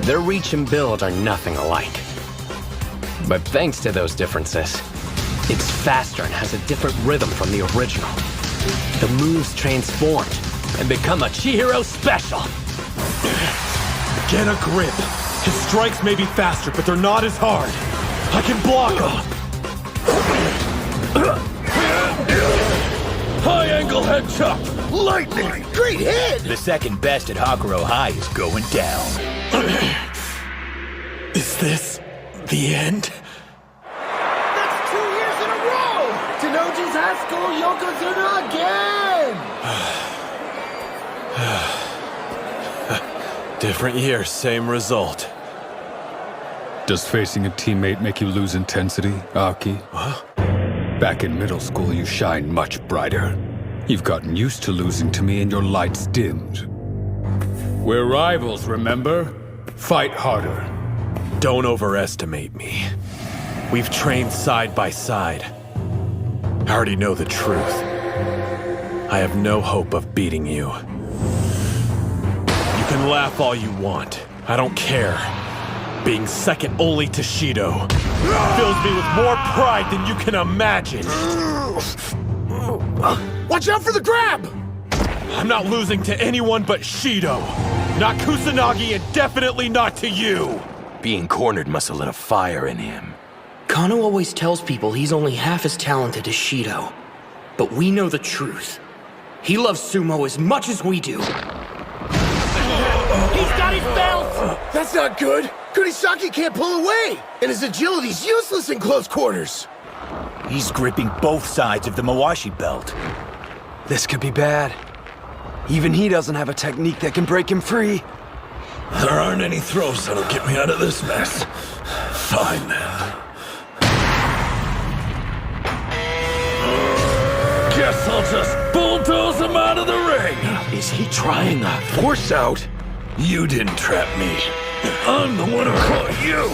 Their reach and build are nothing alike. But thanks to those differences, it's faster and has a different rhythm from the original. The moves transformed and become a Chihiro special. Get a grip. His strikes may be faster, but they're not as hard. I can block them. High angle head chop! Lightning! Great hit! The second best at Hakuro High is going down. Is this the end? That's 2 years in a row! Tenoji's high school Yokozuna again! Different year, same result. Does facing a teammate make you lose intensity, Aki? Huh? Back in middle school, you shined much brighter. You've gotten used to losing to me and your lights dimmed. We're rivals, remember? Fight harder. Don't overestimate me. We've trained side by side. I already know the truth. I have no hope of beating you. You can laugh all you want. I don't care. Being second only to Shido fills me with more pride than you can imagine. Watch out for the grab! I'm not losing to anyone but Shido. Not Kusanagi and definitely not to you. Being cornered must have lit a fire in him. Kano always tells people he's only half as talented as Shido. But we know the truth. He loves sumo as much as we do. He's got his belt! That's not good! Kunisaki can't pull away! And his agility's useless in close quarters! He's gripping both sides of the Mawashi belt. This could be bad. Even he doesn't have a technique that can break him free. There aren't any throws that'll get me out of this mess. Fine, then. Guess I'll just bulldoze him out of the ring! Is he trying a force out? You didn't trap me. I'm the one who caught you!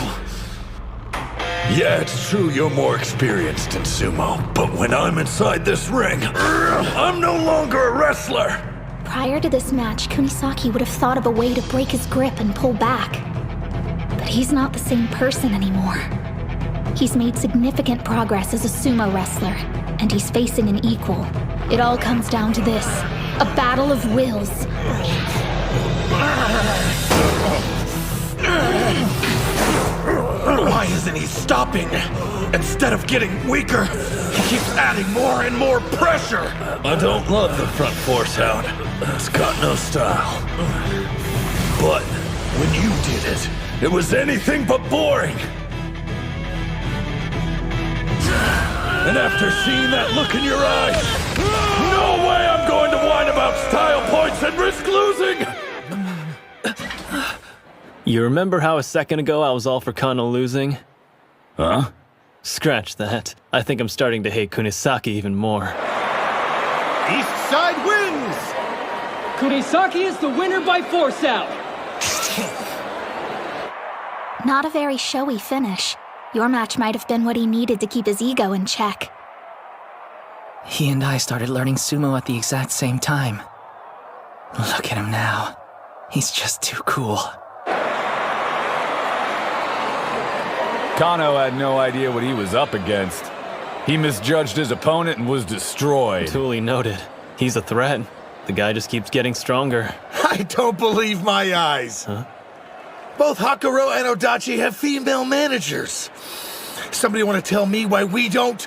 Yeah, it's true you're more experienced in sumo, but when I'm inside this ring, I'm no longer a wrestler! Prior to this match, Kunisaki would have thought of a way to break his grip and pull back. But he's not the same person anymore. He's made significant progress as a sumo wrestler, and he's facing an equal. It all comes down to this, a battle of wills. Why isn't he stopping? Instead of getting weaker, he keeps adding more and more pressure. I don't love the front force hound. It's got no style. But when you did it, it was anything but boring. And after seeing that look in your eyes, no way I'm going to whine about style points and risk losing! You remember how a second ago I was all for Kano losing? Huh? Scratch that. I think I'm starting to hate Kunisaki even more. East side wins! Kunisaki is the winner by force out. Not a very showy finish. Your match might have been what he needed to keep his ego in check. He and I started learning sumo at the exact same time. Look at him now. He's just too cool. Kano had no idea what he was up against. He misjudged his opponent and was destroyed. Duly noted. He's a threat. The guy just keeps getting stronger. I don't believe my eyes. Huh? Both Hakuro and Odachi have female managers. Somebody want to tell me why we don't?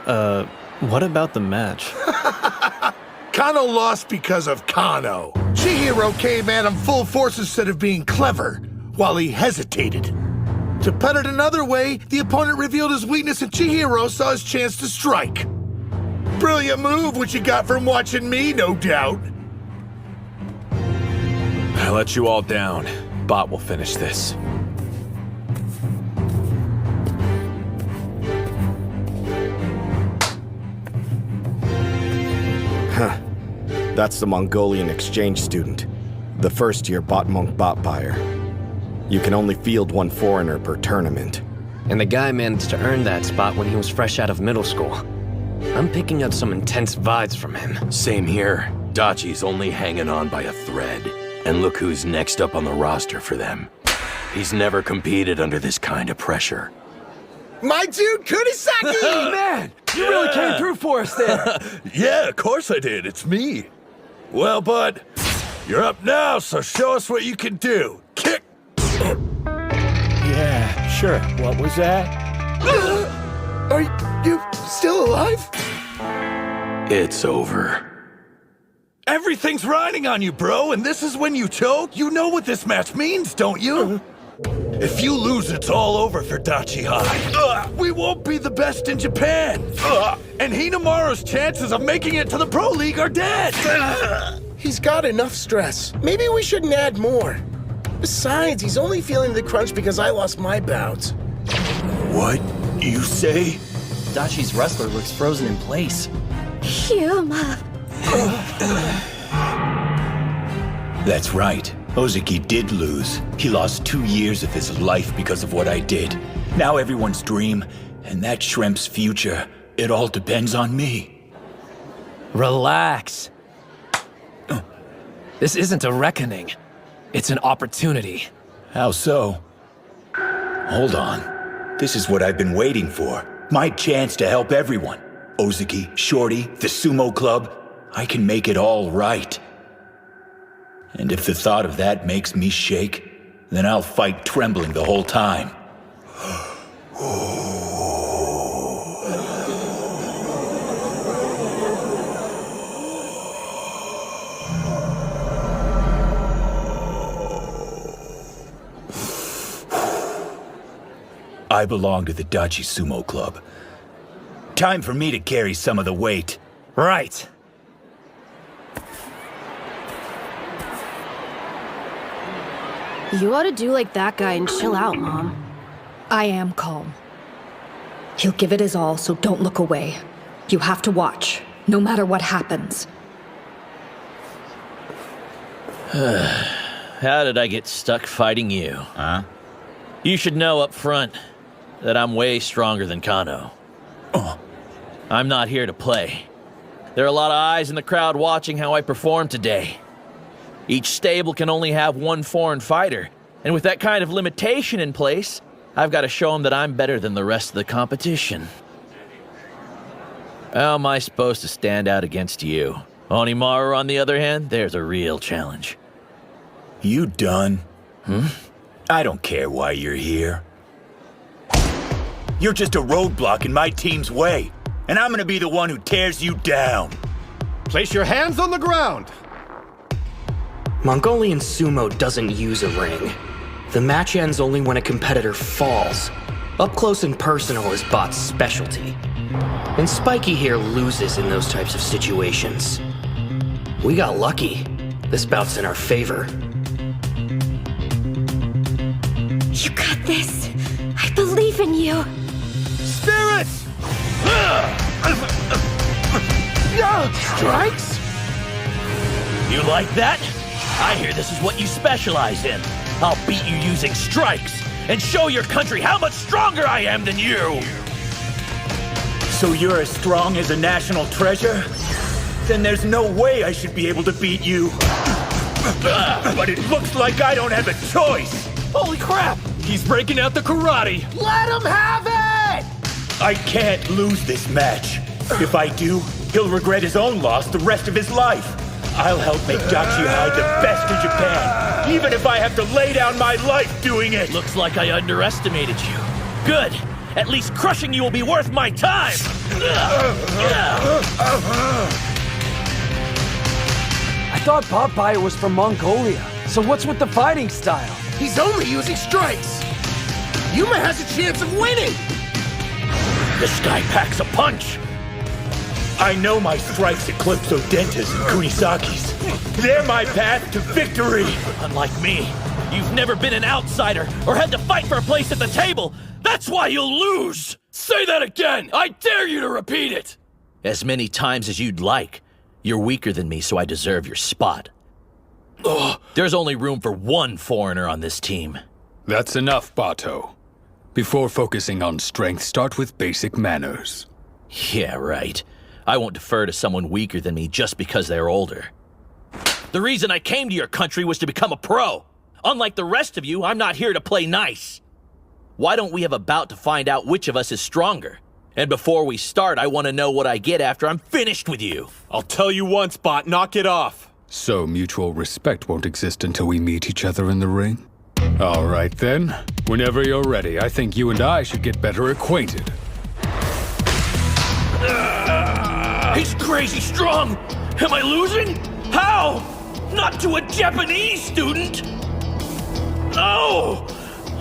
What about the match? Kano lost because of Kano. Chihiro came at him full force instead of being clever, while he hesitated. To put it another way, the opponent revealed his weakness and Chihiro saw his chance to strike. Brilliant move, which you got from watching me, no doubt. I let you all down. Bot will finish this. Huh. That's the Mongolian exchange student. The first-year bot monk bot buyer. You can only field one foreigner per tournament. And the guy managed to earn that spot when he was fresh out of middle school. I'm picking up some intense vibes from him. Same here. Dachi's only hanging on by a thread. And look who's next up on the roster for them. He's never competed under this kind of pressure. My dude, Kunisaki! Man, you really came through for us there. Yeah, of course I did. It's me. Well, bud, you're up now, so show us what you can do. Kick! Yeah, sure. What was that? Are you still alive? It's over. Everything's riding on you, bro, and this is when you choke? You know what this match means, don't you? If you lose, it's all over for Dachi High. We won't be the best in Japan. And Hinomaru's chances of making it to the Pro League are dead. He's got enough stress. Maybe we shouldn't add more. Besides, he's only feeling the crunch because I lost my bouts. What you say? Dachi's wrestler looks frozen in place. Hyuma. That's right. Ozeki did lose. He lost 2 years of his life because of what I did. Now everyone's dream, and that shrimp's future, it all depends on me. Relax. This isn't a reckoning. It's an opportunity. How so? Hold on. This is what I've been waiting for. My chance to help everyone. Ozeki, Shorty, the sumo club. I can make it all right. And if the thought of that makes me shake, then I'll fight trembling the whole time. I belong to the Dachi Sumo Club. Time for me to carry some of the weight. Right. You ought to do like that guy and chill out, Mom. I am calm. He'll give it his all, so don't look away. You have to watch, no matter what happens. How did I get stuck fighting you? Huh? You should know up front that I'm way stronger than Kano. I'm not here to play. There are a lot of eyes in the crowd watching how I perform today. Each stable can only have one foreign fighter, and with that kind of limitation in place, I've got to show them that I'm better than the rest of the competition. How am I supposed to stand out against you? Hinomaru, on the other hand, there's a real challenge. You done? I don't care why you're here. You're just a roadblock in my team's way, and I'm gonna be the one who tears you down. Place your hands on the ground! Mongolian sumo doesn't use a ring. The match ends only when a competitor falls. Up close and personal is Bot's specialty. And Spiky here loses in those types of situations. We got lucky. This bout's in our favor. You got this. I believe in you. Spirits! Strikes? You like that? I hear this is what you specialize in. I'll beat you using strikes, and show your country how much stronger I am than you! So you're as strong as a national treasure? Then there's no way I should be able to beat you. But it looks like I don't have a choice! Holy crap! He's breaking out the karate! Let him have it! I can't lose this match. If I do, he'll regret his own loss the rest of his life. I'll help make Dachi-Hai the best in Japan, even if I have to lay down my life doing it! Looks like I underestimated you. Good! At least crushing you will be worth my time! I thought Popeye was from Mongolia, so what's with the fighting style? He's only using strikes! Yuma has a chance of winning! This guy packs a punch! I know my strikes eclipse Odenta's and Kunisaki's. They're my path to victory! Unlike me, you've never been an outsider or had to fight for a place at the table! That's why you'll lose! Say that again! I dare you to repeat it! As many times as you'd like. You're weaker than me, so I deserve your spot. There's only room for one foreigner on this team. That's enough, Bato. Before focusing on strength, start with basic manners. Yeah, right. I won't defer to someone weaker than me just because they're older. The reason I came to your country was to become a pro. Unlike the rest of you, I'm not here to play nice. Why don't we have a bout to find out which of us is stronger? And before we start, I want to know what I get after I'm finished with you. I'll tell you once, Bot, knock it off. So mutual respect won't exist until we meet each other in the ring? All right then. Whenever you're ready, I think you and I should get better acquainted. He's crazy strong! Am I losing? How? Not to a Japanese student? No!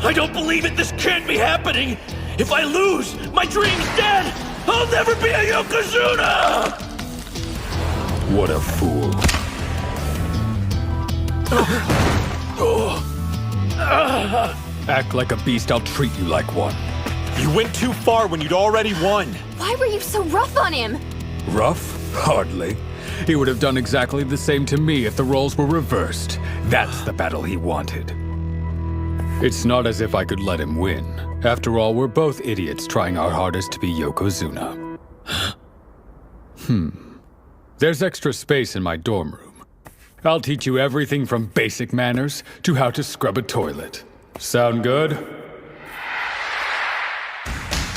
I don't believe it! This can't be happening! If I lose, my dream's dead! I'll never be a Yokozuna! What a fool. Act like a beast, I'll treat you like one. You went too far when you'd already won. Why were you so rough on him? Rough? Hardly. He would have done exactly the same to me if the roles were reversed. That's the battle he wanted. It's not as if I could let him win. After all, we're both idiots trying our hardest to be Yokozuna. There's extra space in my dorm room. I'll teach you everything from basic manners to how to scrub a toilet. Sound good?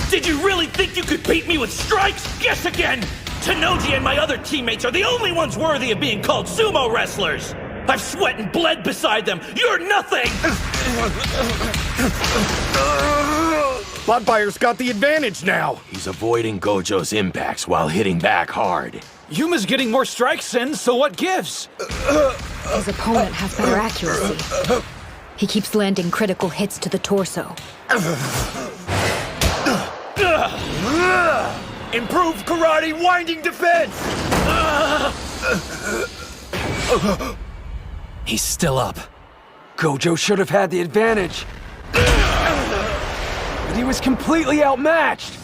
Did you really think you could beat me with strikes? Guess again! Tanoji and my other teammates are the only ones worthy of being called sumo wrestlers! I've sweat and bled beside them! You're nothing! Bonfire's got the advantage now! He's avoiding Gojo's impacts while hitting back hard. Yuma's getting more strikes in, so what gives? His opponent has better accuracy. He keeps landing critical hits to the torso. Improved karate winding defense! He's still up. Gojo should have had the advantage. But he was completely outmatched.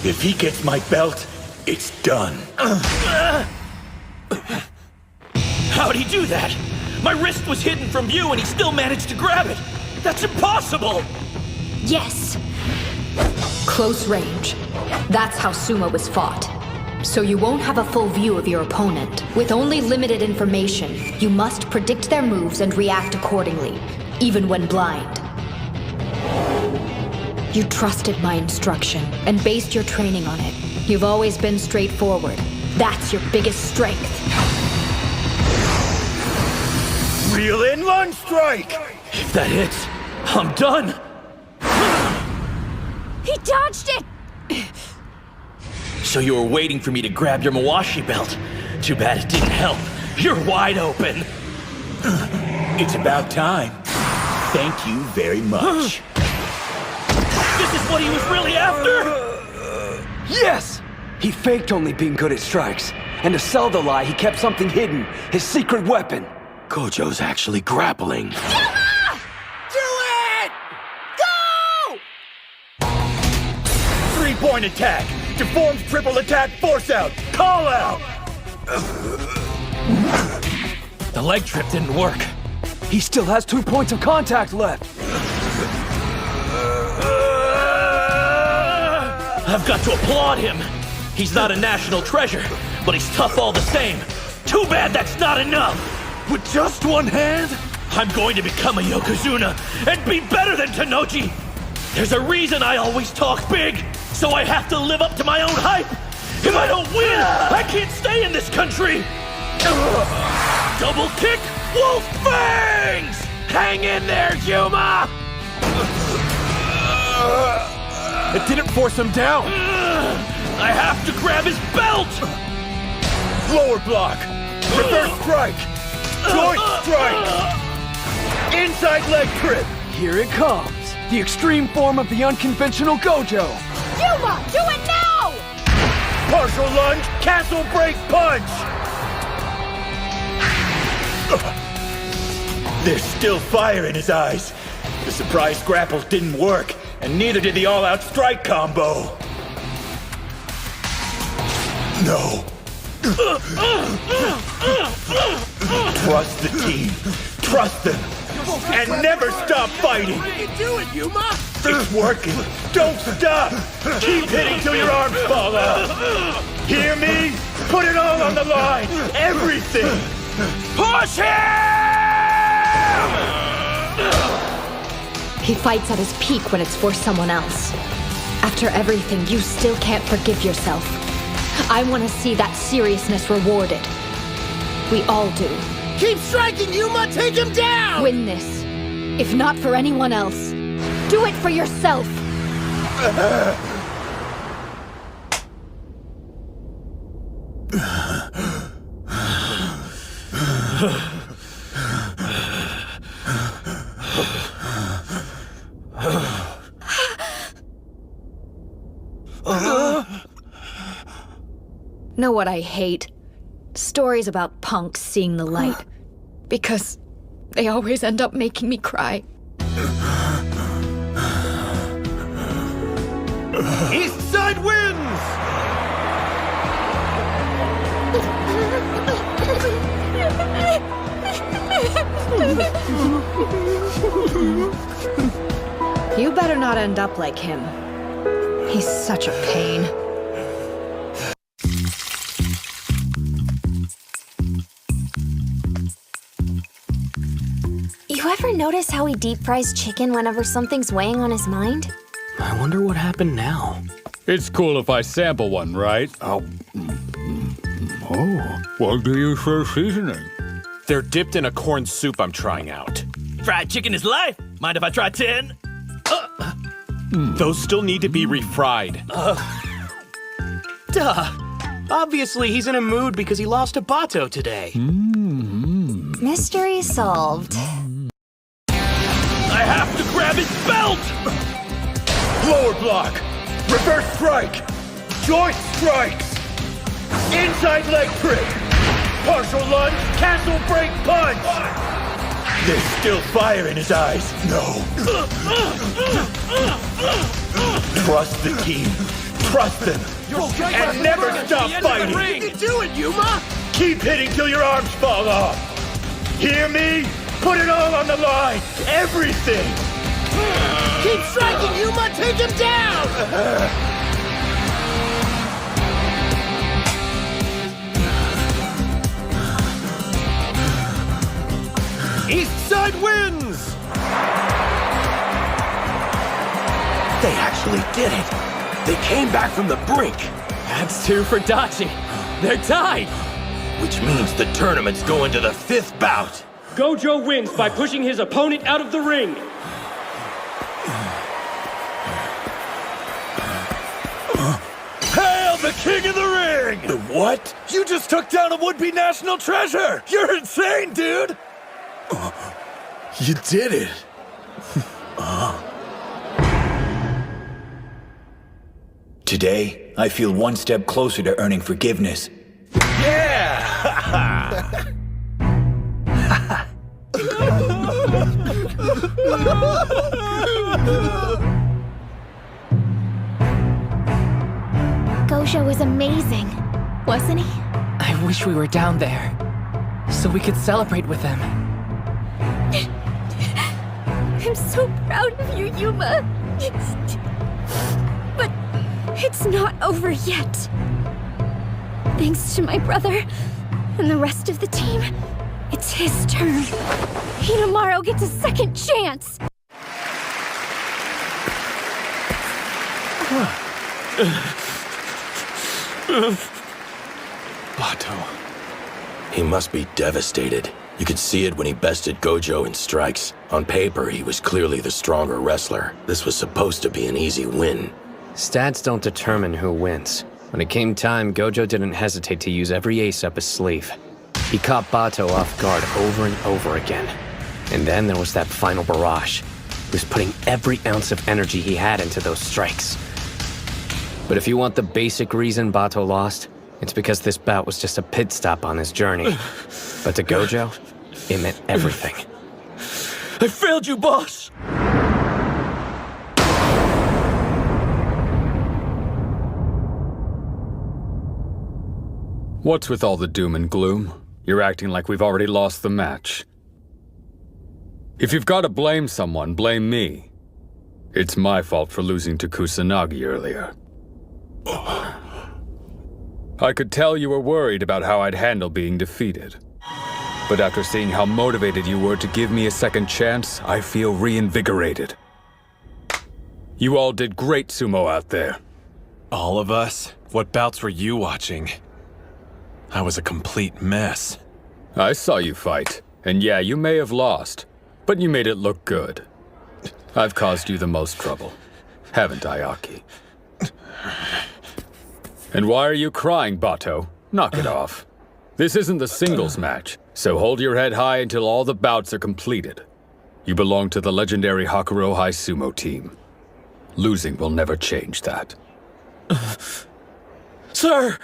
If he gets my belt, it's done. How'd he do that? My wrist was hidden from view and he still managed to grab it! That's impossible! Yes! Close range. That's how sumo was fought. So you won't have a full view of your opponent. With only limited information, you must predict their moves and react accordingly, even when blind. You trusted my instruction and based your training on it. You've always been straightforward. That's your biggest strength. Reel in lunge strike! If that hits, I'm done! He dodged it! So you were waiting for me to grab your Mawashi belt. Too bad it didn't help. You're wide open. It's about time. Thank you very much. This is what he was really after? Yes! He faked only being good at strikes. And to sell the lie, he kept something hidden. His secret weapon. Gojo's actually grappling. Yuma! Do it! Go! 3-point attack! Deformed triple attack force out! Call out! The leg trip didn't work. He still has 2 points of contact left. I've got to applaud him. He's not a national treasure, but he's tough all the same. Too bad that's not enough. With just one hand? I'm going to become a Yokozuna and be better than Tanochi. There's a reason I always talk big, so I have to live up to my own hype. If I don't win, I can't stay in this country. Double kick, wolf fangs! Hang in there, Yuma! It didn't force him down. I have to grab his belt! Lower block! Reverse strike! Joint strike! Inside leg trip! Here it comes. The extreme form of the unconventional Gojo. Yuma, do it now! Partial lunge, castle break punch! There's still fire in his eyes. The surprise grapples didn't work, and neither did the all-out strike combo. No. Trust the team. Trust them. And never stop fighting. Do it, Yuma! It's working. Don't stop. Keep hitting till your arms fall off. Hear me? Put it all on the line. Everything. Push him! He fights at his peak when it's for someone else. After everything, you still can't forgive yourself. I want to see that seriousness rewarded. We all do. Keep striking, Yuma! Take him down! Win this. If not for anyone else, do it for yourself. Know what I hate? Stories about punks seeing the light. Because they always end up making me cry. East Side wins! You better not end up like him. He's such a pain. You ever notice how he deep fries chicken whenever something's weighing on his mind? I wonder what happened now. It's cool if I sample one, right? Oh, what do you for seasoning? They're dipped in a corn soup I'm trying out. Fried chicken is life. Mind if I try 10? Those still need to be refried. Duh. Obviously, he's in a mood because he lost to Bato today. Mystery solved. I have to grab his belt! Lower block. Reverse strike. Joint strikes. Inside leg trip. Partial lunge, castle break punch. There's still fire in his eyes. No. Trust the team. Trust them. And never stop fighting. You can do it, Yuma! Keep hitting till your arms fall off. Hear me? Put it all on the line. Everything. Keep striking, Yuma! Take him down! East Side wins! They actually did it. They came back from the brink. That's 2 for Dachi. They're tied. Which means the tournament's going to the 5th bout. Gojo wins by pushing his opponent out of the ring. Hail the king of the ring! The what? You just took down a would-be national treasure! You're insane, dude! You did it. Today, I feel one step closer to earning forgiveness. Yeah! Gojo was amazing, wasn't he? I wish we were down there, so we could celebrate with them. I'm so proud of you, Yuma. But it's not over yet. Thanks to my brother and the rest of the team, it's his turn. Hinomaru gets a second chance. Bato. He must be devastated. You could see it when he bested Gojo in strikes. On paper, he was clearly the stronger wrestler. This was supposed to be an easy win. Stats don't determine who wins. When it came time, Gojo didn't hesitate to use every ace up his sleeve. He caught Bato off guard over and over again. And then there was that final barrage. He was putting every ounce of energy he had into those strikes. But if you want the basic reason Bato lost, it's because this bout was just a pit stop on his journey. But to Gojo, it meant everything. I failed you, boss! What's with all the doom and gloom? You're acting like we've already lost the match. If you've got to blame someone, blame me. It's my fault for losing to Kusanagi earlier. I could tell you were worried about how I'd handle being defeated. But after seeing how motivated you were to give me a second chance, I feel reinvigorated. You all did great sumo out there. All of us? What bouts were you watching? I was a complete mess. I saw you fight, and yeah, you may have lost, but you made it look good. I've caused you the most trouble, haven't I, Aki? And why are you crying, Bato? Knock it off. This isn't the singles match, so hold your head high until all the bouts are completed. You belong to the legendary Hakuro High Sumo team. Losing will never change that. Sir!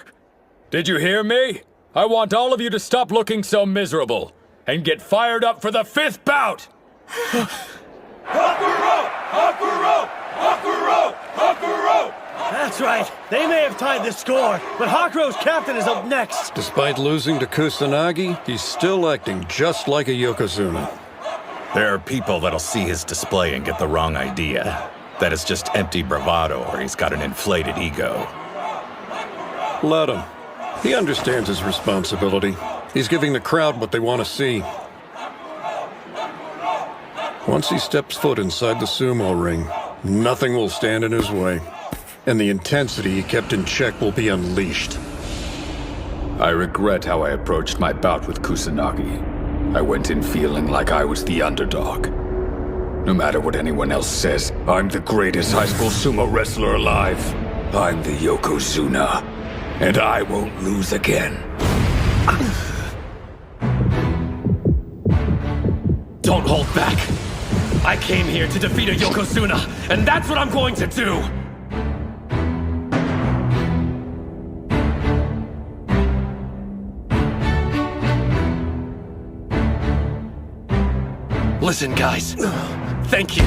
Did you hear me? I want all of you to stop looking so miserable and get fired up for the 5th bout! Hakuro! Hakuro! Hakuro! Hakuro! That's right. They may have tied the score, but Hakuro's captain is up next. Despite losing to Kusanagi, he's still acting just like a Yokozuna. There are people that'll see his display and get the wrong idea. That it's just empty bravado or he's got an inflated ego. Let him. He understands his responsibility. He's giving the crowd what they want to see. Once he steps foot inside the sumo ring, nothing will stand in his way. And the intensity he kept in check will be unleashed. I regret how I approached my bout with Kusanagi. I went in feeling like I was the underdog. No matter what anyone else says, I'm the greatest high school sumo wrestler alive. I'm the Yokozuna, and I won't lose again. Don't hold back. I came here to defeat a Yokozuna, and that's what I'm going to do! Listen, guys. Thank you.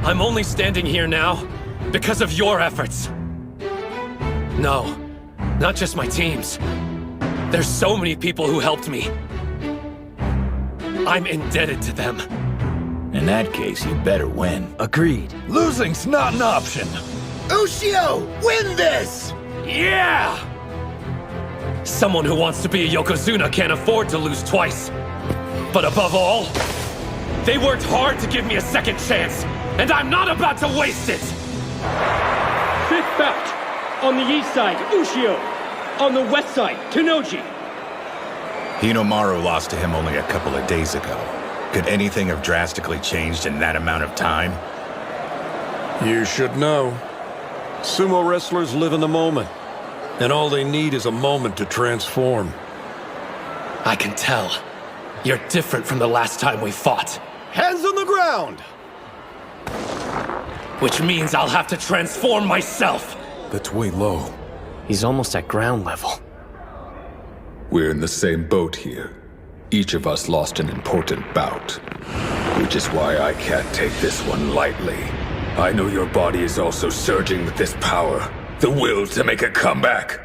I'm only standing here now because of your efforts. No, not just my teams. There's so many people who helped me. I'm indebted to them. In that case, you better win. Agreed. Losing's not an option. Ushio, win this! Yeah! Someone who wants to be a Yokozuna can't afford to lose twice. But above all, they worked hard to give me a second chance, and I'm not about to waste it! 5th bout. On the east side, Ushio. On the west side, Tenoji. Hinomaru lost to him only a couple of days ago. Could anything have drastically changed in that amount of time? You should know. Sumo wrestlers live in the moment, and all they need is a moment to transform. I can tell. You're different from the last time we fought. Hands on the ground! Which means I'll have to transform myself! That's way low. He's almost at ground level. We're in the same boat here. Each of us lost an important bout. Which is why I can't take this one lightly. I know your body is also surging with this power. The will to make a comeback.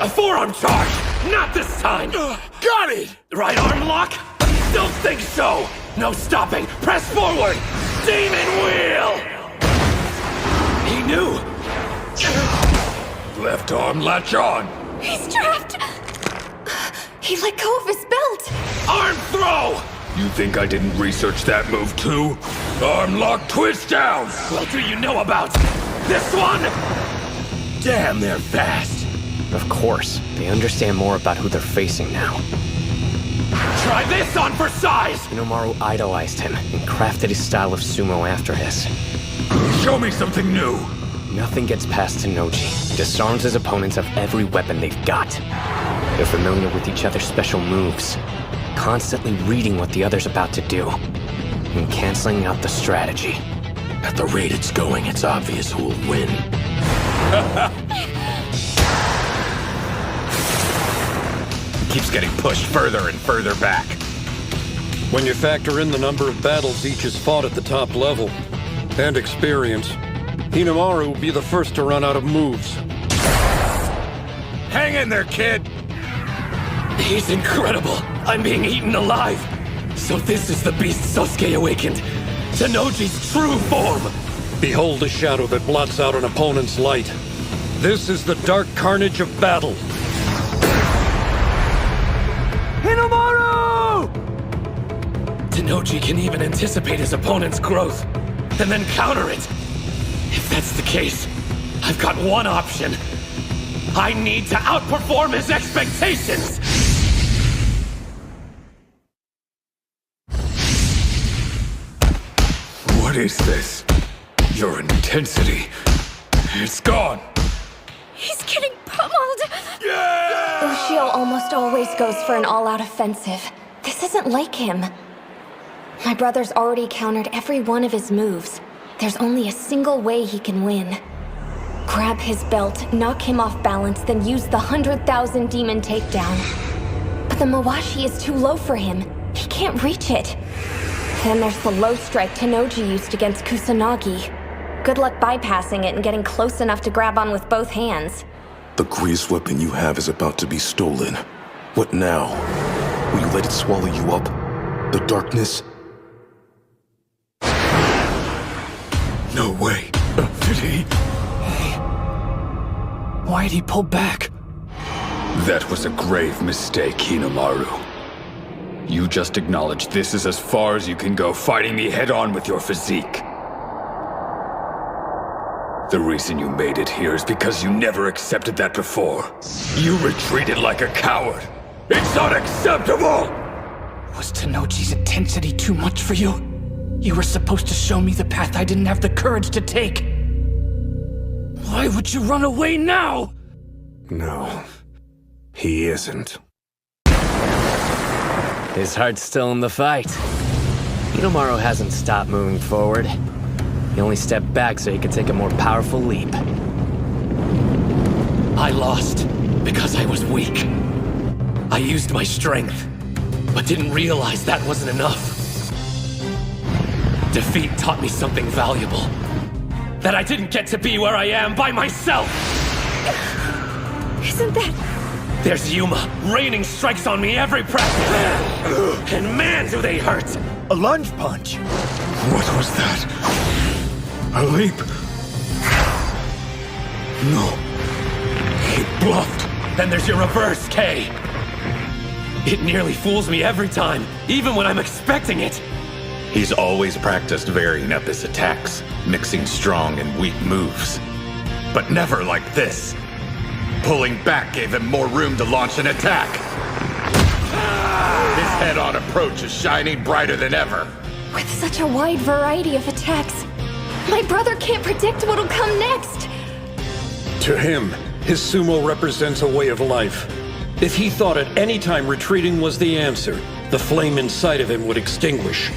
A forearm charge! Not this time! Got it! Right arm lock? Don't think so! No stopping! Press forward! Demon wheel! He knew! Left arm latch on! He's trapped! He let go of his belt! Arm throw! You think I didn't research that move too? Arm lock twist down! What do you know about this one? Damn, they're fast. Of course. They understand more about who they're facing now. Try this on for size! Hinomaru idolized him and crafted his style of sumo after his. Show me something new! Nothing gets past Tenoji. Disarms his opponents of every weapon they've got. They're familiar with each other's special moves, constantly reading what the other's about to do, and canceling out the strategy. At the rate it's going, it's obvious who will win. Keeps getting pushed further and further back. When you factor in the number of battles each has fought at the top level, and experience, Hinomaru will be the first to run out of moves. Hang in there, kid! He's incredible! I'm being eaten alive! So this is the beast Sosuke awakened! Tenoji's true form! Behold the shadow that blots out an opponent's light. This is the dark carnage of battle. Hinomaru! Tenoji can even anticipate his opponent's growth, and then counter it. If that's the case, I've got one option. I need to outperform his expectations! What is this? Your intensity. It's gone. He's getting pummeled! Ushio almost always goes for an all-out offensive. This isn't like him. My brother's already countered every one of his moves. There's only a single way he can win. Grab his belt, knock him off balance, then use the 100,000 demon takedown. But the Mawashi is too low for him. He can't reach it. Then there's the low strike Tenoji used against Kusanagi. Good luck bypassing it and getting close enough to grab on with both hands. The greatest weapon you have is about to be stolen. What now? Will you let it swallow you up? The darkness? No way. Did he? Why'd he pull back? That was a grave mistake, Hinomaru. You just acknowledged this is as far as you can go fighting me head-on with your physique. The reason you made it here is because you never accepted that before. You retreated like a coward. It's unacceptable! Was Tenoji's intensity too much for you? You were supposed to show me the path I didn't have the courage to take. Why would you run away now? No, he isn't. His heart's still in the fight. Hinomaru hasn't stopped moving forward. He only stepped back so he could take a more powerful leap. I lost because I was weak. I used my strength, but didn't realize that wasn't enough. Defeat taught me something valuable. That I didn't get to be where I am by myself! Isn't that... There's Yuma, raining strikes on me every practice! And man, do they hurt! A lunge punch! What was that? A leap? No. He bluffed. Then there's your reverse, K. It nearly fools me every time, even when I'm expecting it. He's always practiced varying up his attacks, mixing strong and weak moves. But never like this. Pulling back gave him more room to launch an attack. His head-on approach is shining brighter than ever. With such a wide variety of attacks, my brother can't predict what'll come next. To him, his sumo represents a way of life. If he thought at any time retreating was the answer, the flame inside of him would extinguish.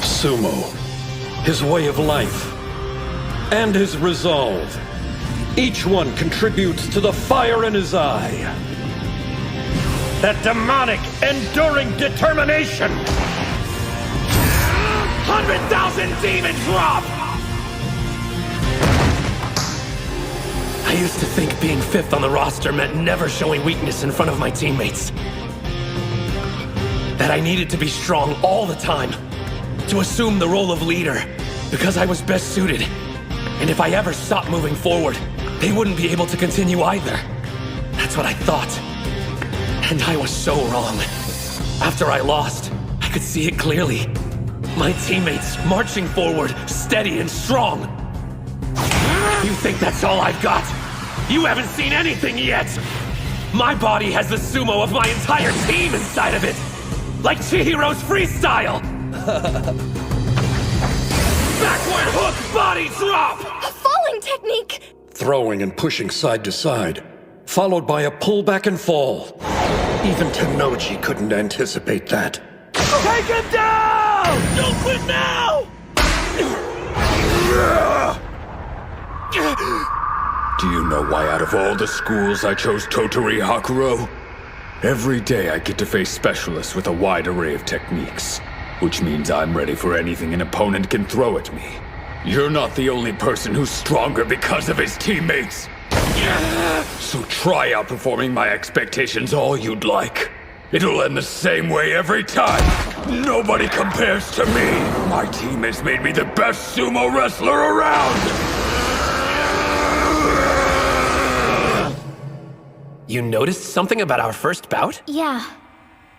Sumo, his way of life, and his resolve. Each one contributes to the fire in his eye. That demonic, enduring determination! 100,000 demon drop! I used to think being 5th on the roster meant never showing weakness in front of my teammates. That I needed to be strong all the time, to assume the role of leader, because I was best suited. And if I ever stopped moving forward, they wouldn't be able to continue either. That's what I thought. And I was so wrong. After I lost, I could see it clearly. My teammates marching forward, steady and strong. You think that's all I've got? You haven't seen anything yet! My body has the sumo of my entire team inside of it! Like Chihiro's freestyle! Backward hook body drop! A falling technique! Throwing and pushing side to side, followed by a pullback and fall. Even Tennoji couldn't anticipate that. Take him down! Don't quit now! Do you know why out of all the schools I chose Totori Hakuro? Every day I get to face specialists with a wide array of techniques, which means I'm ready for anything an opponent can throw at me. You're not the only person who's stronger because of his teammates. So try outperforming my expectations all you'd like. It'll end the same way every time. Nobody compares to me. My team has made me the best sumo wrestler around. You noticed something about our first bout? Yeah.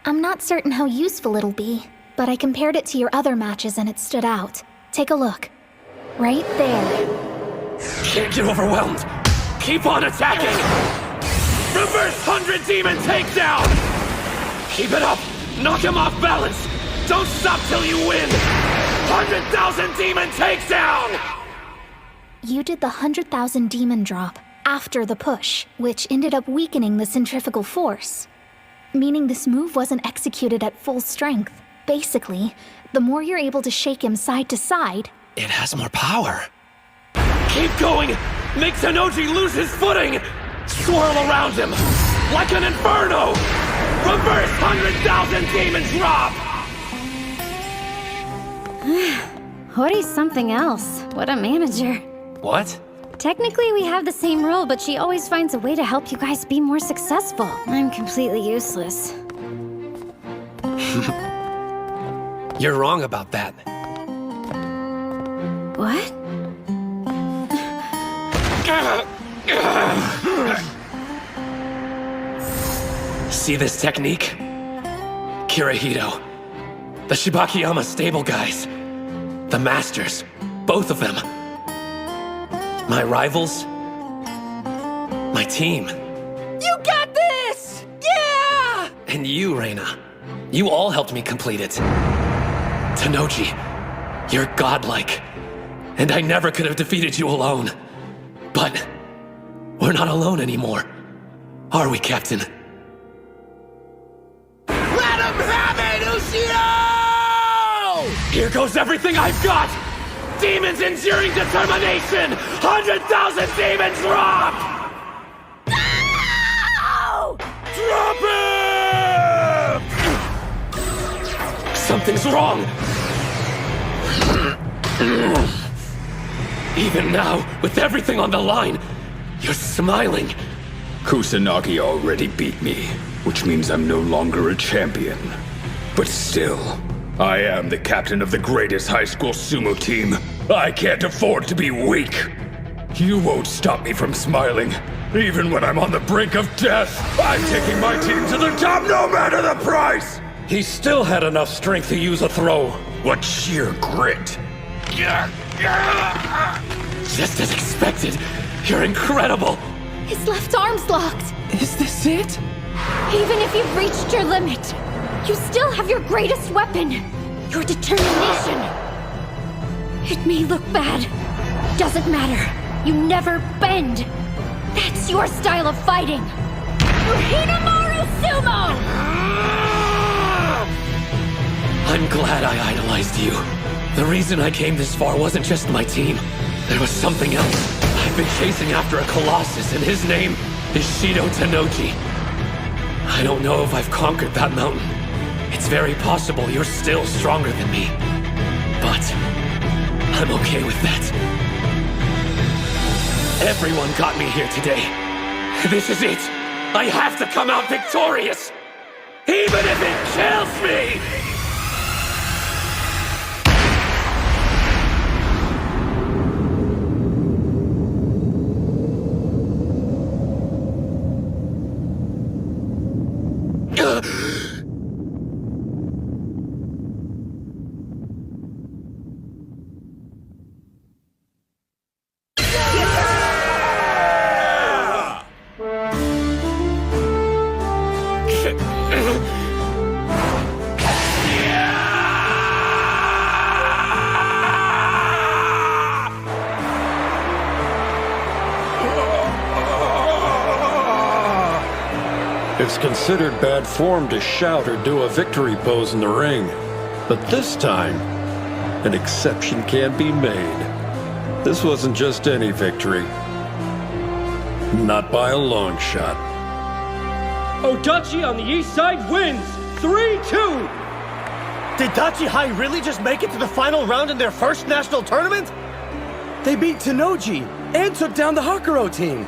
I'm not certain how useful it'll be, but I compared it to your other matches and it stood out. Take a look. Right there. Can't get overwhelmed. Keep on attacking! Reverse 100 Demon Takedown! Keep it up! Knock him off balance! Don't stop till you win! 100,000 Demon Takedown! You did the 100,000 demon drop after the push, which ended up weakening the centrifugal force. Meaning this move wasn't executed at full strength. Basically, the more you're able to shake him side to side, it has more power. Keep going! Make Tennoji lose his footing! Swirl around him! Like an inferno! Reverse 100,000 demon drop! Hori's something else. What a manager. What? Technically, we have the same role, but she always finds a way to help you guys be more successful. I'm completely useless. You're wrong about that. What? See this technique? Kirihito. The Shibakiyama stable guys. The masters. Both of them. My rivals. My team. You got this! Yeah! And you, Reina. You all helped me complete it. Tennoji, you're godlike. And I never could have defeated you alone. But we're not alone anymore. Are we, Captain? Let him have it, Ushio! Here goes everything I've got! Demons enduring determination! 100,000 demon drop! No! Drop him! Something's wrong! Even now, with everything on the line, you're smiling. Kusanagi already beat me, which means I'm no longer a champion. But still, I am the captain of the greatest high school sumo team. I can't afford to be weak. You won't stop me from smiling. Even when I'm on the brink of death, I'm taking my team to the top no matter the price! He still had enough strength to use a throw. What sheer grit. Just as expected. You're incredible. His left arm's locked. Is this it? Even if you've reached your limit, you still have your greatest weapon. Your determination. It may look bad. Doesn't matter. You never bend. That's your style of fighting. Hinomaru Sumo! I'm glad I idolized you. The reason I came this far wasn't just my team. There was something else. I've been chasing after a colossus, and his name is Shido Tennoji. I don't know if I've conquered that mountain. It's very possible you're still stronger than me. But I'm okay with that. Everyone got me here today. This is it. I have to come out victorious, even if it kills me! It's considered bad form to shout or do a victory pose in the ring. But this time, an exception can be made. This wasn't just any victory. Not by a long shot. Odachi on the east side wins! 3-2! Did Dachi High really just make it to the final round in their first national tournament? They beat Tenoji and took down the Hakuro team.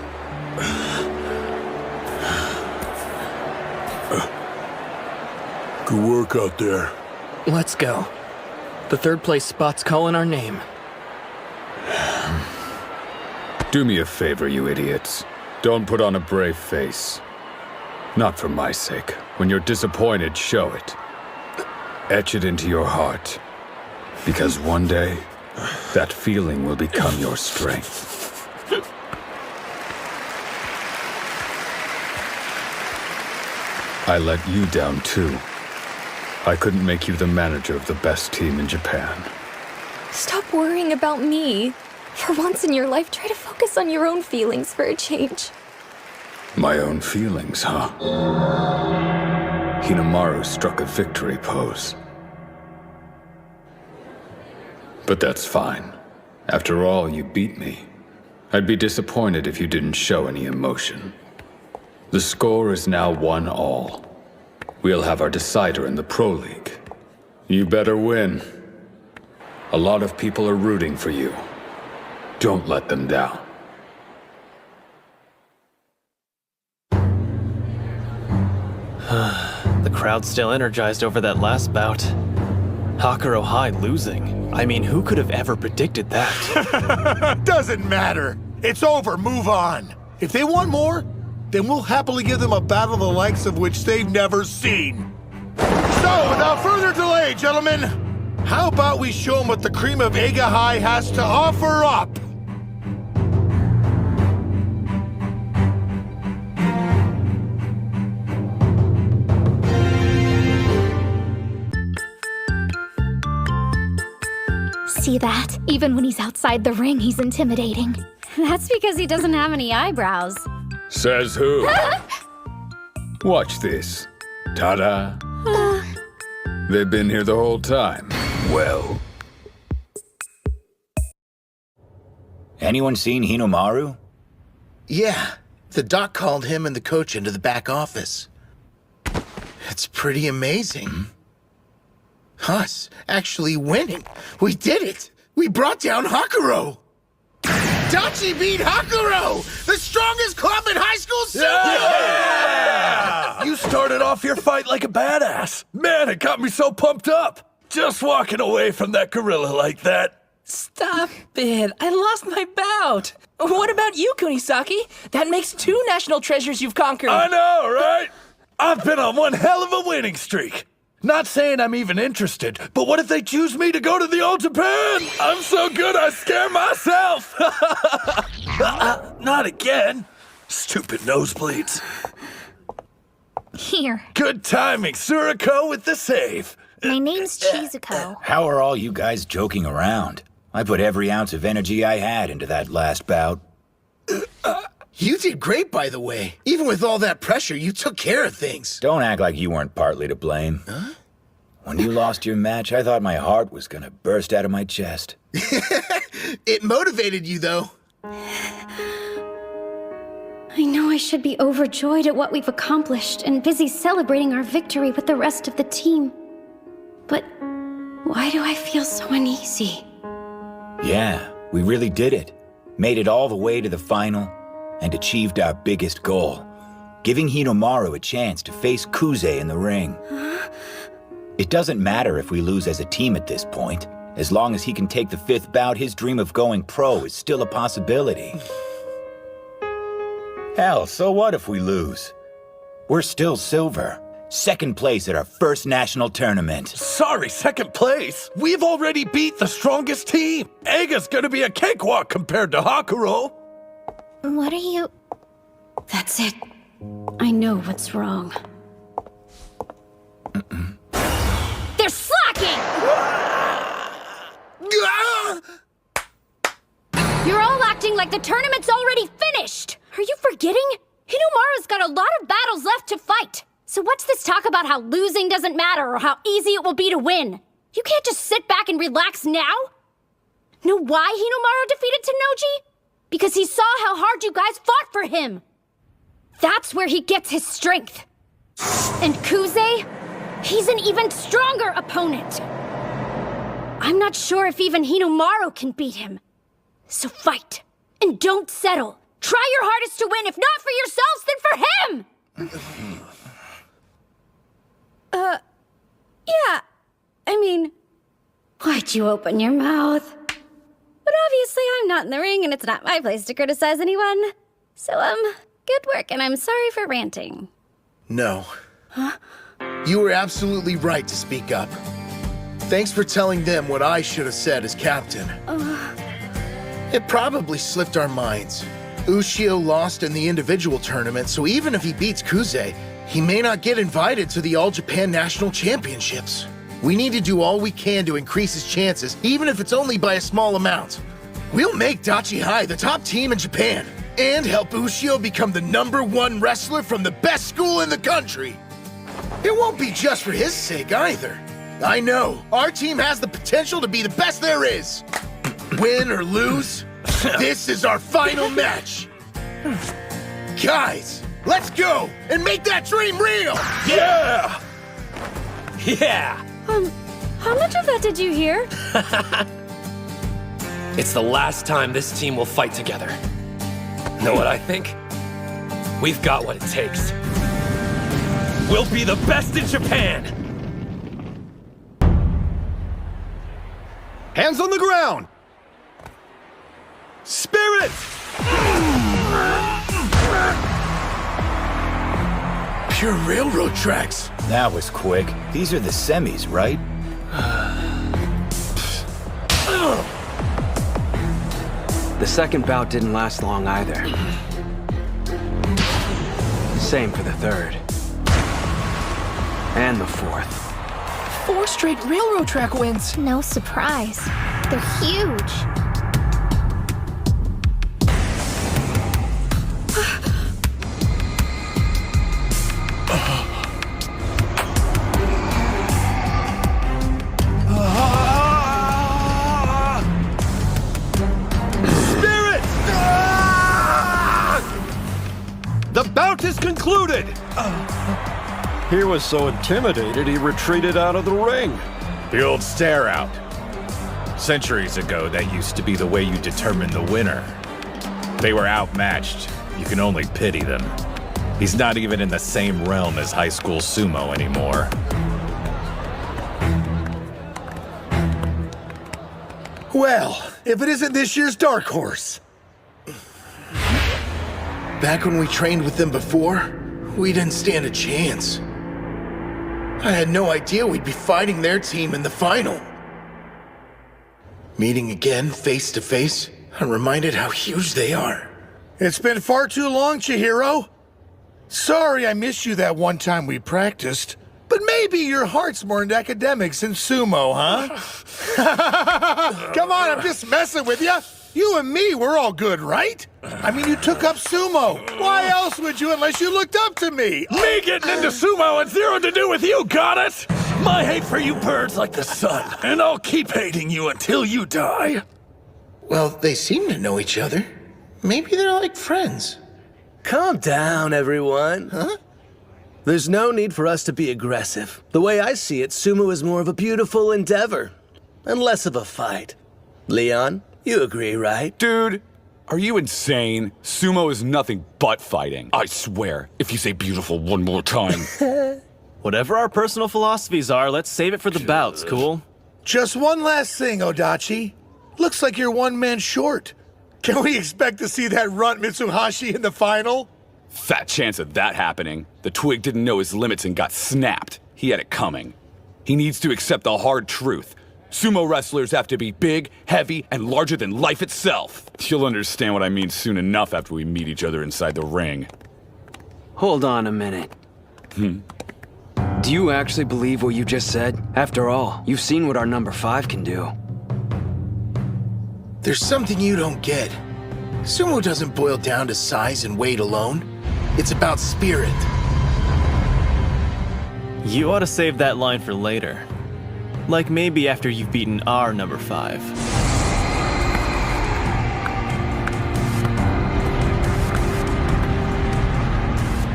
Good work out there. Let's go. The third place spot's calling our name. Do me a favor, you idiots. Don't put on a brave face. Not for my sake. When you're disappointed, show it. Etch it into your heart. Because one day, that feeling will become your strength. I let you down too. I couldn't make you the manager of the best team in Japan. Stop worrying about me. For once in your life, try to focus on your own feelings for a change. My own feelings, huh? Hinomaru struck a victory pose. But that's fine. After all, you beat me. I'd be disappointed if you didn't show any emotion. The score is now 1-1. We'll have our decider in the Pro League. You better win. A lot of people are rooting for you. Don't let them down. The crowd's still energized over that last bout. Hakuro High losing. I mean, who could have ever predicted that? Doesn't matter. It's over. Move on. If they want more, then we'll happily give them a battle the likes of which they've never seen. So, without further delay, gentlemen, how about we show them what the cream of Eiga High has to offer up? See that? Even when he's outside the ring, he's intimidating. That's because he doesn't have any eyebrows. Says who? Watch this. Ta-da! They've been here the whole time. Well. Anyone seen Hinomaru? Yeah, the doc called him and the coach into the back office. It's pretty amazing. Us actually winning. We did it! We brought down Hakuro! Dachi beat Hakuro! The strongest club in high school sumo! Yeah! You started off your fight like a badass. Man, it got me so pumped up. Just walking away from that gorilla like that. Stop it. I lost my bout. What about you, Kunisaki? That makes 2 national treasures you've conquered. I know, right? I've been on one hell of a winning streak. Not saying I'm even interested, but what if they choose me to go to the All Japan? I'm so good I scare myself. Not again. Stupid nosebleeds. Here. Good timing, Suriko with the save. My name's Chizuko. How are all you guys joking around? I put every ounce of energy I had into that last bout. You did great, by the way. Even with all that pressure, you took care of things. Don't act like you weren't partly to blame. Huh? When you lost your match, I thought my heart was gonna burst out of my chest. It motivated you, though. I know I should be overjoyed at what we've accomplished and busy celebrating our victory with the rest of the team. But why do I feel so uneasy? Yeah, we really did it. made it all the way to the final, and achieved our biggest goal, giving Hinomaru a chance to face Kuze in the ring. It doesn't matter if we lose as a team at this point. As long as he can take the 5th bout, his dream of going pro is still a possibility. Hell, so what if we lose? We're still silver. 2nd place at our first national tournament. Sorry, 2nd place? We've already beat the strongest team. Eiga's gonna be a cakewalk compared to Hakuro. What are you... That's it. I know what's wrong. They're slacking! You're all acting like the tournament's already finished! Are you forgetting? Hinomaru's got a lot of battles left to fight. So what's this talk about how losing doesn't matter or how easy it will be to win? You can't just sit back and relax now? Know why Hinomaru defeated Tenoji? Because he saw how hard you guys fought for him. That's where he gets his strength. And Kuze? He's an even stronger opponent. I'm not sure if even Hinomaru can beat him. So fight. And don't settle. Try your hardest to win, if not for yourselves, then for him! Yeah. I mean, why'd you open your mouth? But obviously I'm not in the ring and it's not my place to criticize anyone. So, good work and I'm sorry for ranting. No. Huh? You were absolutely right to speak up. Thanks for telling them what I should have said as captain. It probably slipped our minds. Ushio lost in the individual tournament, so even if he beats Kuze, he may not get invited to the All Japan National Championships. We need to do all we can to increase his chances, even if it's only by a small amount. We'll make Dachi High the top team in Japan, and help Ushio become the #1 wrestler from the best school in the country. It won't be just for his sake either. I know, our team has the potential to be the best there is. Win or lose, this is our final match. Guys, let's go and make that dream real! Yeah! Yeah! How much of that did you hear? It's the last time this team will fight together. Know what I think? We've got what it takes. We'll be the best in Japan! Hands on the ground! Spirit! Pure railroad tracks. That was quick. These are the semis, right? The 2nd bout didn't last long either. Same for the 3rd. And the 4th. 4 straight railroad track wins. No surprise. They're huge. Spirit! The bout is concluded! He was so intimidated he retreated out of the ring. The old stare out. Centuries ago, that used to be the way you determined the winner. They were outmatched. You can only pity them. He's not even in the same realm as high school sumo anymore. Well, if it isn't this year's dark horse. Back when we trained with them before, we didn't stand a chance. I had no idea we'd be fighting their team in the final. Meeting again, face to face, I'm reminded how huge they are. It's been far too long, Chihiro. Sorry I missed you that one time we practiced. But maybe your heart's more into academics than sumo, huh? Come on, I'm just messing with you. You and me, we're all good, right? I mean, you took up sumo. Why else would you unless you looked up to me? Me getting into sumo had zero to do with you, got it? My hate for you birds like the sun, and I'll keep hating you until you die. Well, they seem to know each other. Maybe they're like friends. Calm down, everyone. Huh? There's no need for us to be aggressive. The way I see it, sumo is more of a beautiful endeavor, and less of a fight. Leon, you agree, right? Dude, Are you insane? Sumo is nothing but fighting. I swear, if you say beautiful one more time. Whatever our personal philosophies are, let's save it for the bouts, cool? Just one last thing, Odachi. Looks like you're one man short. Can we expect to see that runt Mitsuhashi in the final? Fat chance of that happening. The twig didn't know his limits and got snapped. He had it coming. He needs to accept the hard truth. Sumo wrestlers have to be big, heavy, and larger than life itself. You'll understand what I mean soon enough after we meet each other inside the ring. Hold on a minute. Do you actually believe what you just said? After all, you've seen what our number 5 can do. There's something you don't get. Sumo doesn't boil down to size and weight alone. It's about spirit. You ought to save that line for later. Like maybe after you've beaten our number 5.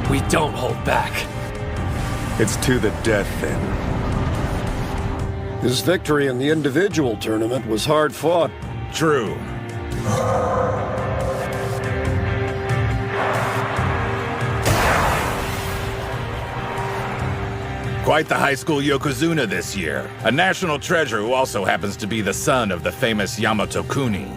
We don't hold back. It's to the death, then. His victory in the individual tournament was hard fought. True. Quite the high school Yokozuna this year. A national treasure who also happens to be the son of the famous Yamato Kuni.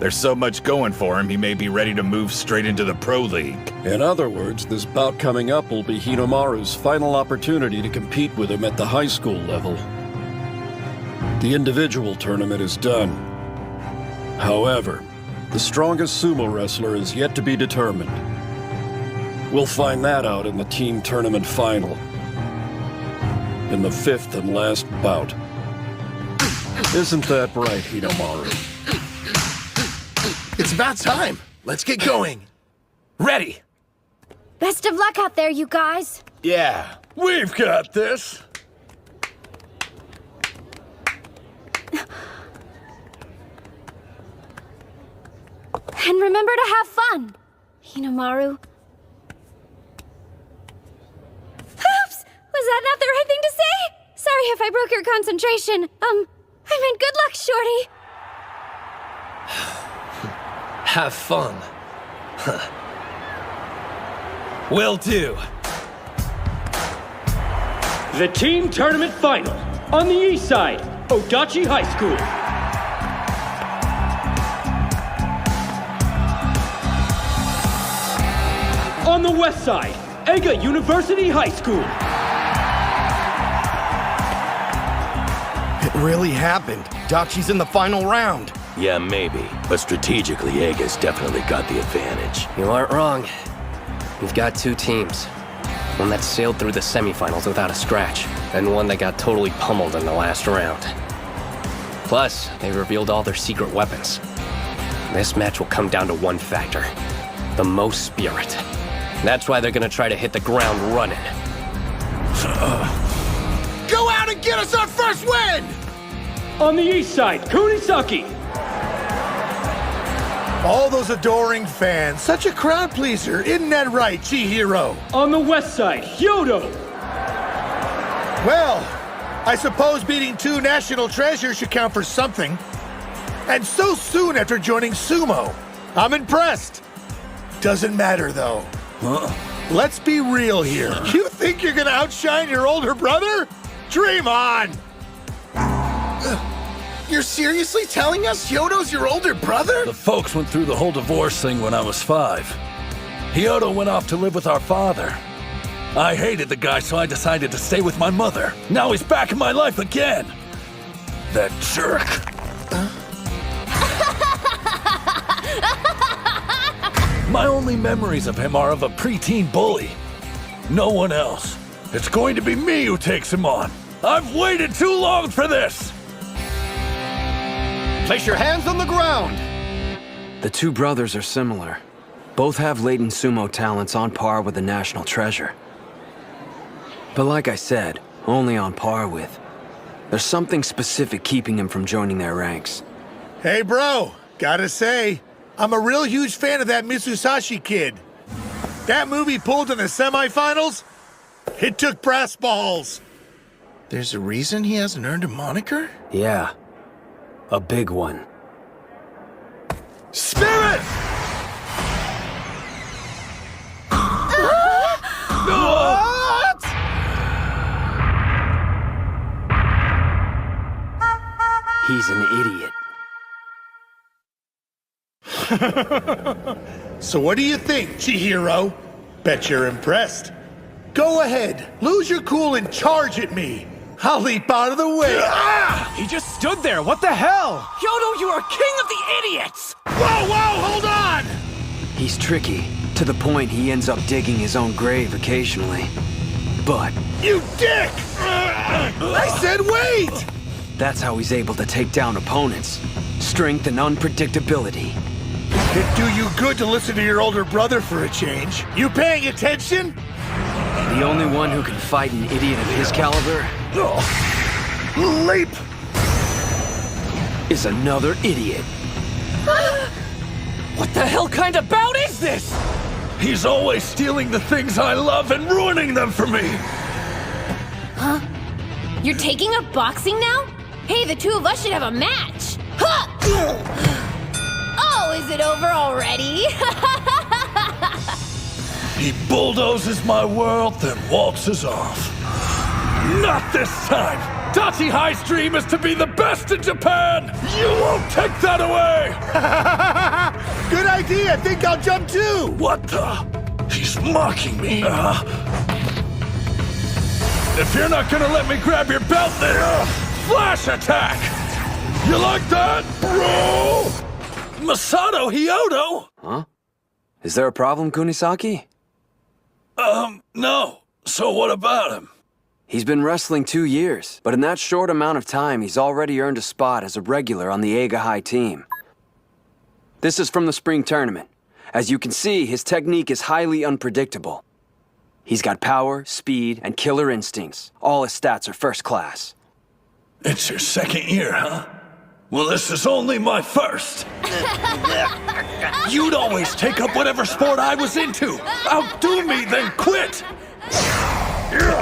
There's so much going for him, he may be ready to move straight into the Pro League. In other words, this bout coming up will be Hinomaru's final opportunity to compete with him at the high school level. The individual tournament is done. However, the strongest sumo wrestler is yet to be determined. We'll find that out in the team tournament final. In the 5th and last bout. Isn't that right, Hinomaru? It's about time. Let's get going. Ready! Best of luck out there, you guys. Yeah, we've got this. And remember to have fun, Hinomaru. Oops! Was that not the right thing to say? Sorry if I broke your concentration. I meant good luck, Shorty. Have fun. Will do. The team tournament final. On the east side, Odachi High School. On the west side, Ega University High School. It really happened. Dachi's in the final round. Yeah, maybe. But strategically, Ega's definitely got the advantage. You aren't wrong. We've got 2 teams. One that sailed through the semifinals without a scratch, and one that got totally pummeled in the last round. Plus, they revealed all their secret weapons. This match will come down to one factor. The most spirit. That's why they're gonna try to hit the ground running. Go out and get us our first win! On the east side, Kunisaki. All those adoring fans, such a crowd pleaser, isn't that right, Chihiro? On the west side, Hyodo. Well, I suppose beating 2 national treasures should count for something. And so soon after joining sumo. I'm impressed. Doesn't matter, though. Let's be real here. You think you're gonna outshine your older brother? Dream on! You're seriously telling us Hyodo's your older brother? The folks went through the whole divorce thing when I was 5. Hyodo went off to live with our father. I hated the guy, so I decided to stay with my mother. Now he's back in my life again. That jerk. My only memories of him are of a preteen bully. No one else. It's going to be me who takes him on. I've waited too long for this! Place your hands on the ground! The 2 brothers are similar. Both have latent sumo talents on par with the national treasure. But like I said, only on par with. There's something specific keeping him from joining their ranks. Hey, bro, gotta say, I'm a real huge fan of that Mitsuhashi kid. That movie pulled in the semifinals, it took brass balls. There's a reason he hasn't earned a moniker? Yeah. A big one. Spirit! He's an idiot. So what do you think, Chihiro? Bet you're impressed. Go ahead, lose your cool and charge at me. I'll leap out of the way. Ah! He just stood there, what the hell? Yodo, you are king of the idiots! Whoa, hold on! He's tricky, to the point he ends up digging his own grave occasionally. But... You dick! I said wait! That's how he's able to take down opponents. Strength and unpredictability. It'd do you good to listen to your older brother for a change. You paying attention? The only one who can fight an idiot of his caliber... Leap! ...is another idiot. What the hell kind of bout is this? He's always stealing the things I love and ruining them for me! Huh? You're taking up boxing now? Hey, the two of us should have a match! Huh! Oh, is it over already? He bulldozes my world, then waltzes off. Not this time! Dachi High's dream is to be the best in Japan! You won't take that away! Good idea! Think I'll jump too! What the? He's mocking me. If you're not gonna let me grab your belt, then flash attack! You like that, bro? Masato Hyodo? Huh? Is there a problem, Kunisaki? No. So what about him? He's been wrestling 2 years, but in that short amount of time, he's already earned a spot as a regular on the Eiga High team. This is from the spring tournament. As you can see, his technique is highly unpredictable. He's got power, speed, and killer instincts. All his stats are first class. It's your second year, huh? Well, this is only my first. You'd always take up whatever sport I was into. Outdo me, then quit.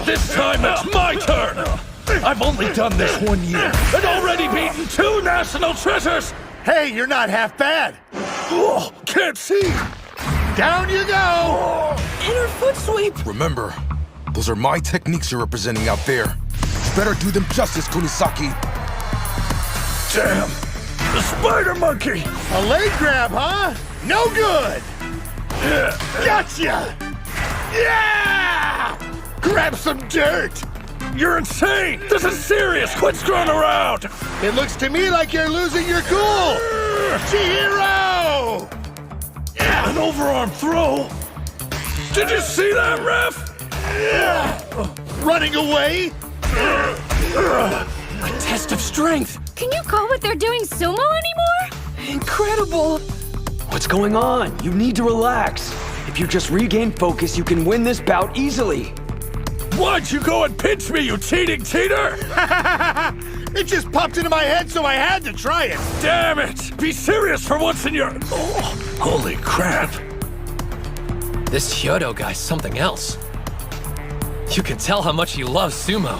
This time it's my turn. I've only done this 1 year and already beaten 2 national treasures. Hey, you're not half bad. Oh, can't see. Down you go. Inner foot sweep. Remember, those are my techniques you're representing out there. You better do them justice, Kunisaki. Damn! The spider monkey! A leg grab, huh? No good! Gotcha! Yeah! Grab some dirt! You're insane! This is serious! Quit screwing around! It looks to me like you're losing your cool! Chihiro! An overarm throw? Did you see that, ref? Running away? A test of strength! Can you call what they're doing sumo anymore? Incredible! What's going on? You need to relax. If you just regain focus, you can win this bout easily. Why'd you go and pinch me, you cheating cheater? It just popped into my head, so I had to try it. Damn it! Be serious for once in your... Oh, holy crap. This Hyodo guy's something else. You can tell how much he loves sumo.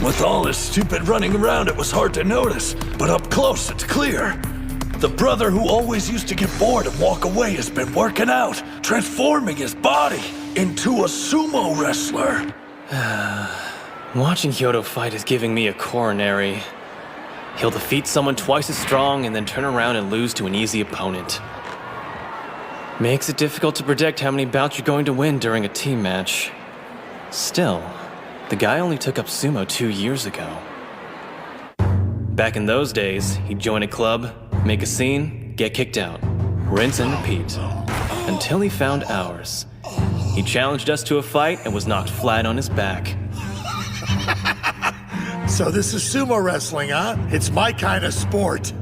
With all this stupid running around, it was hard to notice, but up close, it's clear. The brother who always used to get bored and walk away has been working out, transforming his body into a sumo wrestler. Watching Hyodo fight is giving me a coronary. He'll defeat someone twice as strong and then turn around and lose to an easy opponent. Makes it difficult to predict how many bouts you're going to win during a team match. Still, the guy only took up sumo 2 years ago. Back in those days, he'd join a club, make a scene, get kicked out. Rinse and repeat. Until he found ours. He challenged us to a fight and was knocked flat on his back. So this is sumo wrestling, huh? It's my kind of sport.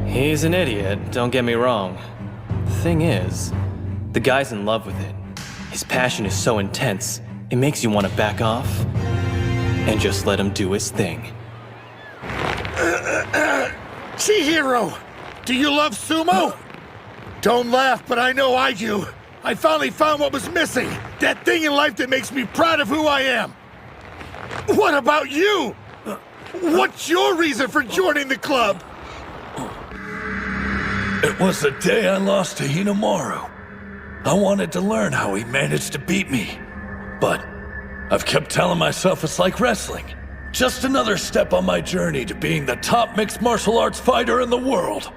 He's an idiot, don't get me wrong. The thing is, the guy's in love with it. His passion is so intense, it makes you want to back off and just let him do his thing. Chihiro, do you love sumo? Don't laugh, but I know I do. I finally found what was missing. That thing in life that makes me proud of who I am. What about you? What's your reason for joining the club? It was the day I lost to Hinomaru. I wanted to learn how he managed to beat me. But I've kept telling myself it's like wrestling. Just another step on my journey to being the top mixed martial arts fighter in the world.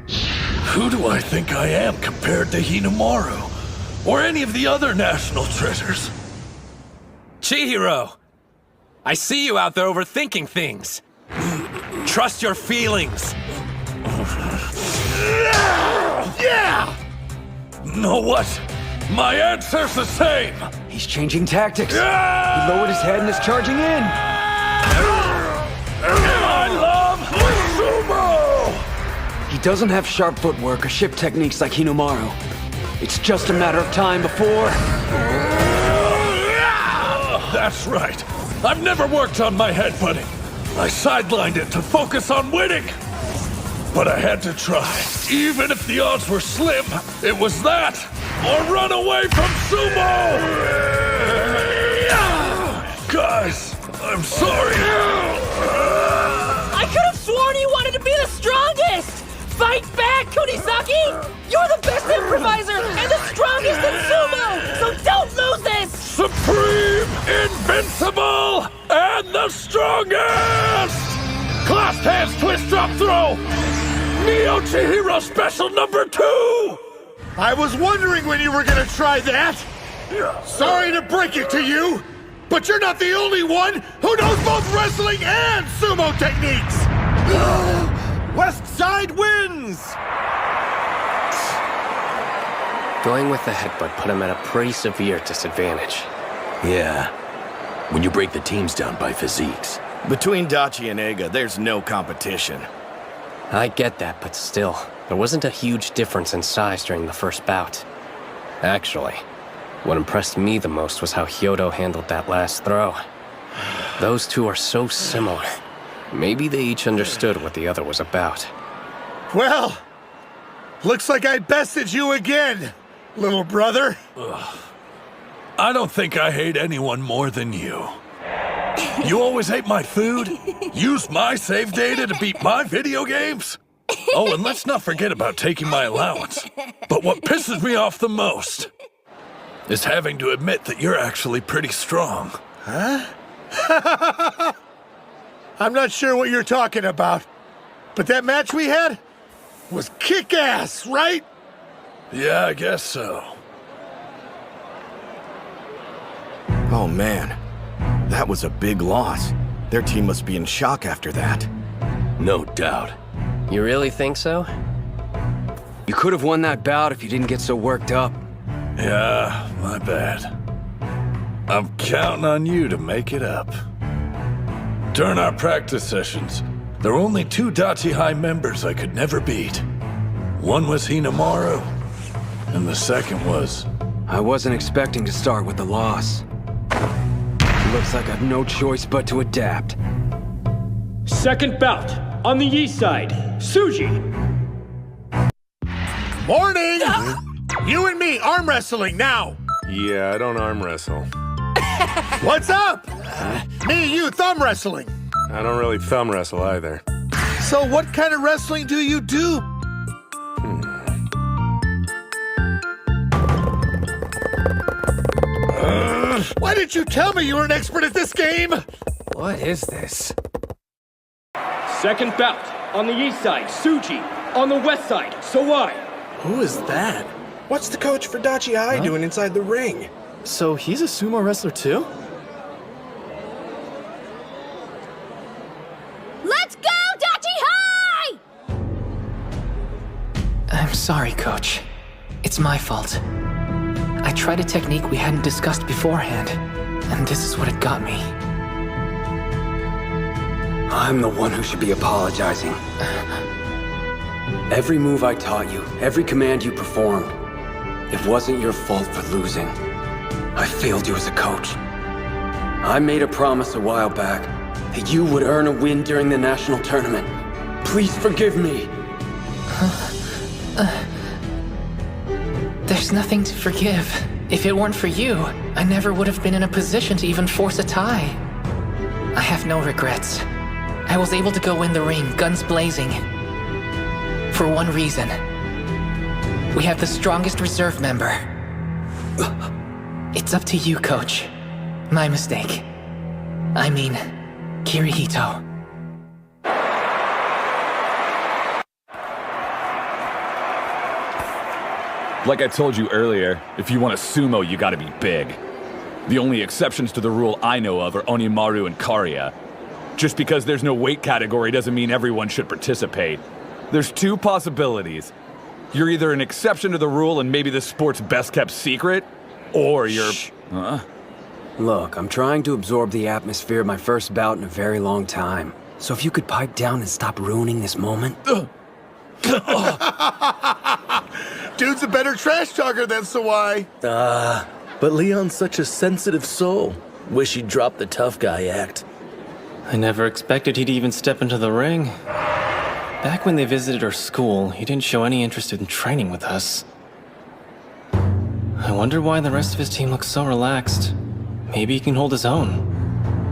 Who do I think I am compared to Hinomaru? Or any of the other national treasures? Chihiro! I see you out there overthinking things. Trust your feelings. Yeah! Know what? My answer's the same! He's changing tactics. He lowered his head and is charging in. I love sumo! He doesn't have sharp footwork or ship techniques like Hinomaru. It's just a matter of time before... That's right. I've never worked on my headbutting. I sidelined it to focus on winning. But I had to try. Even if the odds were slim, it was that or run away from sumo! Guys, I'm sorry. I could have sworn you wanted to be the strongest! Fight back, Kunisaki! You're the best improviser and the strongest in sumo! So don't lose this! Supreme, invincible, and the strongest! Clasped hands, twist, drop, throw! Neo Chihiro special number 2! I was wondering when you were gonna try that! Sorry to break it to you, but you're not the only one who knows both wrestling and sumo techniques! West Side wins! Going with the headbutt put him at a pretty severe disadvantage. Yeah. When you break the teams down by physiques. Between Dachi and Eiga, there's no competition. I get that, but still, there wasn't a huge difference in size during the first bout. Actually, what impressed me the most was how Hyodo handled that last throw. Those two are so similar. Maybe they each understood what the other was about. Well, looks like I bested you again, little brother. I don't think I hate anyone more than you. You always ate my food, used my save data to beat my video games. Oh, and let's not forget about taking my allowance. But what pisses me off the most is having to admit that you're actually pretty strong. Huh? I'm not sure what you're talking about, but that match we had was kick-ass, right? Yeah, I guess so. Oh man, that was a big loss. Their team must be in shock after that. No doubt. You really think so? You could have won that bout if you didn't get so worked up. Yeah, my bad. I'm counting on you to make it up. During our practice sessions, there were only 2 Dachi High members I could never beat. One was Hinomaru, and the second was... I wasn't expecting to start with the loss. Looks like I've no choice but to adapt. Second bout, on the east side, Suji. Morning! You and me, arm wrestling now! Yeah, I don't arm wrestle. What's up? Me, you, thumb wrestling. I don't really thumb wrestle either. So what kind of wrestling do you do? Why didn't you tell me you were an expert at this game? What is this? Second bout, on the east side, Suji. On the west side, Sawai. Who is that? What's the coach for Dachi High doing inside the ring? So he's a sumo wrestler too? Let's go, Dachi High! I'm sorry, Coach. It's my fault. I tried a technique we hadn't discussed beforehand, and this is what it got me. I'm the one who should be apologizing. Every move I taught you, every command you performed, it wasn't your fault for losing. I failed you as a coach. I made a promise a while back that you would earn a win during the national tournament. Please forgive me. There's nothing to forgive. If it weren't for you, I never would have been in a position to even force a tie. I have no regrets. I was able to go in the ring, guns blazing. For one reason. We have the strongest reserve member. It's up to you, Coach. My mistake. I mean, Kirihito. Like I told you earlier, if you want a sumo, you gotta be big. The only exceptions to the rule I know of are Onimaru and Karya. Just because there's no weight category doesn't mean everyone should participate. There's two possibilities. You're either an exception to the rule and maybe the sport's best kept secret, or you're... Huh? Look, I'm trying to absorb the atmosphere of my first bout in a very long time. So if you could pipe down and stop ruining this moment... Dude's a better trash talker than Sawai. But Leon's such a sensitive soul. Wish he'd drop the tough guy act. I never expected he'd even step into the ring. Back when they visited our school, he didn't show any interest in training with us. I wonder why the rest of his team looks so relaxed. Maybe he can hold his own.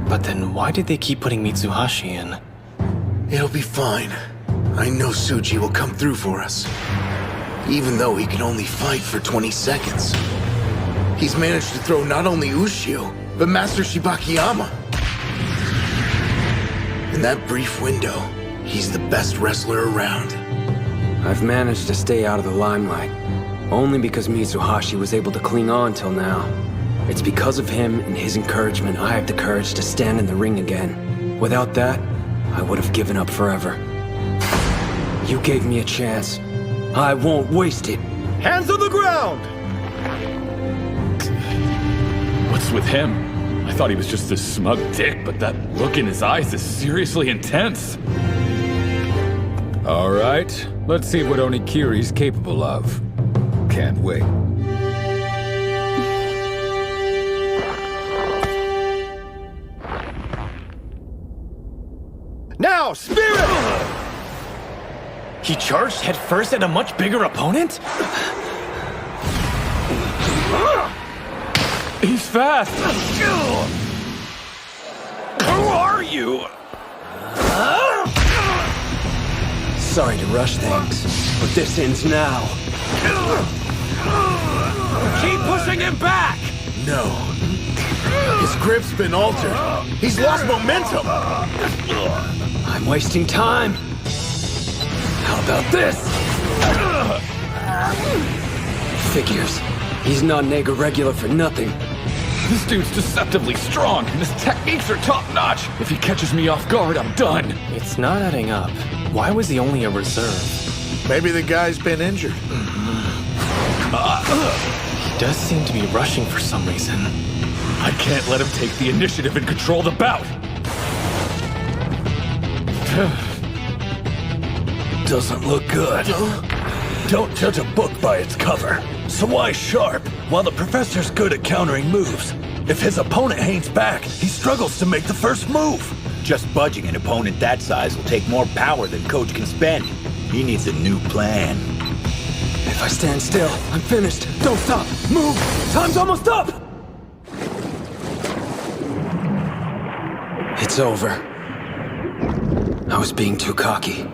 But then why did they keep putting Mitsuhashi in? It'll be fine. I know Tsuji will come through for us. Even though he can only fight for 20 seconds. He's managed to throw not only Ushio, but Master Shibakiyama. In that brief window, he's the best wrestler around. I've managed to stay out of the limelight. Only because Mitsuhashi was able to cling on till now. It's because of him and his encouragement I have the courage to stand in the ring again. Without that, I would have given up forever. You gave me a chance. I won't waste it. Hands on the ground! What's with him? I thought he was just this smug dick, but that look in his eyes is seriously intense. All right, let's see what Onikiri's capable of. Can't wait. Now, Spirit! He charged headfirst at a much bigger opponent? He's fast! Who are you? Sorry to rush things, but this ends now. Keep pushing him back! No. His grip's been altered. He's lost momentum. I'm wasting time. How about this? Figures. He's not an regular for nothing. This dude's deceptively strong, and his techniques are top-notch. If he catches me off guard, I'm done. It's not adding up. Why was he only a reserve? Maybe the guy's been injured. He does seem to be rushing for some reason. I can't let him take the initiative and control the bout. Doesn't look good. Don't judge a book by its cover. Sawai's sharp, while the professor's good at countering moves. If his opponent hangs back, he struggles to make the first move. Just budging an opponent that size will take more power than Coach can spend. He needs a new plan. If I stand still, I'm finished. Don't stop. Move. Time's almost up. It's over. I was being too cocky.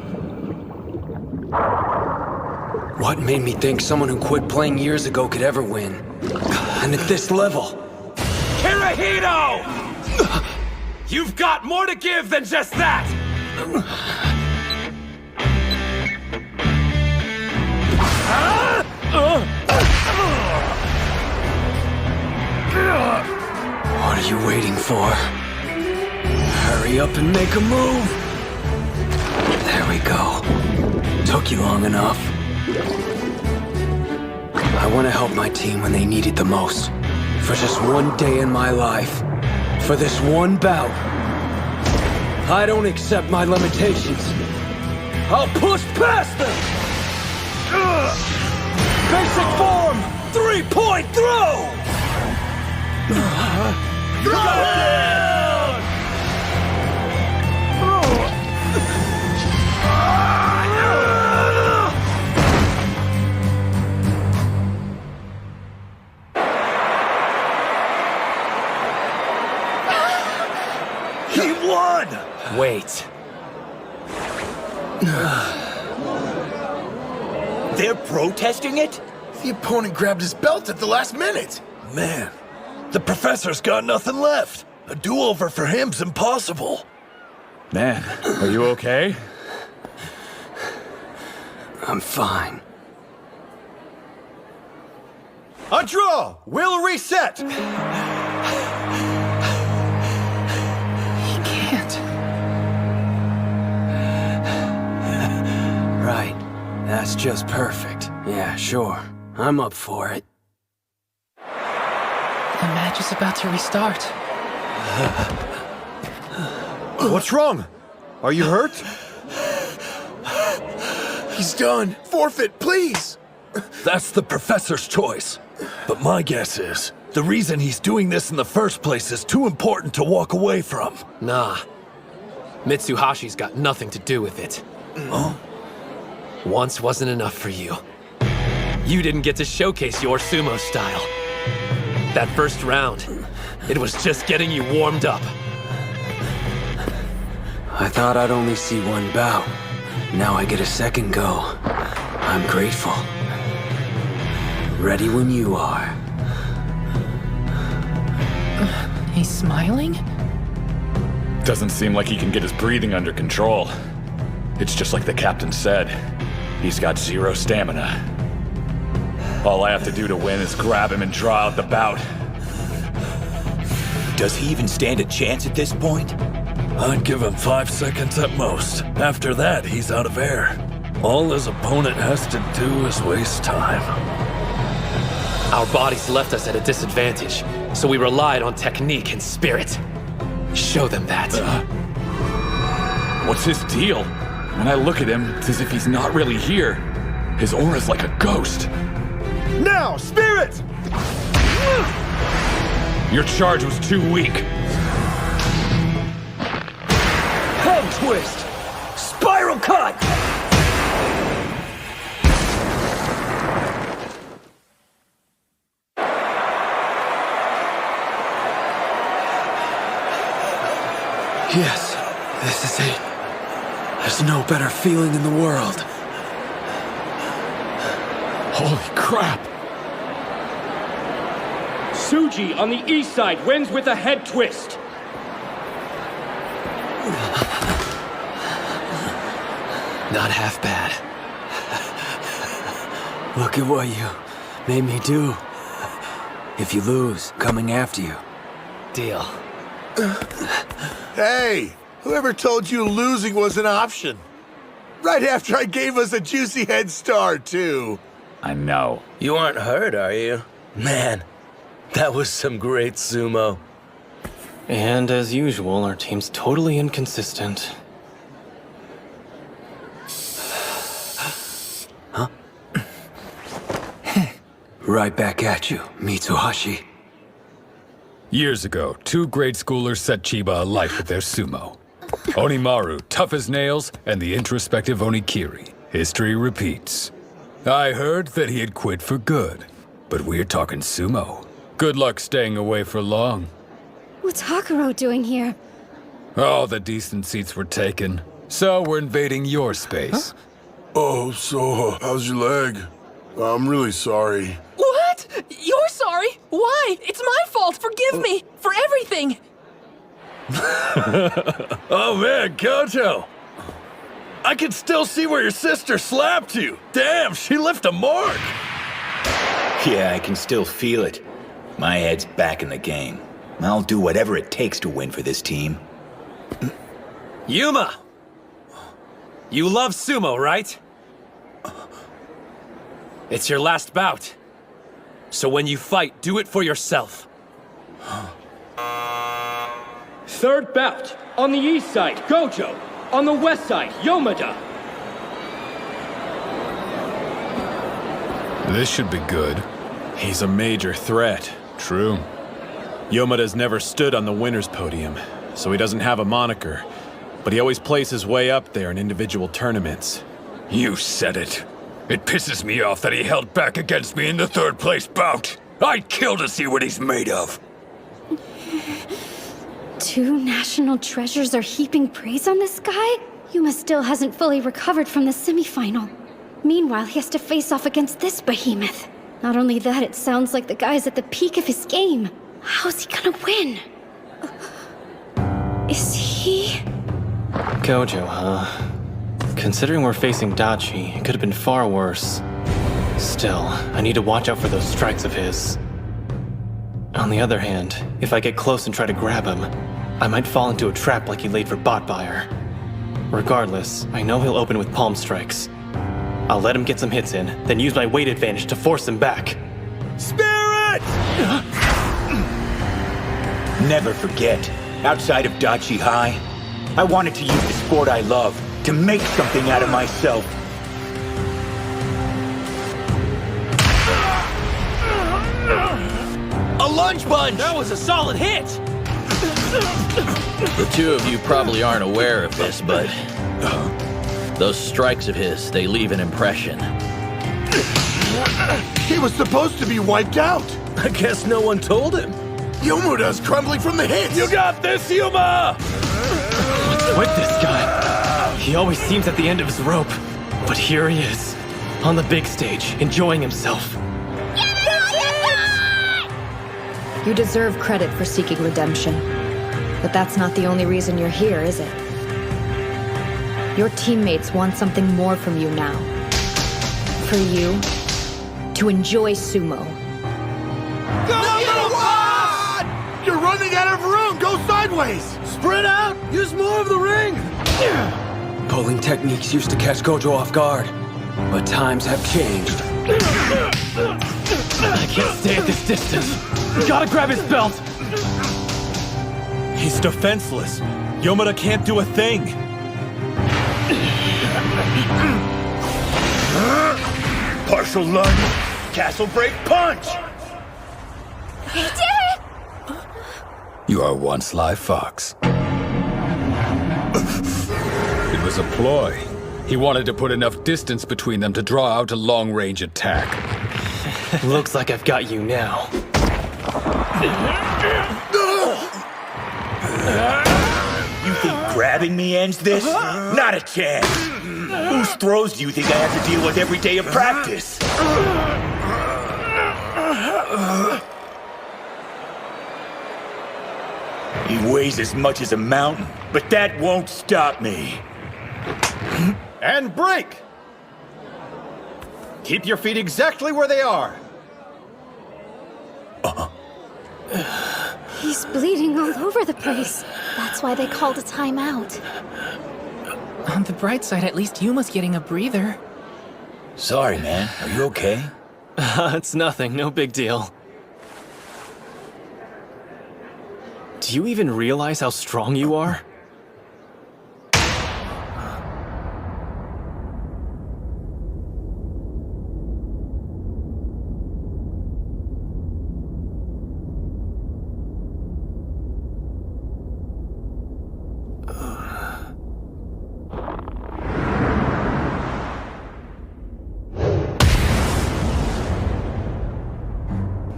What made me think someone who quit playing years ago could ever win? And at this level... Kirihito! You've got more to give than just that! What are you waiting for? Hurry up and make a move! There we go. Took you long enough. I want to help my team when they need it the most. For just one day in my life. For this one bout. I don't accept my limitations. I'll push past them! Basic form! 3-point throw! Throw it! He won! Wait. They're protesting it? The opponent grabbed his belt at the last minute. Man, the professor's got nothing left. A do-over for him's impossible. Man, are you okay? I'm fine. A draw! We'll reset! He can't. Right. That's just perfect. Yeah, sure. I'm up for it. The match is about to restart. What's wrong? Are you hurt? He's done. Forfeit, please. That's the professor's choice. But my guess is, the reason he's doing this in the first place is too important to walk away from. Nah. Mitsuhashi's got nothing to do with it. Huh? Once wasn't enough for you. You didn't get to showcase your sumo style. That first round, it was just getting you warmed up. I thought I'd only see one bout. Now I get a second go. I'm grateful. Ready when you are. He's smiling? Doesn't seem like he can get his breathing under control. It's just like the captain said. He's got zero stamina. All I have to do to win is grab him and draw out the bout. Does he even stand a chance at this point? I'd give him 5 seconds at most. After that, he's out of air. All his opponent has to do is waste time. Our bodies left us at a disadvantage, so we relied on technique and spirit. Show them that. What's his deal? When I look at him, it's as if he's not really here. His aura's like a ghost. Now, spirit! Your charge was too weak. Head twist! Spiral cut! Yes, this is it. There's no better feeling in the world. Holy crap! Tsuji on the east side wins with a head twist. Not half bad. Look at what you made me do. If you lose, coming after you. Deal. Hey, whoever told you losing was an option? Right after I gave us a juicy head start, too. I know. You aren't hurt, are you? Man, that was some great sumo. And as usual, our team's totally inconsistent. Huh? Right back at you, Mitsuhashi. Years ago, 2 grade schoolers set Chiba alight with their sumo. Onimaru, tough as nails, and the introspective Onikiri. History repeats. I heard that he had quit for good, but we're talking sumo. Good luck staying away for long. What's Hakuro doing here? All the decent seats were taken, so we're invading your space. Huh? Oh, so, how's your leg? I'm really sorry. What? You're sorry? Why? It's my fault. Forgive me for everything. Oh man, Gojo! I can still see where your sister slapped you. Damn, she left a mark. Yeah, I can still feel it. My head's back in the game. I'll do whatever it takes to win for this team. Yuma! You love sumo, right? It's your last bout. So when you fight, do it for yourself. Third bout. On the east side, Gojo. On the west side, Yomada. This should be good. He's a major threat. True. Yomada's never stood on the winner's podium, so he doesn't have a moniker. But he always plays his way up there in individual tournaments. You said it. It pisses me off that he held back against me in the 3rd place bout. I'd kill to see what he's made of. 2 national treasures are heaping praise on this guy? Yuma still hasn't fully recovered from the semifinal. Meanwhile, he has to face off against this behemoth. Not only that, it sounds like the guy's at the peak of his game. How's he gonna win? He... Gojo, huh? Considering we're facing Dachi, it could have been far worse. Still, I need to watch out for those strikes of his. On the other hand, if I get close and try to grab him, I might fall into a trap like he laid for Botfire. Regardless, I know he'll open with palm strikes. I'll let him get some hits in, then use my weight advantage to force him back. Spirit! Never forget, outside of Dachi High, I wanted to use the sport I love to make something out of myself. A lunge punch! That was a solid hit! The two of you probably aren't aware of this, but those strikes of his, they leave an impression. He was supposed to be wiped out. I guess no one told him. Yomuda's crumbling from the hits. You got this, Yuma! What's with this guy? He always seems at the end of his rope. But here he is, on the big stage, enjoying himself. You deserve credit for seeking redemption. But that's not the only reason you're here, is it? Your teammates want something more from you now. For you, to enjoy sumo. You're running out of room! Go sideways! Spread out! Use more of the ring! Pulling techniques used to catch Gojo off guard, but times have changed. I can't stay at this distance. Gotta grab his belt! He's defenseless. Yomura can't do a thing. Partial lunge, castle break punch! He did it! You are one sly fox. It was a ploy. He wanted to put enough distance between them to draw out a long-range attack. Looks like I've got you now. You think grabbing me ends this? Not a chance. Whose throws do you think I have to deal with every day of practice? He weighs as much as a mountain, but that won't stop me. And break! Keep your feet exactly where they are. He's bleeding all over the place. That's why they called a timeout. On the bright side, at least Yuma's getting a breather. Sorry, man. Are you okay? It's nothing, no big deal. Do you even realize how strong you are?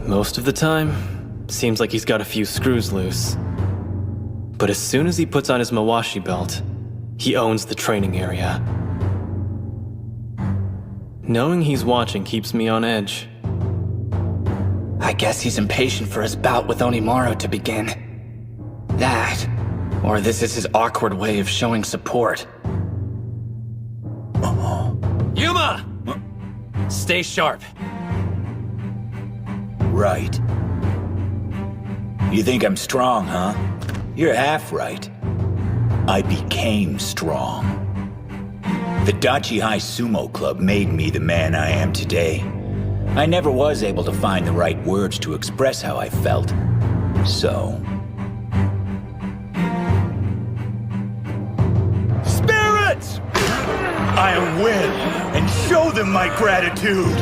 Most of the time, seems like he's got a few screws loose. But as soon as he puts on his Mawashi belt, he owns the training area. Knowing he's watching keeps me on edge. I guess he's impatient for his bout with Onimaru to begin. That, or this is his awkward way of showing support. Yuma! Stay sharp. Right. You think I'm strong, huh? You're half right. I became strong. The Dachi High Sumo Club made me the man I am today. I never was able to find the right words to express how I felt. So... Spirits! I'll win and show them my gratitude!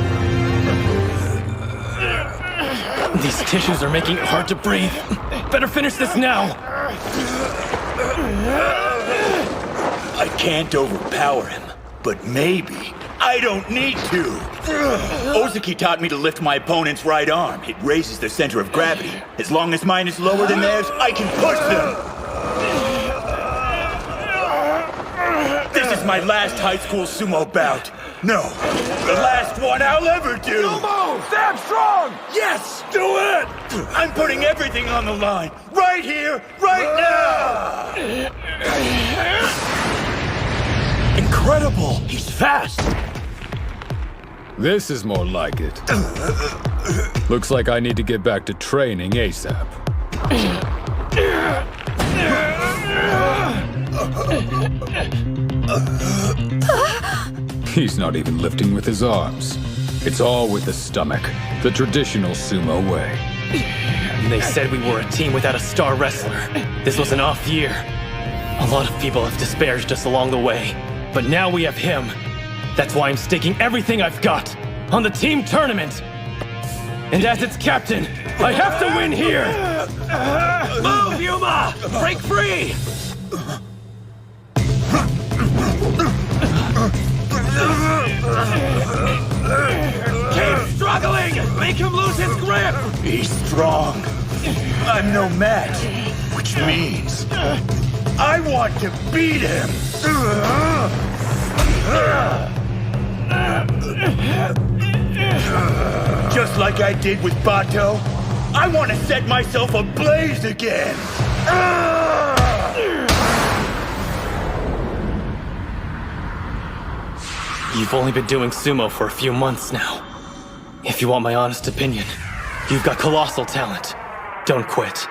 These tissues are making it hard to breathe. Better finish this now. I can't overpower him, but maybe I don't need to. Ozaki taught me to lift my opponent's right arm. It raises the center of gravity. As long as mine is lower than theirs, I can push them. This is my last high school sumo bout. No, the last one I'll ever do. Sumo! Stand strong! Yes! Do it! I'm putting everything on the line. Right here, right now! Incredible! He's fast! This is more like it. Looks like I need to get back to training ASAP. He's not even lifting with his arms. It's all with the stomach, the traditional sumo way. They said we were a team without a star wrestler. This was an off year. A lot of people have disparaged us along the way, but now we have him. That's why I'm staking everything I've got on the team tournament. And as its captain, I have to win here! Move, Yuma! Break free! Keep struggling! Make him lose his grip! He's strong. I'm no match, which means I want to beat him! Just like I did with Bato, I want to set myself ablaze again! You've only been doing sumo for a few months now. If you want my honest opinion, you've got colossal talent. Don't quit.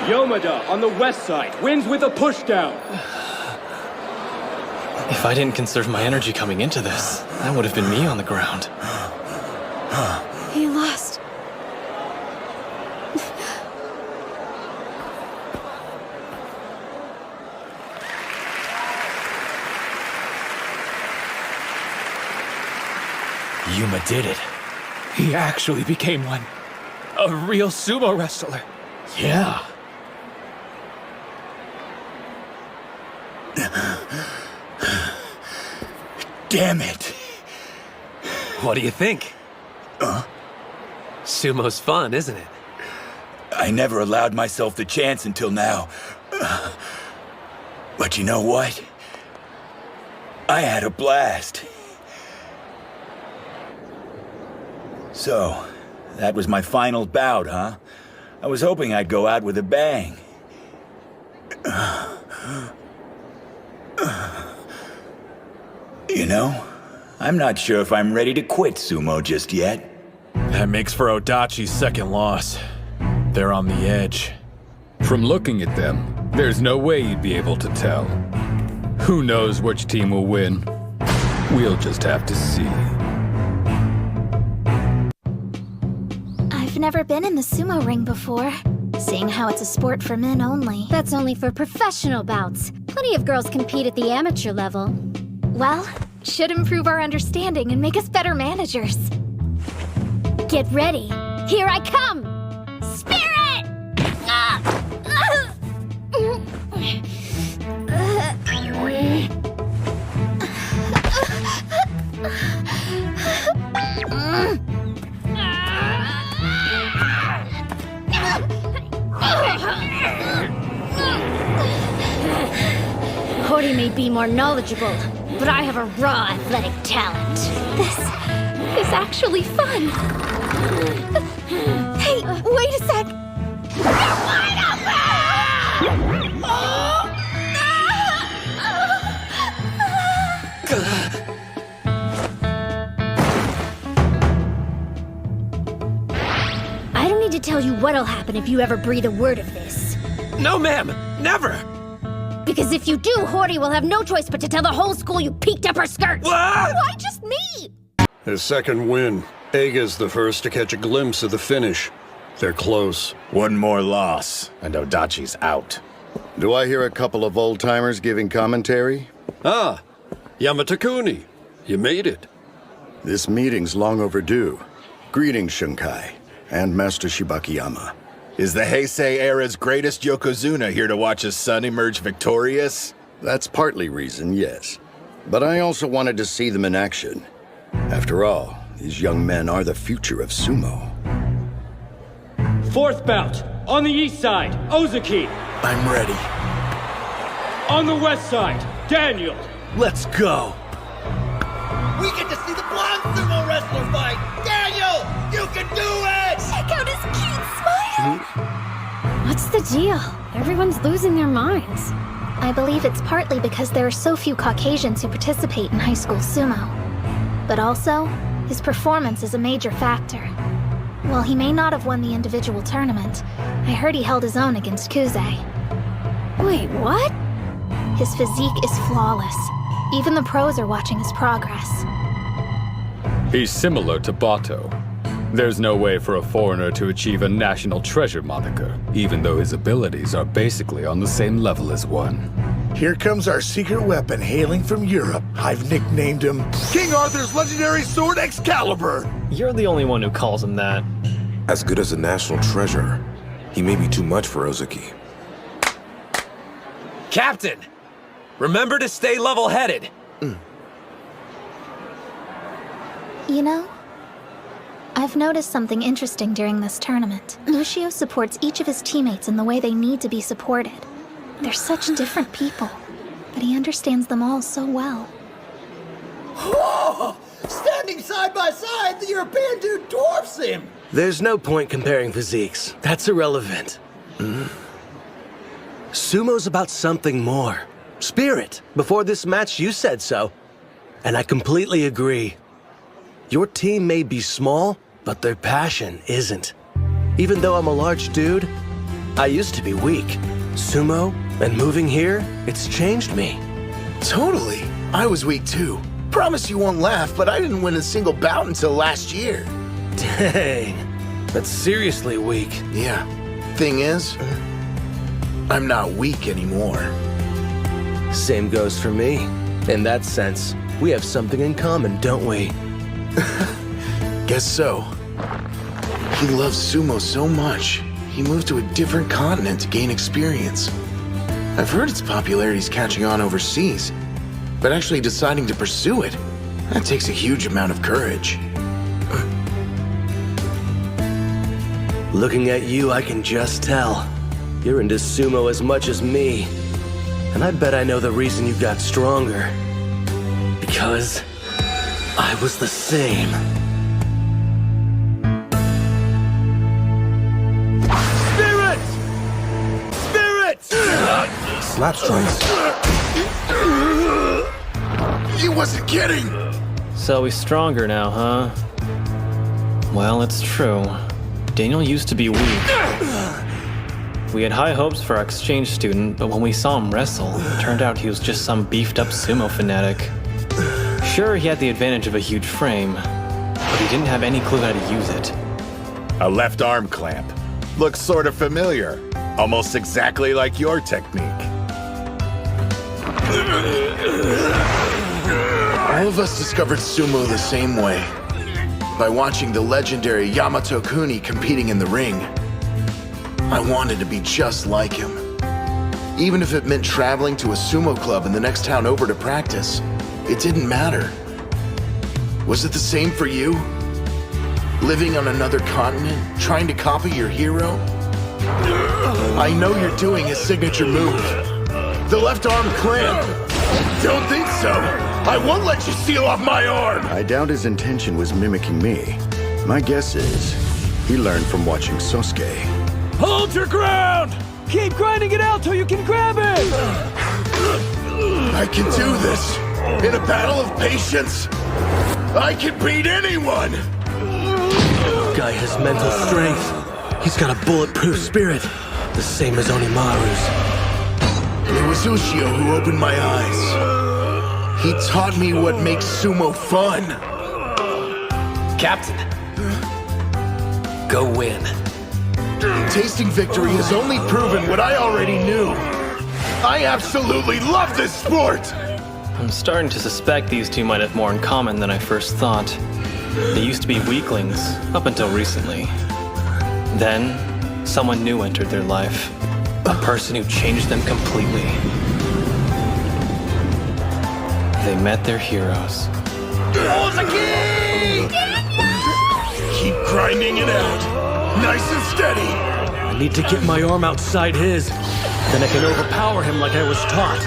Yomada on the west side wins with a pushdown. If I didn't conserve my energy coming into this, that would have been me on the ground. He lost. Yuma did it. He actually became one. A real sumo wrestler. Yeah. Damn it. What do you think? Sumo's fun, isn't it? I never allowed myself the chance until now. But you know what? I had a blast. So, that was my final bout, huh? I was hoping I'd go out with a bang. You know, I'm not sure if I'm ready to quit sumo just yet. That makes for Odachi's second loss. They're on the edge. From looking at them, there's no way you'd be able to tell. Who knows which team will win? We'll just have to see. I've never been in the sumo ring before, seeing how it's a sport for men only. That's only for professional bouts. Plenty of girls compete at the amateur level. Well, should improve our understanding and make us better managers. Get ready. Here I come! Spirit! Hori may be more knowledgeable, but I have a raw athletic talent. This is actually fun. Hey, wait a sec. You're wide open! I don't need to tell you what'll happen if you ever breathe a word of this. No, ma'am. Never. Because if you do, Hori will have no choice but to tell the whole school you peeked up her skirt. What? Why just me? His second win. Eiga's the first to catch a glimpse of the finish. They're close. One more loss, and Odachi's out. Do I hear a couple of old-timers giving commentary? Ah, Yamatakuni. You made it. This meeting's long overdue. Greetings, Shunkai, and Master Shibakiyama. Is the Heisei era's greatest Yokozuna here to watch his son emerge victorious? That's partly reason, yes. But I also wanted to see them in action. After all, these young men are the future of sumo. Fourth bout, on the east side, Ozaki. I'm ready. On the west side, Daniel. Let's go. We get to see the blonde sumo wrestler fight! Daniel, you can do it! Check out his cute smile! What's the deal? Everyone's losing their minds. I believe it's partly because there are so few Caucasians who participate in high school sumo. But also, his performance is a major factor. While he may not have won the individual tournament, I heard he held his own against Kuze. Wait, what? His physique is flawless. Even the pros are watching his progress. He's similar to Bato. There's no way for a foreigner to achieve a national treasure moniker, even though his abilities are basically on the same level as one. Here comes our secret weapon hailing from Europe. I've nicknamed him King Arthur's legendary sword Excalibur. You're the only one who calls him that. As good as a national treasure, he may be too much for Ozuki. Captain! Remember to stay level-headed. You know, I've noticed something interesting during this tournament. Ushio supports each of his teammates in the way they need to be supported. They're such different people, but he understands them all so well. Whoa! Standing side by side, the European dude dwarfs him! There's no point comparing physiques. That's irrelevant. Sumo's about something more. Spirit. Before this match, you said so. And I completely agree. Your team may be small, but their passion isn't. Even though I'm a large dude, I used to be weak. Sumo and moving here, it's changed me. Totally. I was weak too. Promise you won't laugh, but I didn't win a single bout until last year. Dang. That's seriously weak. Yeah. Thing is, I'm not weak anymore. Same goes for me. In that sense, we have something in common, don't we? Guess so. He loves sumo so much, he moved to a different continent to gain experience. I've heard its popularity's catching on overseas, but actually deciding to pursue it, that takes a huge amount of courage. Looking at you, I can just tell. You're into sumo as much as me. And I bet I know the reason you got stronger. Because I was the same. Spirit! Spirit! Slap strikes. He wasn't kidding! So he's stronger now, huh? Well, it's true. Daniel used to be weak. We had high hopes for our exchange student, but when we saw him wrestle, it turned out he was just some beefed-up sumo fanatic. Sure, he had the advantage of a huge frame, but he didn't have any clue how to use it. A left arm clamp. Looks sort of familiar. Almost exactly like your technique. All of us discovered sumo the same way. By watching the legendary Yamato Kuni competing in the ring. I wanted to be just like him. Even if it meant traveling to a sumo club in the next town over to practice, it didn't matter. Was it the same for you? Living on another continent, trying to copy your hero? I know you're doing his signature move. The left arm clamp. Don't think so. I won't let you seal off my arm. I doubt his intention was mimicking me. My guess is he learned from watching Sosuke. Hold your ground! Keep grinding it out till you can grab it! I can do this. In a battle of patience, I can beat anyone! Guy has mental strength. He's got a bulletproof spirit, the same as Onimaru's. It was Ushio who opened my eyes. He taught me what makes sumo fun. Captain, go win. Tasting victory has only proven what I already knew. I absolutely love this sport! I'm starting to suspect these two might have more in common than I first thought. They used to be weaklings, up until recently. Then, someone new entered their life. A person who changed them completely. They met their heroes. Ozuki! Keep grinding it out. Nice and steady. I need to get my arm outside his. Then I can overpower him like I was taught.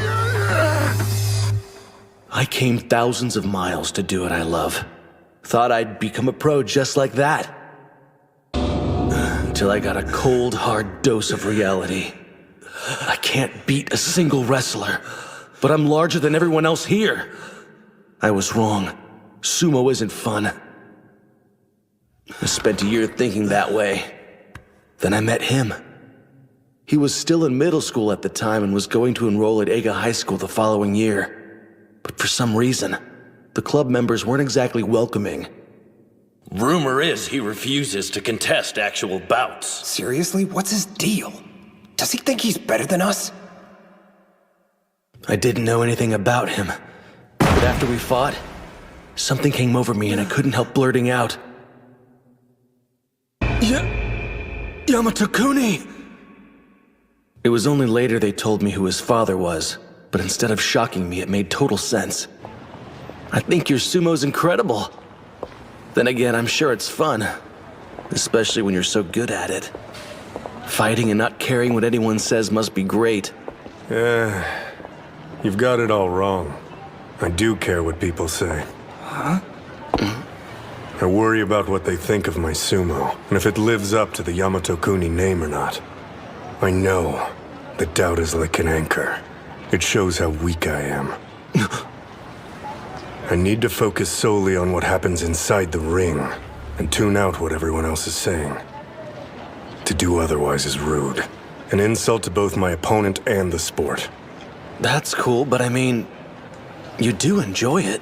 I came thousands of miles to do what I love. Thought I'd become a pro just like that. Until I got a cold, hard dose of reality. I can't beat a single wrestler, but I'm larger than everyone else here. I was wrong. Sumo isn't fun. I spent a year thinking that way. Then I met him. He was still in middle school at the time and was going to enroll at Eiga High School the following year. But for some reason, the club members weren't exactly welcoming. Rumor is he refuses to contest actual bouts. Seriously? What's his deal? Does he think he's better than us? I didn't know anything about him. But after we fought, something came over me and I couldn't help blurting out. Yamato-kuni! It was only later they told me who his father was, but instead of shocking me, it made total sense. I think your sumo's incredible. Then again, I'm sure it's fun. Especially when you're so good at it. Fighting and not caring what anyone says must be great. You've got it all wrong. I do care what people say. Huh? I worry about what they think of my sumo, and if it lives up to the Yamato-kuni name or not. I know that doubt is like an anchor. It shows how weak I am. I need to focus solely on what happens inside the ring, and tune out what everyone else is saying. To do otherwise is rude. An insult to both my opponent and the sport. That's cool, but I mean, you do enjoy it.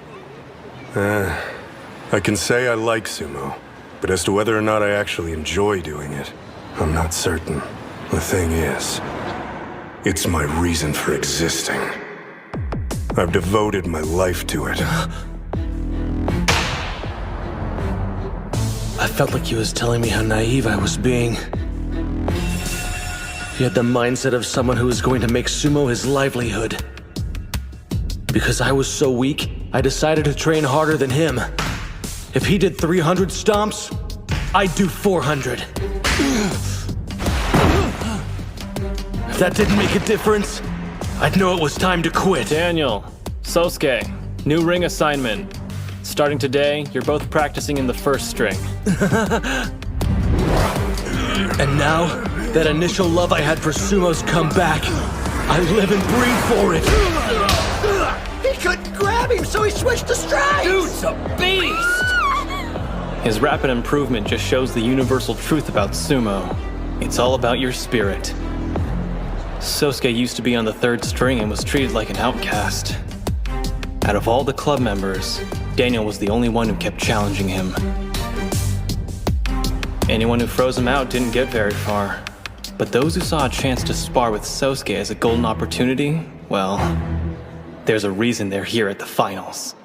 I can say I like sumo, but as to whether or not I actually enjoy doing it, I'm not certain. The thing is, it's my reason for existing. I've devoted my life to it. I felt like he was telling me how naive I was being. He had the mindset of someone who was going to make sumo his livelihood. Because I was so weak, I decided to train harder than him. If he did 300 stomps, I'd do 400. If that didn't make a difference, I'd know it was time to quit. Daniel, Sosuke, new ring assignment. Starting today, you're both practicing in the first string. And now, that initial love I had for sumo's come back. I live and breathe for it. He couldn't grab him, so he switched to strikes! Dude's a beast! His rapid improvement just shows the universal truth about sumo. It's all about your spirit. Sosuke used to be on the third string and was treated like an outcast. Out of all the club members, Daniel was the only one who kept challenging him. Anyone who froze him out didn't get very far. But those who saw a chance to spar with Sosuke as a golden opportunity, well, there's a reason they're here at the finals.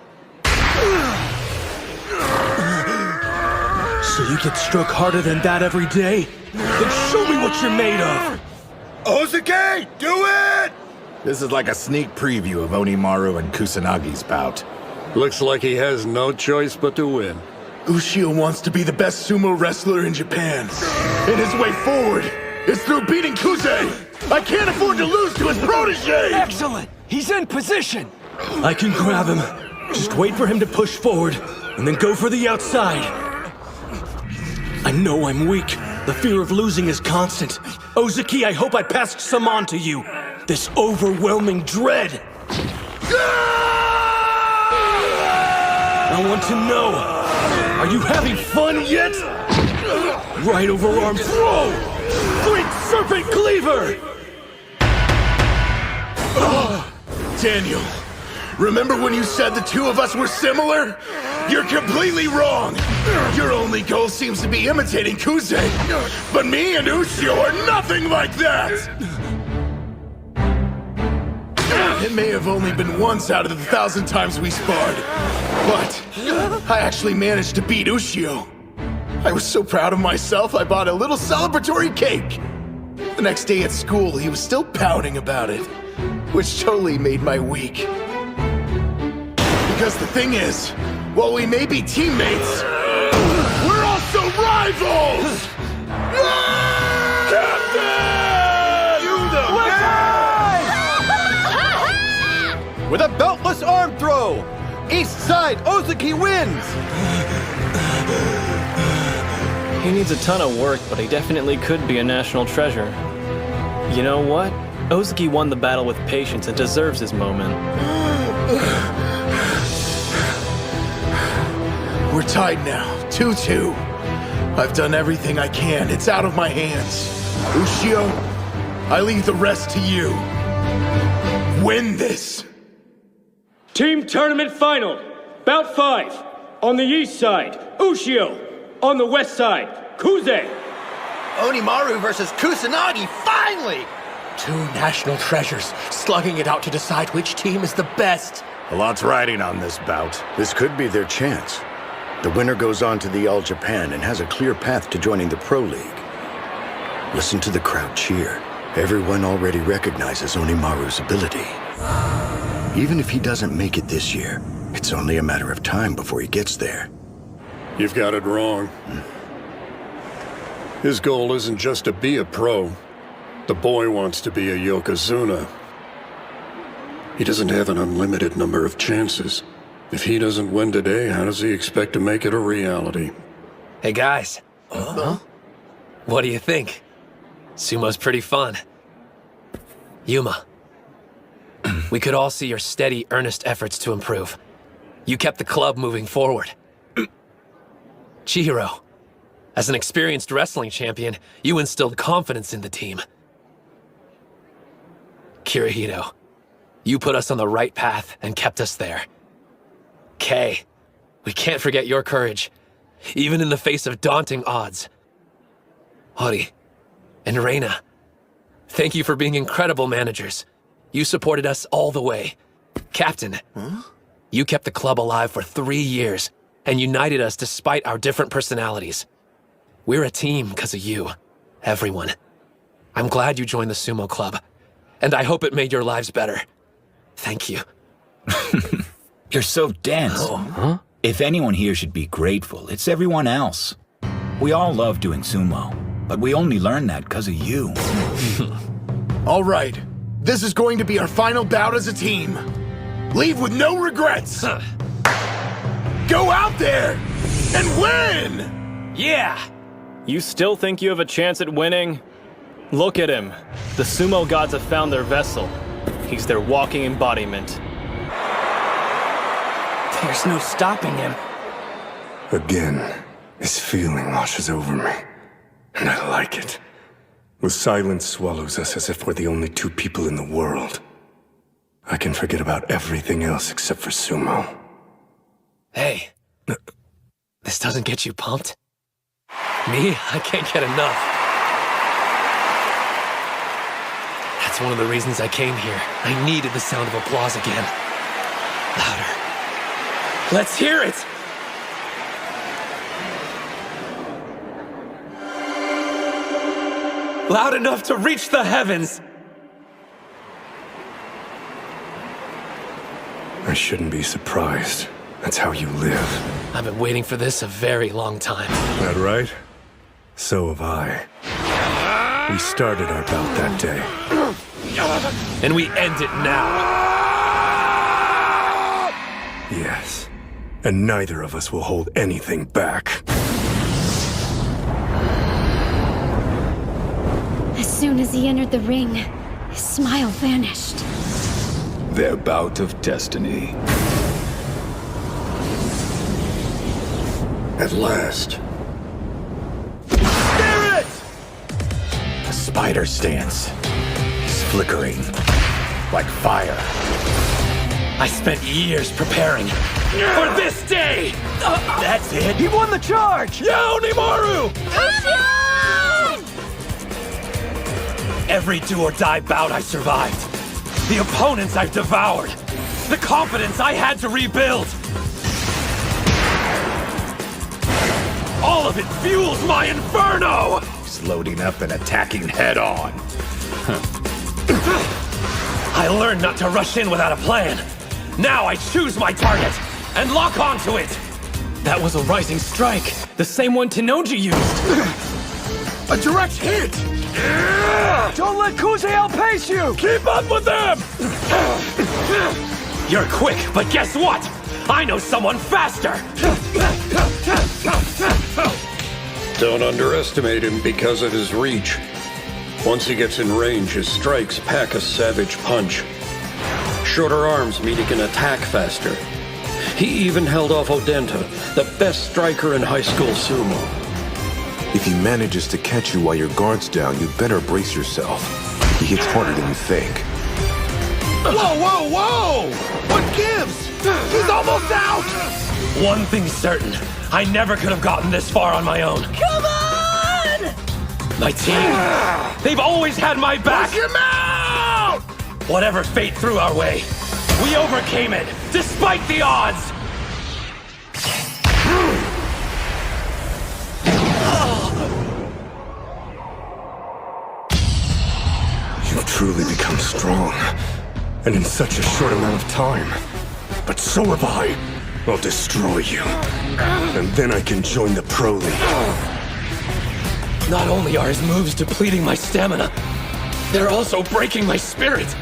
So you get struck harder than that every day? Then show me what you're made of! Ozuki, do it! This is like a sneak preview of Onimaru and Kusanagi's bout. Looks like he has no choice but to win. Ushio wants to be the best sumo wrestler in Japan. And his way forward is through beating Kuze! I can't afford to lose to his protege! Excellent! He's in position! I can grab him. Just wait for him to push forward, and then go for the outside. I know I'm weak. The fear of losing is constant. Ozuki, I hope I passed some on to you. This overwhelming dread. I want to know, are you having fun yet? Right overarm throw! Great serpent cleaver! Daniel, remember when you said the two of us were similar? You're completely wrong! Your only goal seems to be imitating Kuze, but me and Ushio are nothing like that! It may have only been once out of the 1,000 times we sparred, but I actually managed to beat Ushio. I was so proud of myself, I bought a little celebratory cake. The next day at school, he was still pouting about it, which totally made my week. Because the thing is, while we may be teammates, we're also rivals! Captain! With a belt plus arm throw! East side, Ozuki wins! He needs a ton of work, but he definitely could be a national treasure. You know what? Ozuki won the battle with patience and deserves his moment. We're tied now, 2-2. I've done everything I can. It's out of my hands. Ushio, I leave the rest to you. Win this! Team tournament final. Bout 5. On the east side, Ushio. On the west side, Kuze. Hinomaru versus Kusanagi, finally! Two national treasures slugging it out to decide which team is the best. A lot's riding on this bout. This could be their chance. The winner goes on to the All Japan and has a clear path to joining the Pro League. Listen to the crowd cheer. Everyone already recognizes Hinomaru's ability. Even if he doesn't make it this year, it's only a matter of time before he gets there. You've got it wrong. His goal isn't just to be a pro. The boy wants to be a Yokozuna. He doesn't have an unlimited number of chances. If he doesn't win today, how does he expect to make it a reality? Hey guys. What do you think? Sumo's pretty fun. Yuma. We could all see your steady, earnest efforts to improve. You kept the club moving forward. Chihiro. As an experienced wrestling champion, you instilled confidence in the team. Kirihito. You put us on the right path and kept us there. Kay. We can't forget your courage, even in the face of daunting odds. Hori. And Reina. Thank you for being incredible managers. You supported us all the way. Captain. You kept the club alive for 3 years and united us despite our different personalities. We're a team because of you, everyone. I'm glad you joined the sumo club, and I hope it made your lives better. Thank you. You're so dense. If anyone here should be grateful, it's everyone else. We all love doing sumo, but we only learned that because of you. All right, this is going to be our final bout as a team. Leave with no regrets. Go out there and win! Yeah! You still think you have a chance at winning? Look at him. The sumo gods have found their vessel. He's their walking embodiment. There's no stopping him. Again, this feeling washes over me. And I like it. The silence swallows us as if we're the only two people in the world. I can forget about everything else except for sumo. Hey. This doesn't get you pumped? Me? I can't get enough. That's one of the reasons I came here. I needed the sound of applause again. Louder. Let's hear it! Loud enough to reach the heavens! I shouldn't be surprised. That's how you live. I've been waiting for this a very long time. That right? So have I. We started our bout that day. And we end it now. Yes. And neither of us will hold anything back. As soon as he entered the ring, his smile vanished. Their bout of destiny. At last. Spirit! The spider stance is flickering like fire. I spent years preparing for this day! That's it? He won the charge! Yeah, Hinomaru! Every do-or-die bout I survived. The opponents I've devoured. The confidence I had to rebuild. All of it fuels my inferno! He's loading up and attacking head-on. I learned not to rush in without a plan. Now I choose my target and lock onto it. That was a rising strike, the same one Tenoji used. A direct hit! Don't let Kuze outpace you! Keep up with them! You're quick, but guess what? I know someone faster! Don't underestimate him because of his reach. Once he gets in range, his strikes pack a savage punch. Shorter arms mean he can attack faster. He even held off Odenta, the best striker in high school sumo. If he manages to catch you while your guard's down, you better brace yourself. He hits harder than you think. Whoa, whoa, whoa! What gives? He's almost out! One thing's certain. I never could have gotten this far on my own. Come on! My team, they've always had my back! Push him out! Whatever fate threw our way, we overcame it, despite the odds! You've truly become strong. And in such a short amount of time. But so have I. I'll destroy you. And then I can join the Pro League. Not only are his moves depleting my stamina, they're also breaking my spirit.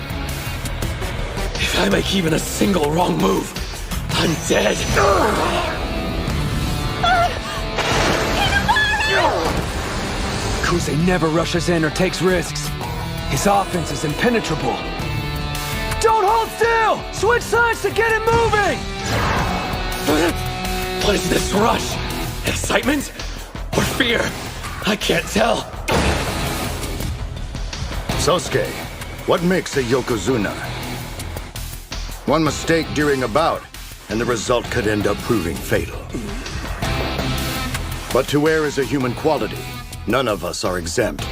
If I make even a single wrong move, I'm dead. Kuze never rushes in or takes risks. His offense is impenetrable. Don't hold still! Switch sides to get it moving! What is this rush? Excitement? Or fear? I can't tell. Sosuke, what makes a Yokozuna? One mistake during a bout, and the result could end up proving fatal. But to err is a human quality. None of us are exempt,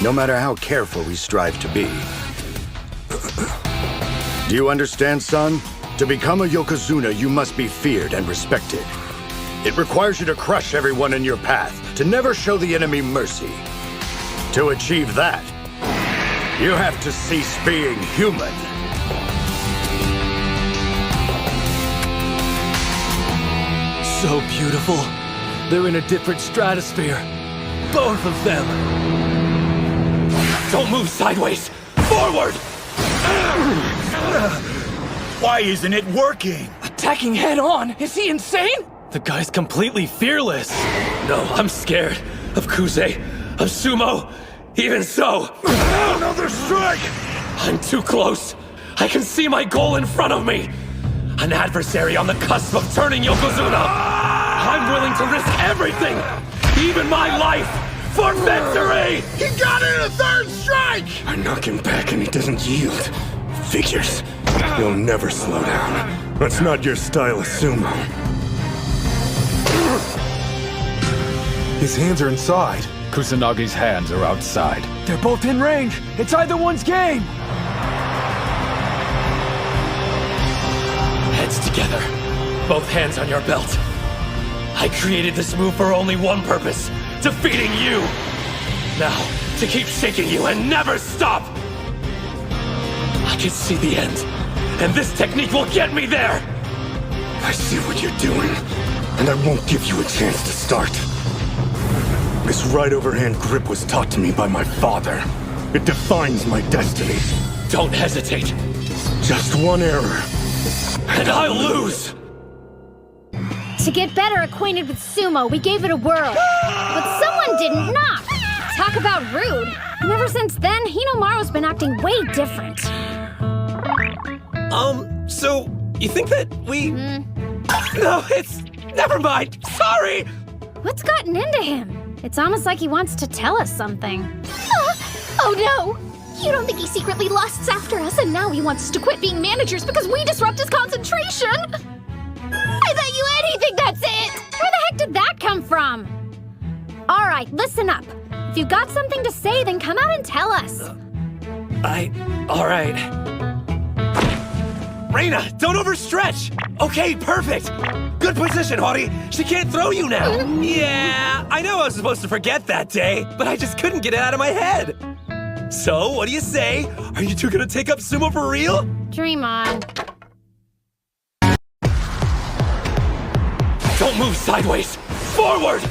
no matter how careful we strive to be. Do you understand, son? To become a Yokozuna, you must be feared and respected. It requires you to crush everyone in your path, to never show the enemy mercy. To achieve that, you have to cease being human. So beautiful. They're in a different stratosphere. Both of them. Don't move sideways! Forward! Why isn't it working? Attacking head on? Is he insane? The guy's completely fearless. No, I'm scared. Of Kuze, of Sumo. Even so... Another strike! I'm too close. I can see my goal in front of me. An adversary on the cusp of turning Yokozuna. I'm willing to risk everything, even my life, for victory! He got in a third strike! I knock him back and he doesn't yield. Figures. You'll never slow down. That's not your style of sumo. His hands are inside. Kusanagi's hands are outside. They're both in range. It's either one's game. Heads together. Both hands on your belt. I created this move for only one purpose. Defeating you. Now, to keep shaking you and never stop. I can see the end. And this technique will get me there. I see what you're doing. And I won't give you a chance to start. This right overhand grip was taught to me by my father. It defines my destiny. Don't hesitate. Just one error. And I'll lose! To get better acquainted with sumo, we gave it a whirl. But someone didn't knock. Talk about rude. And ever since then, Hinomaru's been acting way different. So, you think that we... No, it's... Never mind. Sorry! What's gotten into him? It's almost like he wants to tell us something. Oh no! You don't think he secretly lusts after us and now he wants us to quit being managers because we disrupt his concentration? I bet you anything that's it! Where the heck did that come from? All right, listen up. If you got something to say, then come out and tell us. All right. Reina, don't overstretch! Okay, perfect! Good position, Hori! She can't throw you now! Yeah, I know I was supposed to forget that day, but I just couldn't get it out of my head! So, what do you say? Are you two gonna take up sumo for real? Dream on. Don't move sideways! Forward!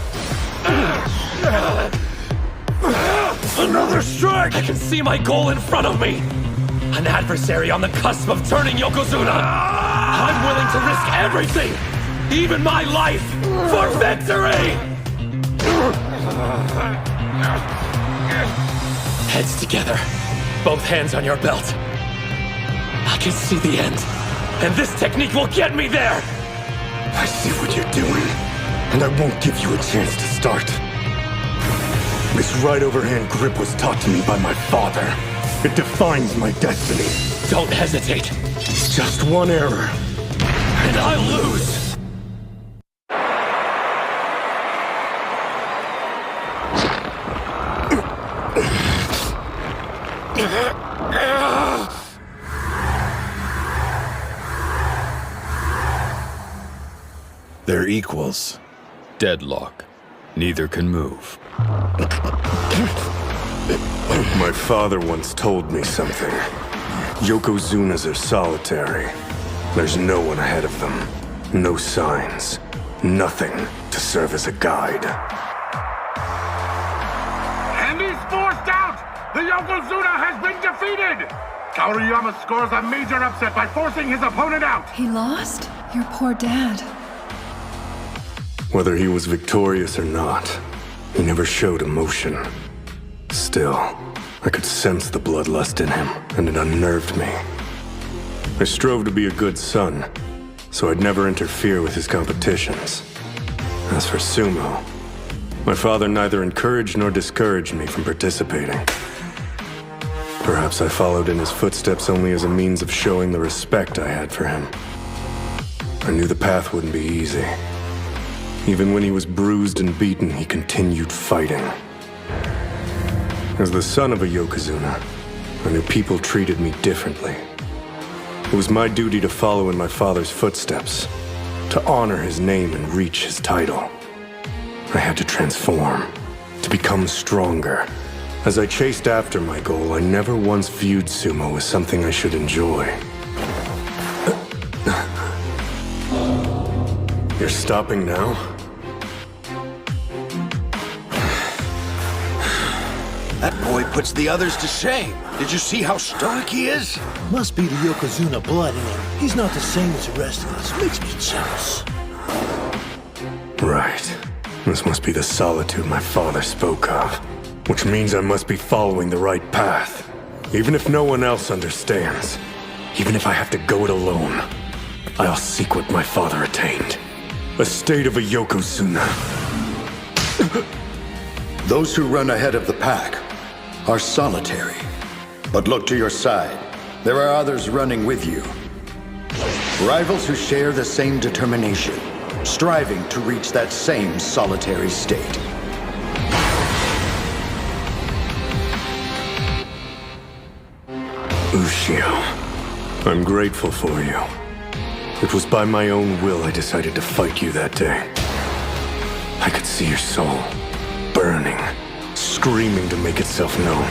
Another strike! I can see my goal in front of me! An adversary on the cusp of turning Yokozuna. I'm willing to risk everything, even my life, for victory! Heads together, both hands on your belt. I can see the end, and this technique will get me there! I see what you're doing, and I won't give you a chance to start. This right overhand grip was taught to me by my father. It defines my destiny. Don't hesitate. Just one error, and I lose! They're equals. Deadlock. Neither can move. My father once told me something. Yokozunas are solitary. There's no one ahead of them. No signs. Nothing to serve as a guide. And he's forced out! The Yokozuna has been defeated! Kaoriyama scores a major upset by forcing his opponent out! He lost? Your poor dad. Whether he was victorious or not, he never showed emotion. Still, I could sense the bloodlust in him, and it unnerved me. I strove to be a good son, so I'd never interfere with his competitions. As for sumo, my father neither encouraged nor discouraged me from participating. Perhaps I followed in his footsteps only as a means of showing the respect I had for him. I knew the path wouldn't be easy. Even when he was bruised and beaten, he continued fighting. As the son of a Yokozuna, I knew people treated me differently. It was my duty to follow in my father's footsteps, to honor his name and reach his title. I had to transform, to become stronger. As I chased after my goal, I never once viewed sumo as something I should enjoy. You're stopping now? That boy puts the others to shame. Did you see how stoic he is? Must be the Yokozuna blood in him. He's not the same as the rest of us. Makes me jealous. Right. This must be the solitude my father spoke of. Which means I must be following the right path. Even if no one else understands. Even if I have to go it alone. I'll seek what my father attained. A state of a Yokozuna. Those who run ahead of the pack are solitary. But look to your side. There are others running with you. Rivals who share the same determination, striving to reach that same solitary state. Ushio, I'm grateful for you. It was by my own will I decided to fight you that day. I could see your soul, burning, screaming to make itself known.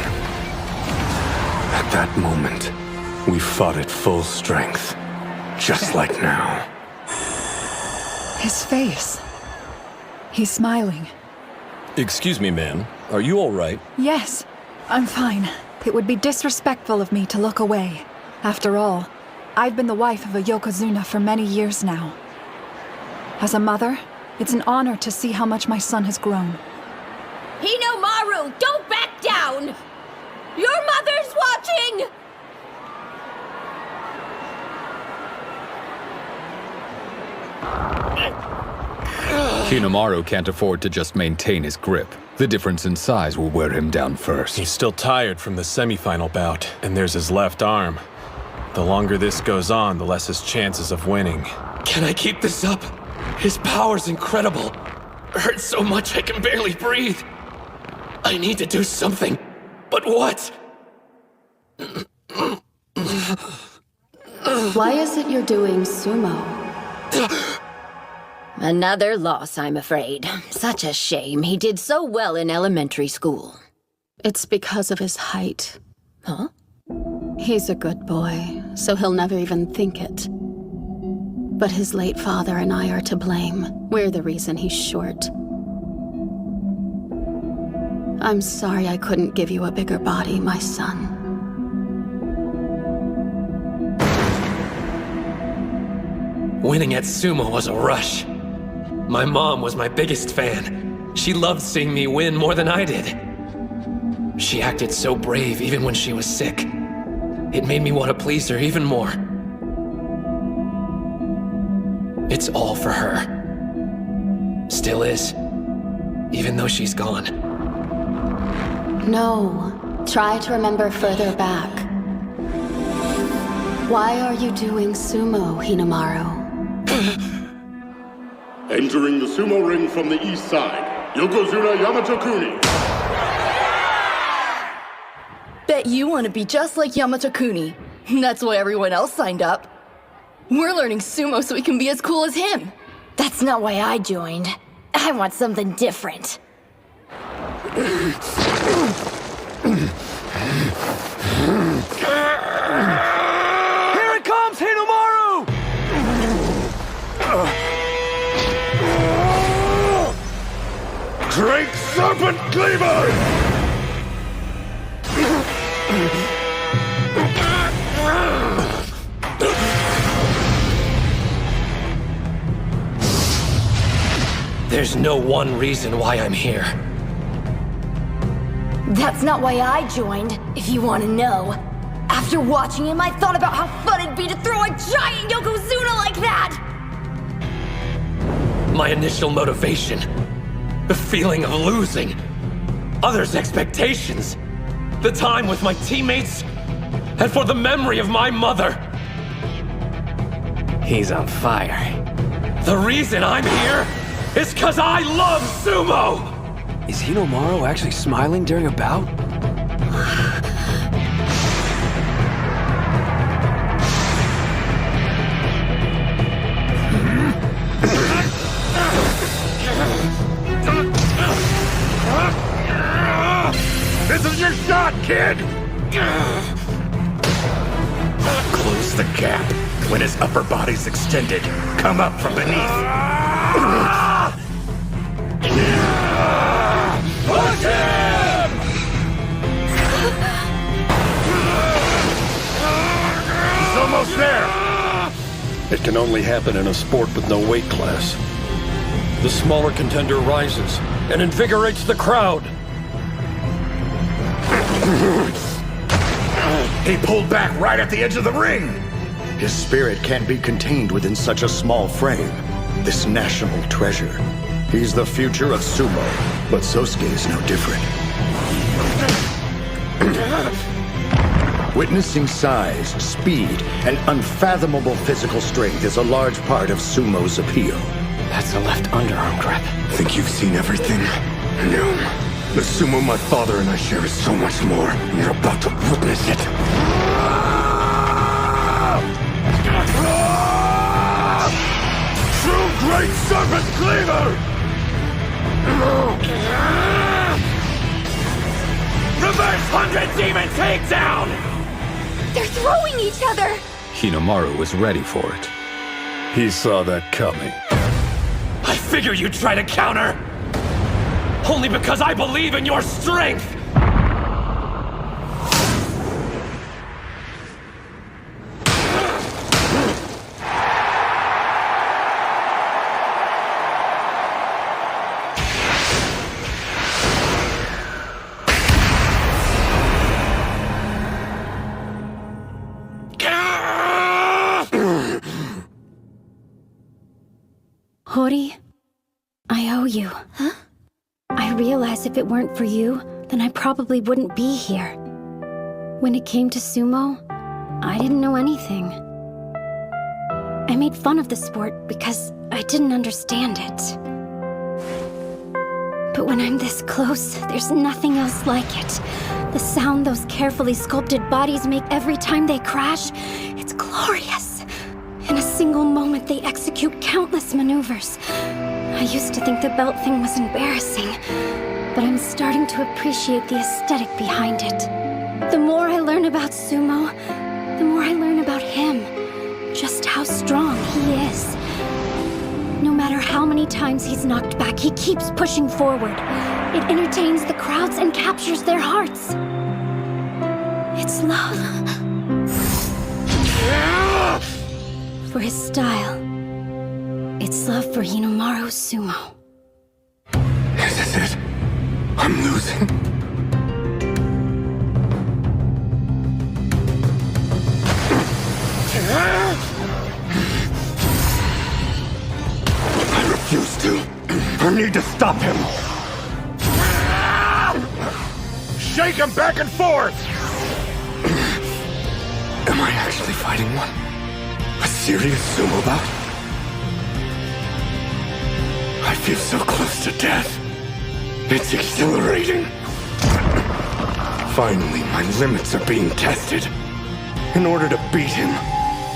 At that moment, we fought at full strength, just like now. His face. He's smiling. Excuse me, ma'am. Are you all right? Yes, I'm fine. It would be disrespectful of me to look away. After all, I've been the wife of a Yokozuna for many years now. As a mother, it's an honor to see how much my son has grown. Hinomaru, don't back down! Your mother's watching! Hinomaru can't afford to just maintain his grip. The difference in size will wear him down first. He's still tired from the semifinal bout, and there's his left arm. The longer this goes on, the less his chances of winning. Can I keep this up? His power's incredible. Hurts so much I can barely breathe. I need to do something. But what? Why is it you're doing sumo? Another loss, I'm afraid. Such a shame. He did so well in elementary school. It's because of his height. Huh? He's a good boy, so he'll never even think it. But his late father and I are to blame. We're the reason he's short. I'm sorry I couldn't give you a bigger body, my son. Winning at sumo was a rush. My mom was my biggest fan. She loved seeing me win more than I did. She acted so brave even when she was sick. It made me want to please her even more. It's all for her. Still is, even though she's gone. No. Try to remember further back. Why are you doing sumo, Hinomaru? Entering the sumo ring from the east side, Yokozuna Yamato-kuni. Bet you want to be just like Yamato-kuni. That's why everyone else signed up. We're learning sumo so we can be as cool as him. That's not why I joined. I want something different. Here it comes, Hinomaru! Great Serpent Cleaver! There's no one reason why I'm here. That's not why I joined, if you want to know. After watching him, I thought about how fun it'd be to throw a giant Yokozuna like that! My initial motivation, the feeling of losing, others' expectations, the time with my teammates, and for the memory of my mother. He's on fire. The reason I'm here is 'cause I love sumo! Is Hinomaru actually smiling during a bout? This is your shot, kid! Close the gap. When his upper body's extended, come up from beneath. Push him! He's almost there. It can only happen in a sport with no weight class. The smaller contender rises and invigorates the crowd. He pulled back right at the edge of the ring. His spirit can't be contained within such a small frame. This national treasure. He's the future of sumo, but Sosuke is no different. Witnessing size, speed, and unfathomable physical strength is a large part of sumo's appeal. That's a left underarm grip. Think you've seen everything? No. The sumo my father and I share is so much more. You're about to witness it. True Great Serpent Cleaver! Reverse 100 Demon Takedown! They're throwing each other! Hinomaru was ready for it. He saw that coming. I figure you'd try to counter! Only because I believe in your strength! Hori, I owe you. Huh? I realize if it weren't for you, then I probably wouldn't be here. When it came to sumo, I didn't know anything. I made fun of the sport because I didn't understand it. But when I'm this close, there's nothing else like it. The sound those carefully sculpted bodies make every time they crash, it's glorious. In a single moment, they execute countless maneuvers. I used to think the belt thing was embarrassing, but I'm starting to appreciate the aesthetic behind it. The more I learn about sumo, the more I learn about him. Just how strong he is. No matter how many times he's knocked back, he keeps pushing forward. It entertains the crowds and captures their hearts. It's love. For his style, It's love for Hinomaru Sumo. Is this it? I'm losing. I refuse to. I need to stop him. Shake him back and forth! Am I actually fighting one? A serious sumo bout? I feel so close to death. It's exhilarating. Finally, my limits are being tested. In order to beat him,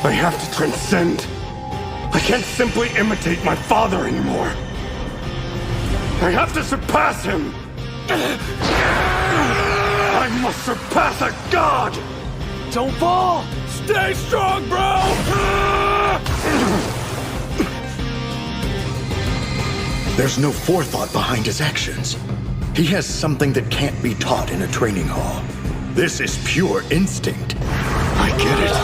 I have to transcend. I can't simply imitate my father anymore. I have to surpass him. I must surpass a god! Don't fall! Stay strong, bro! There's no forethought behind his actions. He has something that can't be taught in a training hall. This is pure instinct. I get it.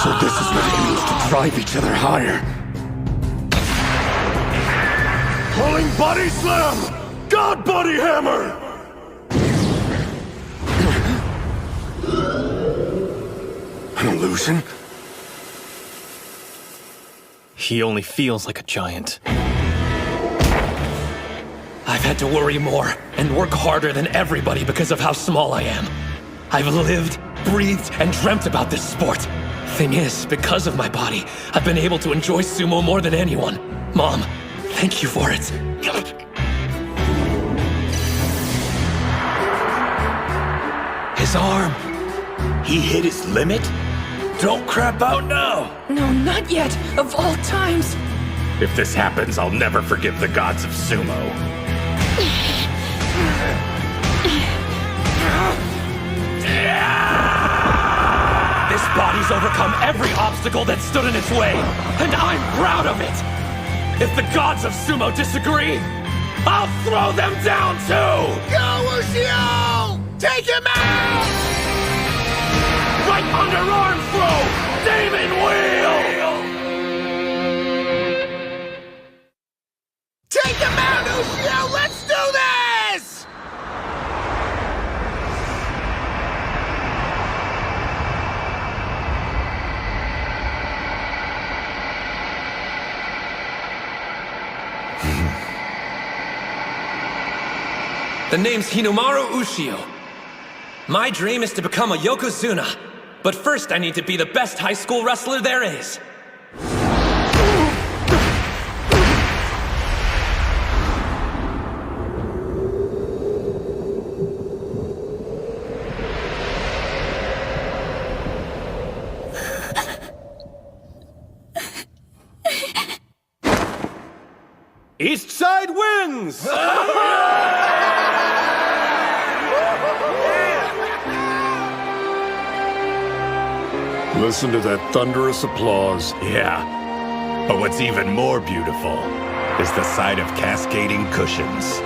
So this is what it means to drive each other higher. Pulling body slam! God body hammer! An illusion? He only feels like a giant. I've had to worry more and work harder than everybody because of how small I am. I've lived, breathed, and dreamt about this sport. Thing is, because of my body, I've been able to enjoy sumo more than anyone. Mom, thank you for it. His arm. He hit his limit? Don't crap out now! No, not yet! Of all times! If this happens, I'll never forgive the gods of sumo. This body's overcome every obstacle that stood in its way, and I'm proud of it! If the gods of sumo disagree, I'll throw them down too! Go, Ushio! Take him out! Right underarm throw! Demon wheel! Take him out, Ushio! Let's do this! The name's Hinomaru Ushio. My dream is to become a Yokozuna. But first I need to be the best high school wrestler there is. East Side wins! Listen to that thunderous applause. Yeah. But what's even more beautiful is the sight of cascading cushions.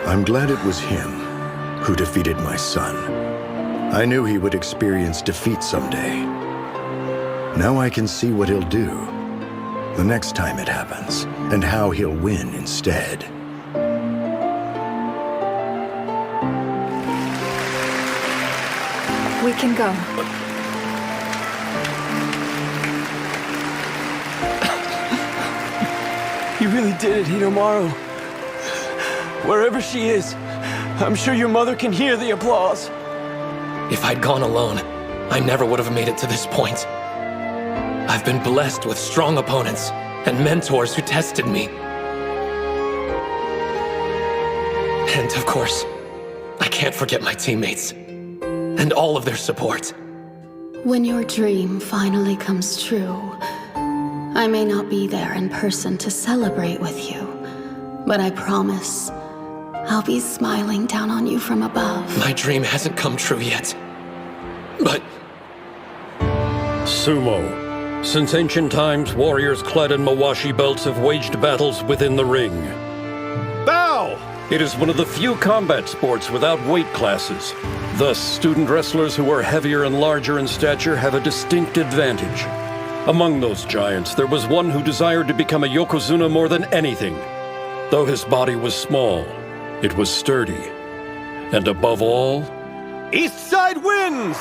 I'm glad it was him who defeated my son. I knew he would experience defeat someday. Now I can see what he'll do the next time it happens, and how he'll win instead. We can go. You really did it, Hinomaru. Wherever she is, I'm sure your mother can hear the applause. If I'd gone alone, I never would have made it to this point. I've been blessed with strong opponents and mentors who tested me. And of course, I can't forget my teammates and all of their support. When your dream finally comes true, I may not be there in person to celebrate with you, but I promise I'll be smiling down on you from above. My dream hasn't come true yet, but Sumo. Since ancient times, warriors clad in mawashi belts have waged battles within the ring. Bow! It is one of the few combat sports without weight classes. Thus, student wrestlers who are heavier and larger in stature have a distinct advantage. Among those giants, there was one who desired to become a Yokozuna more than anything. Though his body was small, it was sturdy. And above all, East Side wins!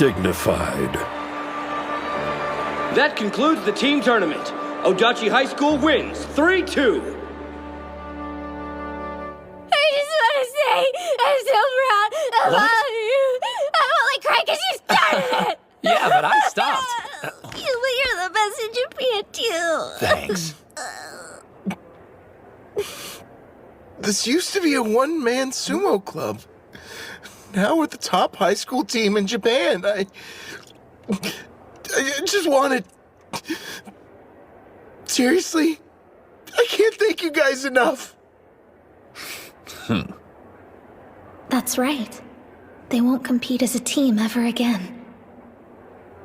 dignified. That concludes the team tournament. Odachi High School wins 3-2. I just want to say, I'm so proud of all of you. I'm only crying because you started it. Yeah, but I stopped. But you're the best in Japan, too. Thanks. This used to be a one-man sumo club. Now we're the top high school team in Japan. I just wanted... Seriously? I can't thank you guys enough. That's right. They won't compete as a team ever again.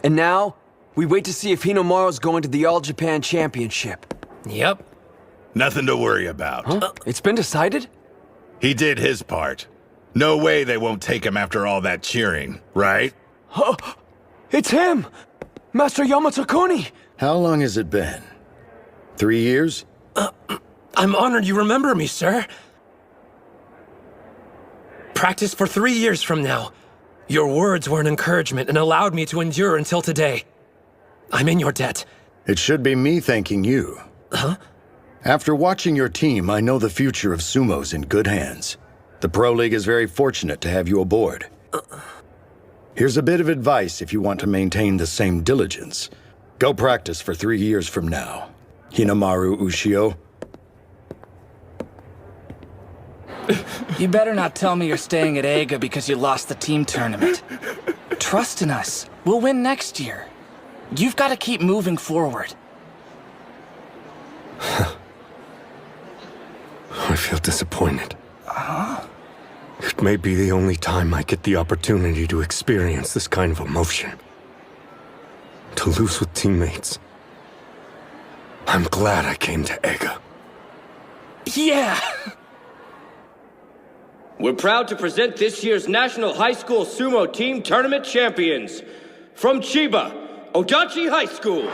And now, we wait to see if Hinomaru's going to the All Japan Championship. Yep. Nothing to worry about. Huh? It's been decided? He did his part. No way they won't take him after all that cheering, right? Oh, it's him! Master Yamato-kuni! How long has it been? 3 years? I'm honored you remember me, sir. Practice for 3 years from now. Your words were an encouragement and allowed me to endure until today. I'm in your debt. It should be me thanking you. Huh? After watching your team, I know the future of sumo's in good hands. The Pro League is very fortunate to have you aboard. Here's a bit of advice if you want to maintain the same diligence. Go practice for 3 years from now. Hinomaru Ushio. You better not tell me you're staying at Eiga because you lost the team tournament. Trust in us. We'll win next year. You've got to keep moving forward. I feel disappointed. Huh? It may be the only time I get the opportunity to experience this kind of emotion. To lose with teammates. I'm glad I came to Eiga. Yeah! We're proud to present this year's National High School Sumo Team Tournament champions. From Chiba, Odachi High School.